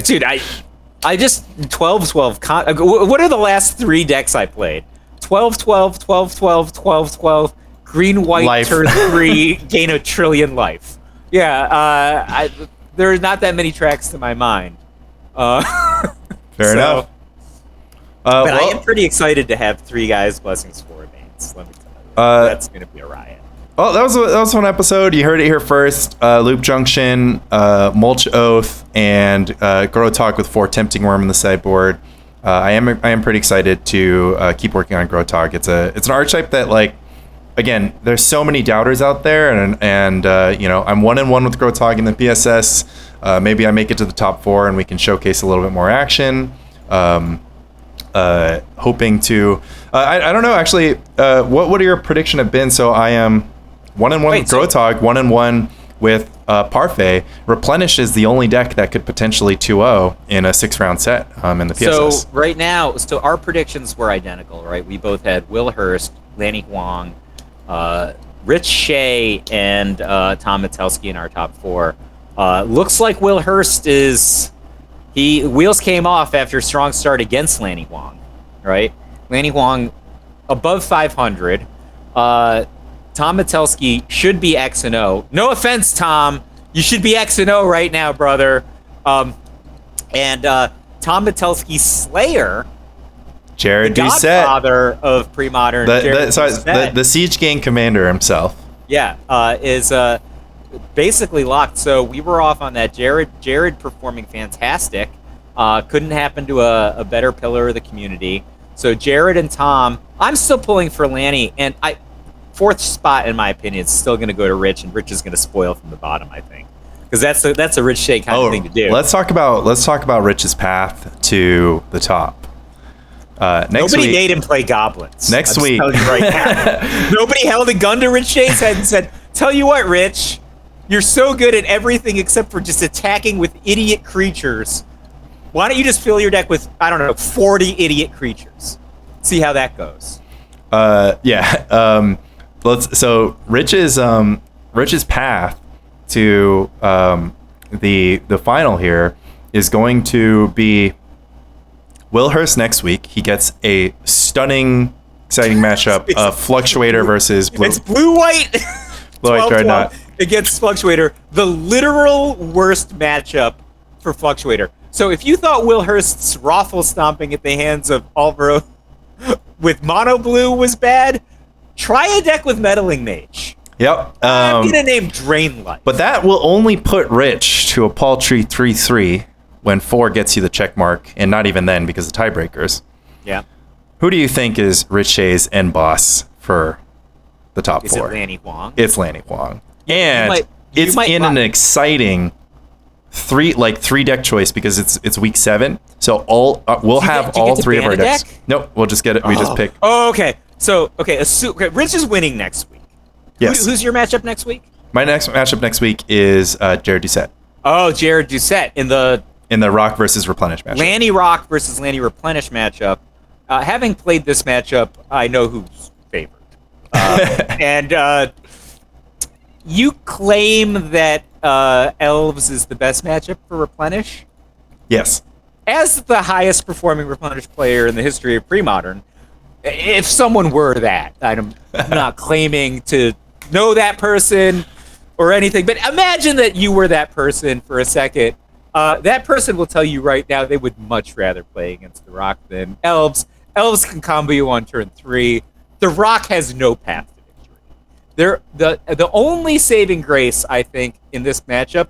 Dude, I just 12. What are the last 3 decks I played? 12, green, white, life. Turn 3, gain a trillion life. Yeah, there are not that many tracks to my mind. Fair enough. But I am pretty excited to have 3 guys Blessings for Remains. Let me tell you, that's going to be a riot. Well, that was one episode. You heard it here first. Loop Junction, Mulch Oath, and Gro-a-Tog with 4 Tempting Worm in the sideboard. I am pretty excited to keep working on Gro-a-Tog. It's an archetype that, like, again, there's so many doubters out there, and I'm 1-1 with Gro-a-Tog in the PSS. Maybe I make it to the top 4 and we can showcase a little bit more action. Hoping to. I don't know actually. What would your prediction have been? So I am 1-1 with Gro-a-Tog, 1-1 with Parfait. Replenish is the only deck that could potentially 2-0 in a 6-round set in the PSS. So right now, our predictions were identical, right? We both had Will Hurst, Lanny Huang, Rich Shea, and Tom Metelsky in our top 4. Looks like Will Hurst wheels came off after a strong start against Lanny Huang, right? Lanny Huang above 500. Tom Metelsky should be X and O. No offense, Tom. You should be X and O right now, brother. And Tom Metelsky's Slayer, Jared the godfather of Premodern, the Siege Gang commander himself. Yeah, is basically locked. So we were off on that. Jared performing fantastic. Couldn't happen to a better pillar of the community. So Jared and Tom, I'm still pulling for Lanny, and fourth spot, in my opinion, is still going to go to Rich, and Rich is going to spoil from the bottom, I think. Because that's a Rich Shea kind of thing to do. Let's talk about Rich's path to the top. Nobody made him play goblins. Next week. Right now. Nobody held a gun to Rich Shea's head and said, tell you what, Rich, you're so good at everything except for just attacking with idiot creatures. Why don't you just fill your deck with, 40 idiot creatures? See how that goes. So Rich's path to the final here is going to be Will Hurst next week. He gets a stunning, exciting matchup of Fluctuator versus Blue. It's blue-white. Blue-white Dreadnought against Fluctuator. The literal worst matchup for Fluctuator. So if you thought Will Hurst's Raffle stomping at the hands of Alvaro with Mono Blue was bad, try a deck with Meddling Mage. Yep. I'm going to name Drain Life. But that will only put Rich to a paltry 3-3 when 4 gets you the check mark, and not even then because of tiebreakers. Yeah. Who do you think is Rich Shea's end boss for the top 4? Is it Lanny Huang? It's Lanny Huang. And it's in an exciting three deck choice because it's week 7. So we'll have all 3 of our decks. Nope, we'll just get it. We just pick. Oh, okay. So Rich is winning next week. Yes. Who's your matchup next week? My next matchup next week is Jared Doucette. Oh, Jared Doucette in the Rock versus Replenish matchup. Lanny Rock versus Lanny Replenish matchup. Having played this matchup, I know who's favored. And you claim that Elves is the best matchup for Replenish? Yes. As the highest performing Replenish player in the history of Premodern, if someone were that, I'm not claiming to know that person or anything, but imagine that you were that person for a second. That person will tell you right now they would much rather play against the Rock than Elves. Elves can combo you on turn 3. The Rock has no path to victory. The only saving grace, I think, in this matchup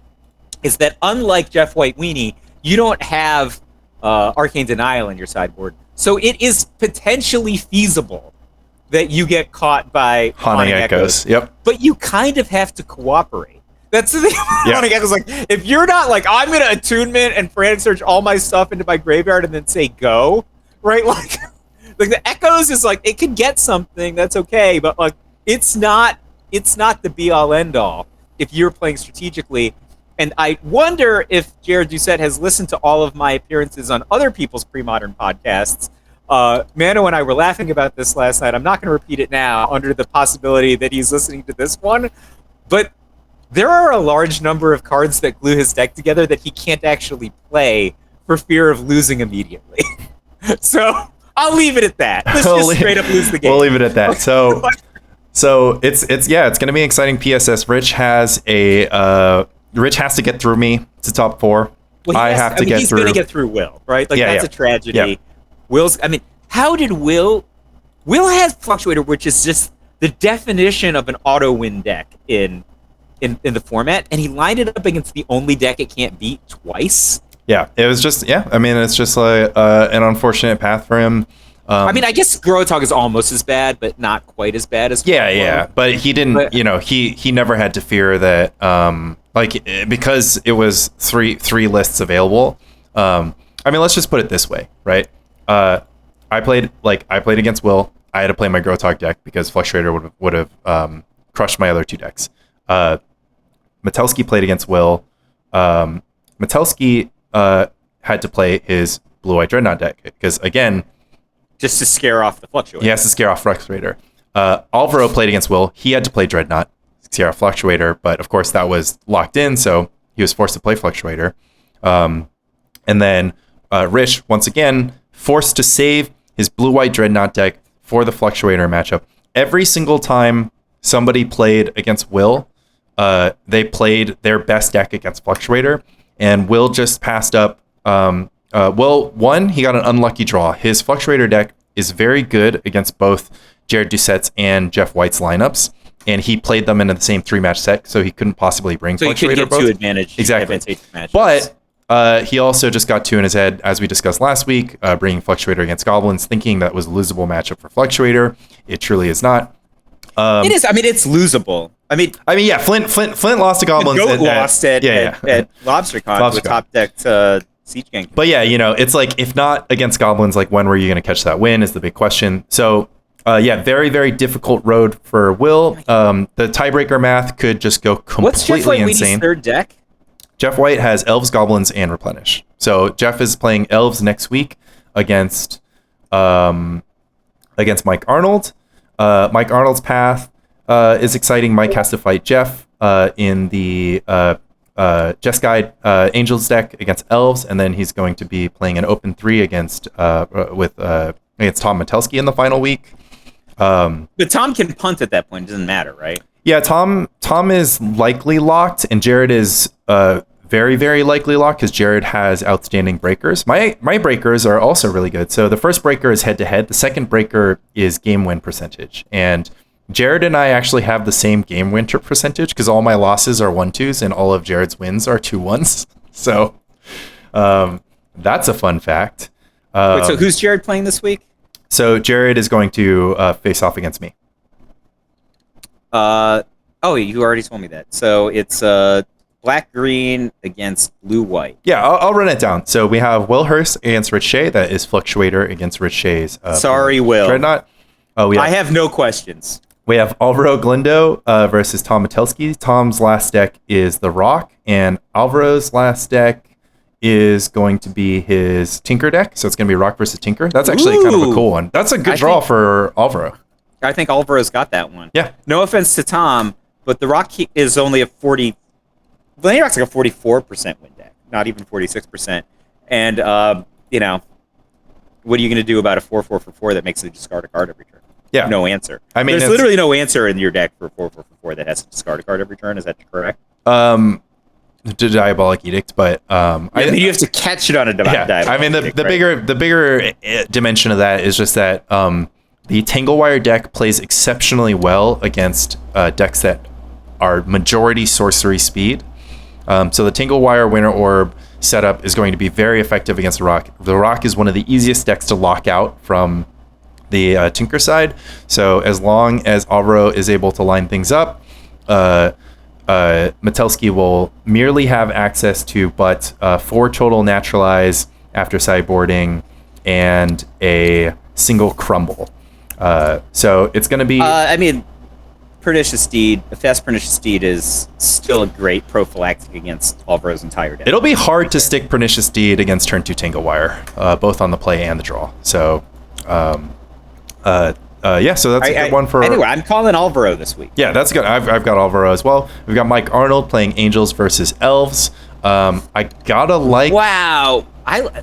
is that unlike Jeff White Weenie, you don't have Arcane Denial in your sideboard. So it is potentially feasible that you get caught by Haunting Echoes. Yep. But you kind of have to cooperate. That's the thing. Haunting Echoes, like, if you're not like, I'm going to attunement and frantic search all my stuff into my graveyard and then say go, right? Like the Echoes is like, it could get something, that's okay, but like it's not the be all end all if you're playing strategically. And I wonder if Jared Doucette has listened to all of my appearances on other people's Premodern podcasts. Mano and I were laughing about this last night. I'm not going to repeat it now under the possibility that he's listening to this one. But there are a large number of cards that glue his deck together that he can't actually play for fear of losing immediately. So I'll leave it at that. Let's just straight up lose the game. We'll leave it at that. So it's going to be exciting PSS. Rich has to get through me to top 4. Well, he's going to get through Will, right? Like that's a tragedy. Yeah. How did Will has Fluctuator, which is just the definition of an auto win deck in the format, and he lined it up against the only deck it can't beat twice. Yeah, it was just it's just like an unfortunate path for him. I guess Gro-a-Tog is almost as bad, but not quite as bad as but he didn't. He never had to fear that. Because it was three lists available. Let's just put it this way, right? I played against Will. I had to play my Gro-a-Tog deck because Fluctuator would have crushed my other 2 decks. Metelsky played against Will. Metelsky had to play his Blue-White Dreadnought deck because, again, just to scare off the Fluctuator. He has to scare off Fluctuator. Alvaro played against Will. He had to play Dreadnought, scare off Fluctuator, but of course that was locked in, so he was forced to play Fluctuator. And then Rich, once again, forced to save his Blue-White Dreadnought deck for the Fluctuator matchup. Every single time somebody played against Will, they played their best deck against Fluctuator, and Will just passed up. Will won. He got an unlucky draw. His Fluctuator deck is very good against both Jared Doucette's and Jeff White's lineups, and he played them into the same 3-match set, so he couldn't possibly bring Fluctuator. So he could get 2 advantage. Exactly. But he also just got 2 in his head, as we discussed last week, bringing Fluctuator against Goblins, thinking that was a losable matchup for Fluctuator. It truly is not. It is. I mean, it's losable. I mean, yeah. Flint lost to goblins. Goat lost at LobsterCon with top decked Siege Gang. But yeah, it's like, if not against goblins, like, when were you going to catch that win is the big question. So very, very difficult road for Will. The tiebreaker math could just go completely insane. What's Jeff White's third deck? Jeff White has Elves, Goblins, and Replenish. So Jeff is playing Elves next week against Mike Arnold. Mike Arnold's path is exciting. Mike has to fight Jeff in the Jeff's Guide Angels deck against Elves, and then he's going to be playing an open 3 against Tom Metelsky in the final week. But Tom can punt at that point. It doesn't matter, right? Yeah, Tom is likely locked, and Jared is very, very likely locked because Jared has outstanding breakers. My breakers are also really good. So the first breaker is head-to-head. The second breaker is game win percentage. And Jared and I actually have the same game win percentage because all my losses are 1-2s and all of Jared's wins are 2-1s. So that's a fun fact. Wait, so who's Jared playing this week? So Jared is going to face off against me. You already told me that. So it's black-green against blue-white. Yeah, I'll run it down. So we have Will Hurst against Rich Shea. That is Fluctuator against Rich Shea's. Sorry, Will. Dreadnought. I have no questions. We have Alvaro Glindo versus Tom Metelsky. Tom's last deck is the Rock, and Alvaro's last deck is going to be his Tinker deck. So it's going to be Rock versus Tinker. That's actually kind of a cool one. That's a good draw for Alvaro. I think Alvaro's got that one. Yeah. No offense to Tom, but the Rock is only a 40. The Rock's like a 44% win deck, not even 46%. And what are you going to do about a 4/4 for 4 that makes it discard a card every turn? Yeah. No answer. I mean, there's literally no answer in your deck for 4/4 for 4 that has to discard a card every turn. Is that correct? The Diabolic Edict, but you have to catch it on a Diabolic. I mean, the bigger dimension of that is just that the Tanglewire deck plays exceptionally well against decks that are majority sorcery speed. So the Tanglewire Winter Orb setup is going to be very effective against the Rock. The Rock is one of the easiest decks to lock out from the Tinker side. So as long as Alvaro is able to line things up, Metelsky will merely have access to 4 total Naturalize after sideboarding and a single Crumble. So it's going to be... Pernicious Deed, a fast Pernicious Deed is still a great prophylactic against Alvaro's entire deck. It'll be hard to stick Pernicious Deed against turn 2 Tanglewire, both on the play and the draw. So, so that's a good one for... Anyway, I'm calling Alvaro this week. Yeah, that's good. I've got Alvaro as well. We've got Mike Arnold playing Angels versus Elves. I gotta like... Wow,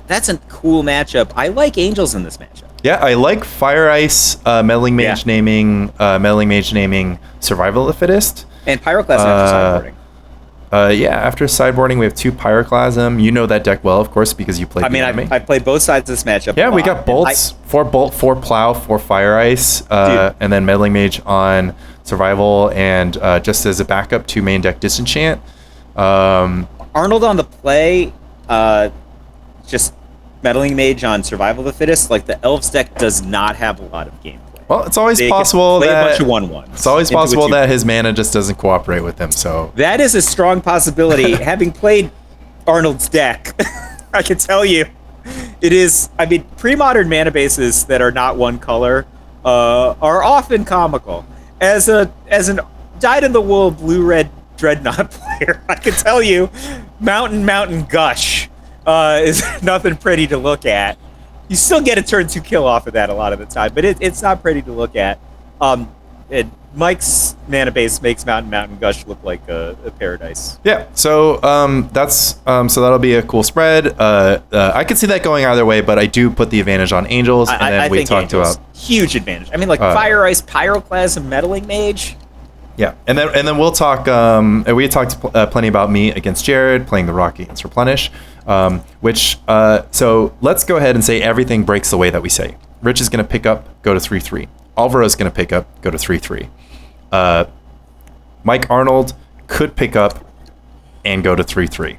that's a cool matchup. I like Angels in this matchup. Yeah, I like Fire Ice, Meddling Mage naming Survival of the Fittest. And Pyroclasm after sideboarding. After sideboarding, we have 2 Pyroclasm. You know that deck well, of course, because you played I played both sides of this matchup. Yeah, we got bolts, 4 Bolt, 4 Plow, 4 Fire Ice, and then Meddling Mage on Survival, and just as a backup, 2 main deck Disenchant. Arnold on the play, just... Meddling Mage on Survival of the Fittest, like the Elves deck does not have a lot of gameplay. Well, it's always possible play that a bunch of 1/1s. It's always possible that his mana just doesn't cooperate with him. So that is a strong possibility. Having played Arnold's deck, I can tell you, it is. I mean, pre-modern mana bases that are not one color are often comical. As an dyed-in-the-wool blue-red Dreadnought player, I can tell you, Mountain Gush is nothing pretty to look at. You still get a turn 2 kill off of that a lot of the time, but it's not pretty to look at. Mike's mana base makes Mountain Gush look like a paradise. Yeah, so so that'll be a cool spread. I could see that going either way, but I do put the advantage on Angels, and then we talked about huge advantage. I mean, like Fire Ice, Pyroclasm, Meddling Mage. Yeah, and then we'll talk. We talked plenty about me against Jared playing the Rock against Replenish. So let's go ahead and say everything breaks the way that we say. Rich is going to pick up, go to 3/3. Alvaro is going to pick up, go to 3/3. Mike Arnold could pick up and go to 3/3.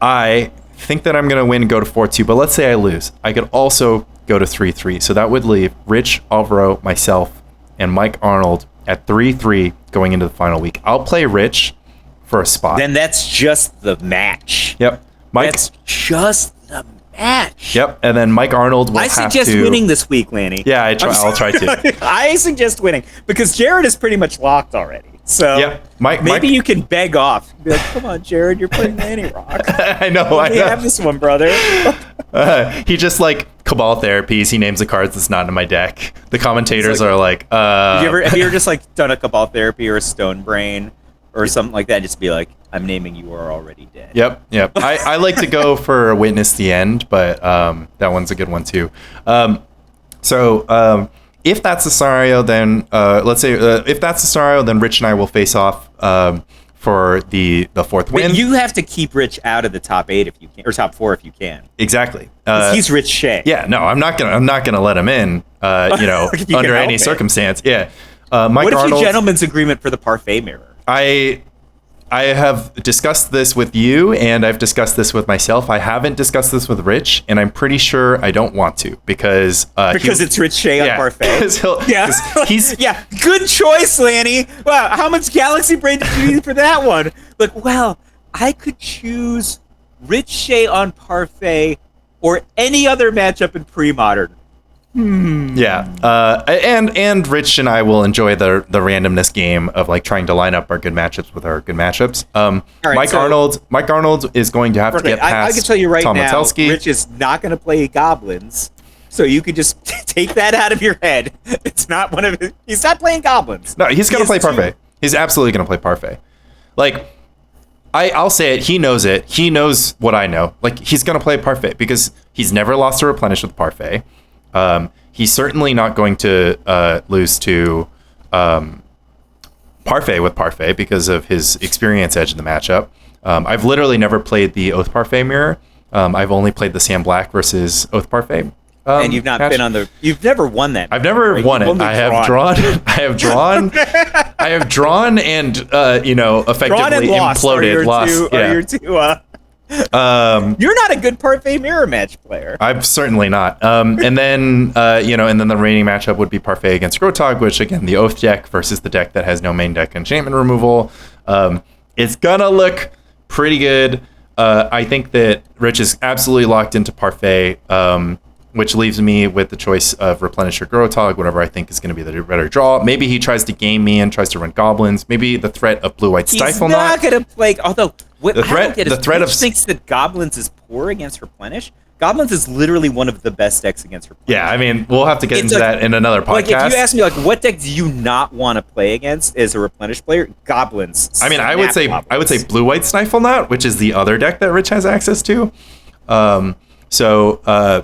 I think that I'm going to win and go to 4/2, but let's say I lose. I could also go to 3/3. So that would leave Rich, Alvaro, myself, and Mike Arnold at 3-3 going into the final week. I'll play Rich for a spot. Then that's just the match. Yep. Mike. That's just the match. Yep. And then Mike Arnold will I suggest winning this week, Lanny. Yeah, I'll try to. I suggest winning because Jared is pretty much locked already. So maybe you can beg off. Be like, come on, Jared, you're playing Lanny Rock. I know. Let me have this one, brother. He just like Cabal Therapies. He names the cards that's not in my deck. The commentators are like, have you ever just like done a Cabal Therapy or a Stone Brain or something like that? Just be like, I'm naming you are already dead. Yep. I like to go for Witness the End, but that one's a good one too. If that's the scenario, then let's say if that's the scenario, then Rich and I will face off for the fourth win. But you have to keep Rich out of the top 8 if you can, or top 4 if you can. Exactly. He's Rich Shea. Yeah. No, I'm not gonna let him in. Under any circumstance. Yeah. Mike what if Arnold, you gentleman's agreement for the parfait mirror? I have discussed this with you, and I've discussed this with myself. I haven't discussed this with Rich, and I'm pretty sure I don't want to because it's Rich Shea on parfait. He's good choice, Lanny. Wow, how much Galaxy Brain did you need for that one? Like, well, I could choose Rich Shea on parfait or any other matchup in pre-modern. Yeah, and Rich and I will enjoy the randomness game of like trying to line up our good matchups with our good matchups. Mike Arnold is going to have to get past. I can tell you right Tom now, Metelsky. Rich is not going to play goblins, so you could just take that out of your head. It's not one of his. He's not playing goblins. No, he's going to play parfait. He's absolutely going to play parfait. Like, I'll say it. He knows it. He knows what I know. Like, he's going to play parfait because he's never lost a replenish with parfait. He's certainly not going to lose to Parfait with Parfait because of his experience edge in the matchup. I've literally never played the Oath Parfait mirror. I've only played the Sam Black versus Oath Parfait. And you've not been on the. You've never won that. I've never won it. I have drawn. I have drawn and effectively imploded. Lost. You're not a good parfait mirror match player. I'm certainly not. And then the remaining matchup would be parfait against Gro-a-Tog, which again, the Oath deck versus the deck that has no main deck enchantment removal. It's gonna look pretty good. I think that Rich is absolutely locked into parfait, which leaves me with the choice of Replenish or Gro-a-Tog, whatever I think is going to be the better draw. Maybe he tries to game me and tries to run goblins. Maybe the threat of Blue-White Stifle Knot. He's not going to play. Although the threat of thinks that goblins is poor against Replenish. Goblins is literally one of the best decks against Replenish. Yeah, I mean, we'll have to get into that in another podcast. Like, if you ask me, like, what deck do you not want to play against as a Replenish player? Goblins. I mean, I would say Blue-White Stifle Knot, which is the other deck that Rich has access to. So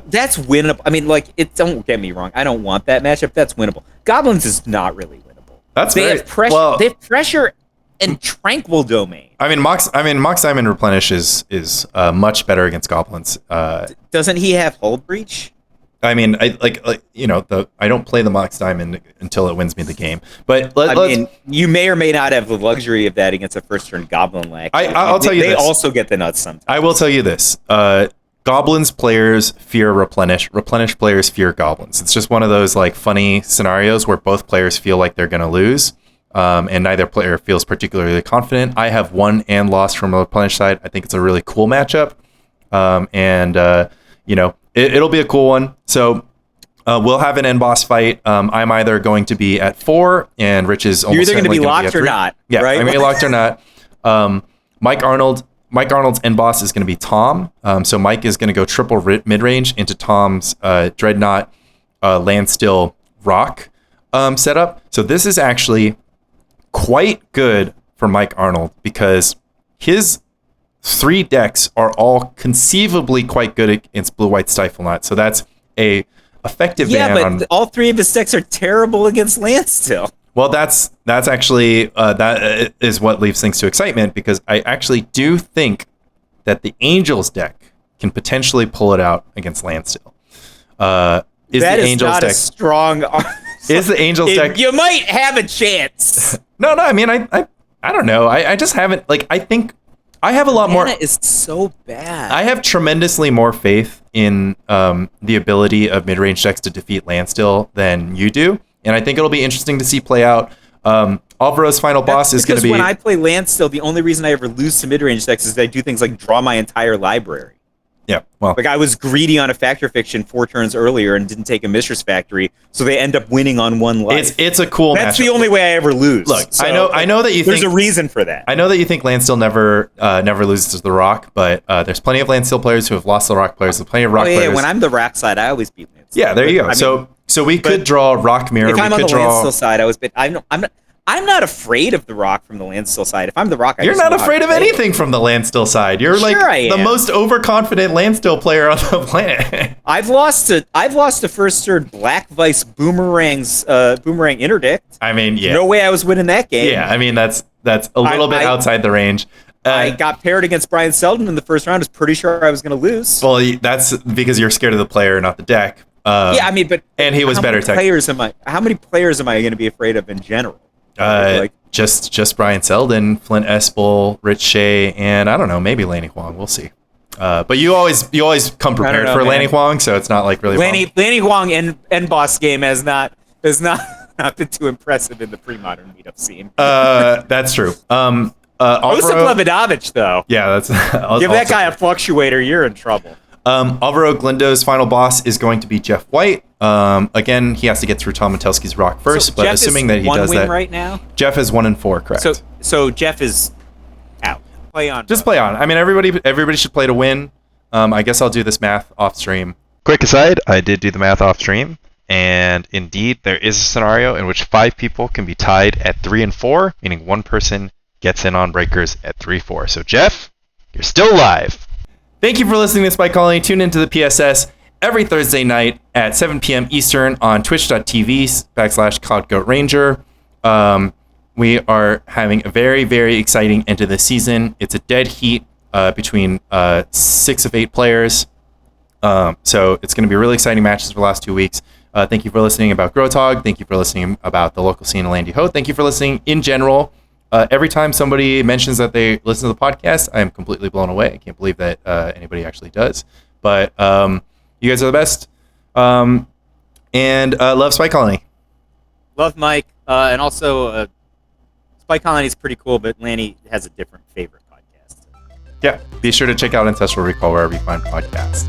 that's winnable. I mean, like, don't get me wrong. I don't want that matchup. That's winnable. Goblins is not really winnable. They have pressure. They have pressure and Tranquil Domain. I mean, Mox Diamond Replenish is much better against goblins. Doesn't he have Hull Breach? I mean, I don't play the Mox Diamond until it wins me the game. But you may or may not have the luxury of that against a first turn Goblin Lack. I'll tell you this. They also get the nuts sometimes. I will tell you this. Goblins players fear Replenish. Replenish players fear Goblins. It's just one of those like funny scenarios where both players feel like they're going to lose, and neither player feels particularly confident. I have won and lost from a Replenish side. I think it's a really cool matchup, it'll be a cool one. So we'll have an end boss fight. I'm either going to be at 4, and Rich is almost You're either going to be locked or not. Yeah, right? I'm going to be locked or not. Mike Arnold's end boss is going to be Tom. So Mike is going to go triple mid-range into Tom's Dreadnought Landstill Rock setup. So this is actually quite good for Mike Arnold because his 3 decks are all conceivably quite good against Blue-White Stifle Knot. So that's a effective ban but all 3 of his decks are terrible against Landstill. Well, that's actually that is what leaves things to excitement because I actually do think that the Angels deck can potentially pull it out against Landstill. Is the Angels deck strong? Is the Angels deck? You might have a chance. No. I mean, I don't know. I just haven't. Like, I think I have a lot more. Is so bad. I have tremendously more faith in the ability of mid-range decks to defeat Landstill than you do. And I think it'll be interesting to see play out. Alvaro's final boss is going to be... Because when I play Landstill, the only reason I ever lose to mid-range decks is that I do things like draw my entire library. Yeah, well... Like, I was greedy on a Factor Fiction 4 turns earlier and didn't take a Mistress Factory, so they end up winning on 1 life. It's a cool That's matchup. the only way I ever lose. Look, so, I know that you there's think... a reason for that. I know that you think Landstill never loses to the Rock, but there's plenty of Landstill players who have lost to the Rock players. There's plenty of Rock players. When I'm the Rock side, I always beat Landstill. Yeah, there you go. I mean, so we could draw Rock Mirror. If I'm on the draw... Landstill side, I'm not afraid of the Rock from the Landstill side. If I'm the Rock, You're not afraid of anything from the Landstill side. You're the most overconfident Landstill player on the planet. I've lost to first turn Black Vice Boomerang Interdict. I mean, yeah. No way I was winning that game. Yeah, I mean that's a little bit outside the range. I got paired against Brian Selden in the first round. I was pretty sure I was going to lose. Well, that's because you're scared of the player, not the deck. Yeah, I mean, but and he was better. How many players am I going to be afraid of in general? Just Brian Selden, Flint Espel, Rich Shea, and I don't know, maybe Lanny Huang. We'll see. But you always come prepared for Lanny Huang, so it's not like really. Lanny Huang end boss game has not been too impressive in the pre-modern meetup scene. That's true. Joseph Levidovich, though. Yeah, that's give that guy a fluctuator, you're in trouble. Alvaro Glindo's final boss is going to be Jeff White. Again, he has to get through Tom Matelski's Rock first, but Jeff assuming that he does that right now, Jeff is 1-4, correct? So Jeff is out. Play on. Just play on. I mean, everybody should play to win. I guess I'll do this math off stream. Quick aside, I did do the math off stream, and indeed there is a scenario in which 5 people can be tied at 3 and 4, meaning one person gets in on breakers at 3-4. So Jeff, you're still live. Thank you for listening to Spike Colony. Tune into the PSS every Thursday night at 7 p.m. Eastern on twitch.tv/CloudGoatRanger. We are having a very, very exciting end of the season. It's a dead heat between 6 of 8 players. So it's going to be really exciting matches for the last 2 weeks. Thank you for listening about Gro-a-Tog. Thank you for listening about the local scene of Landy Ho. Thank you for listening in general. Every time somebody mentions that they listen to the podcast, I am completely blown away. I can't believe that anybody actually does. But you guys are the best. And love Spike Colony. Love Mike. And also, Spike Colony is pretty cool, but Lanny has a different favorite podcast. Yeah, be sure to check out Ancestral Recall wherever you find podcasts.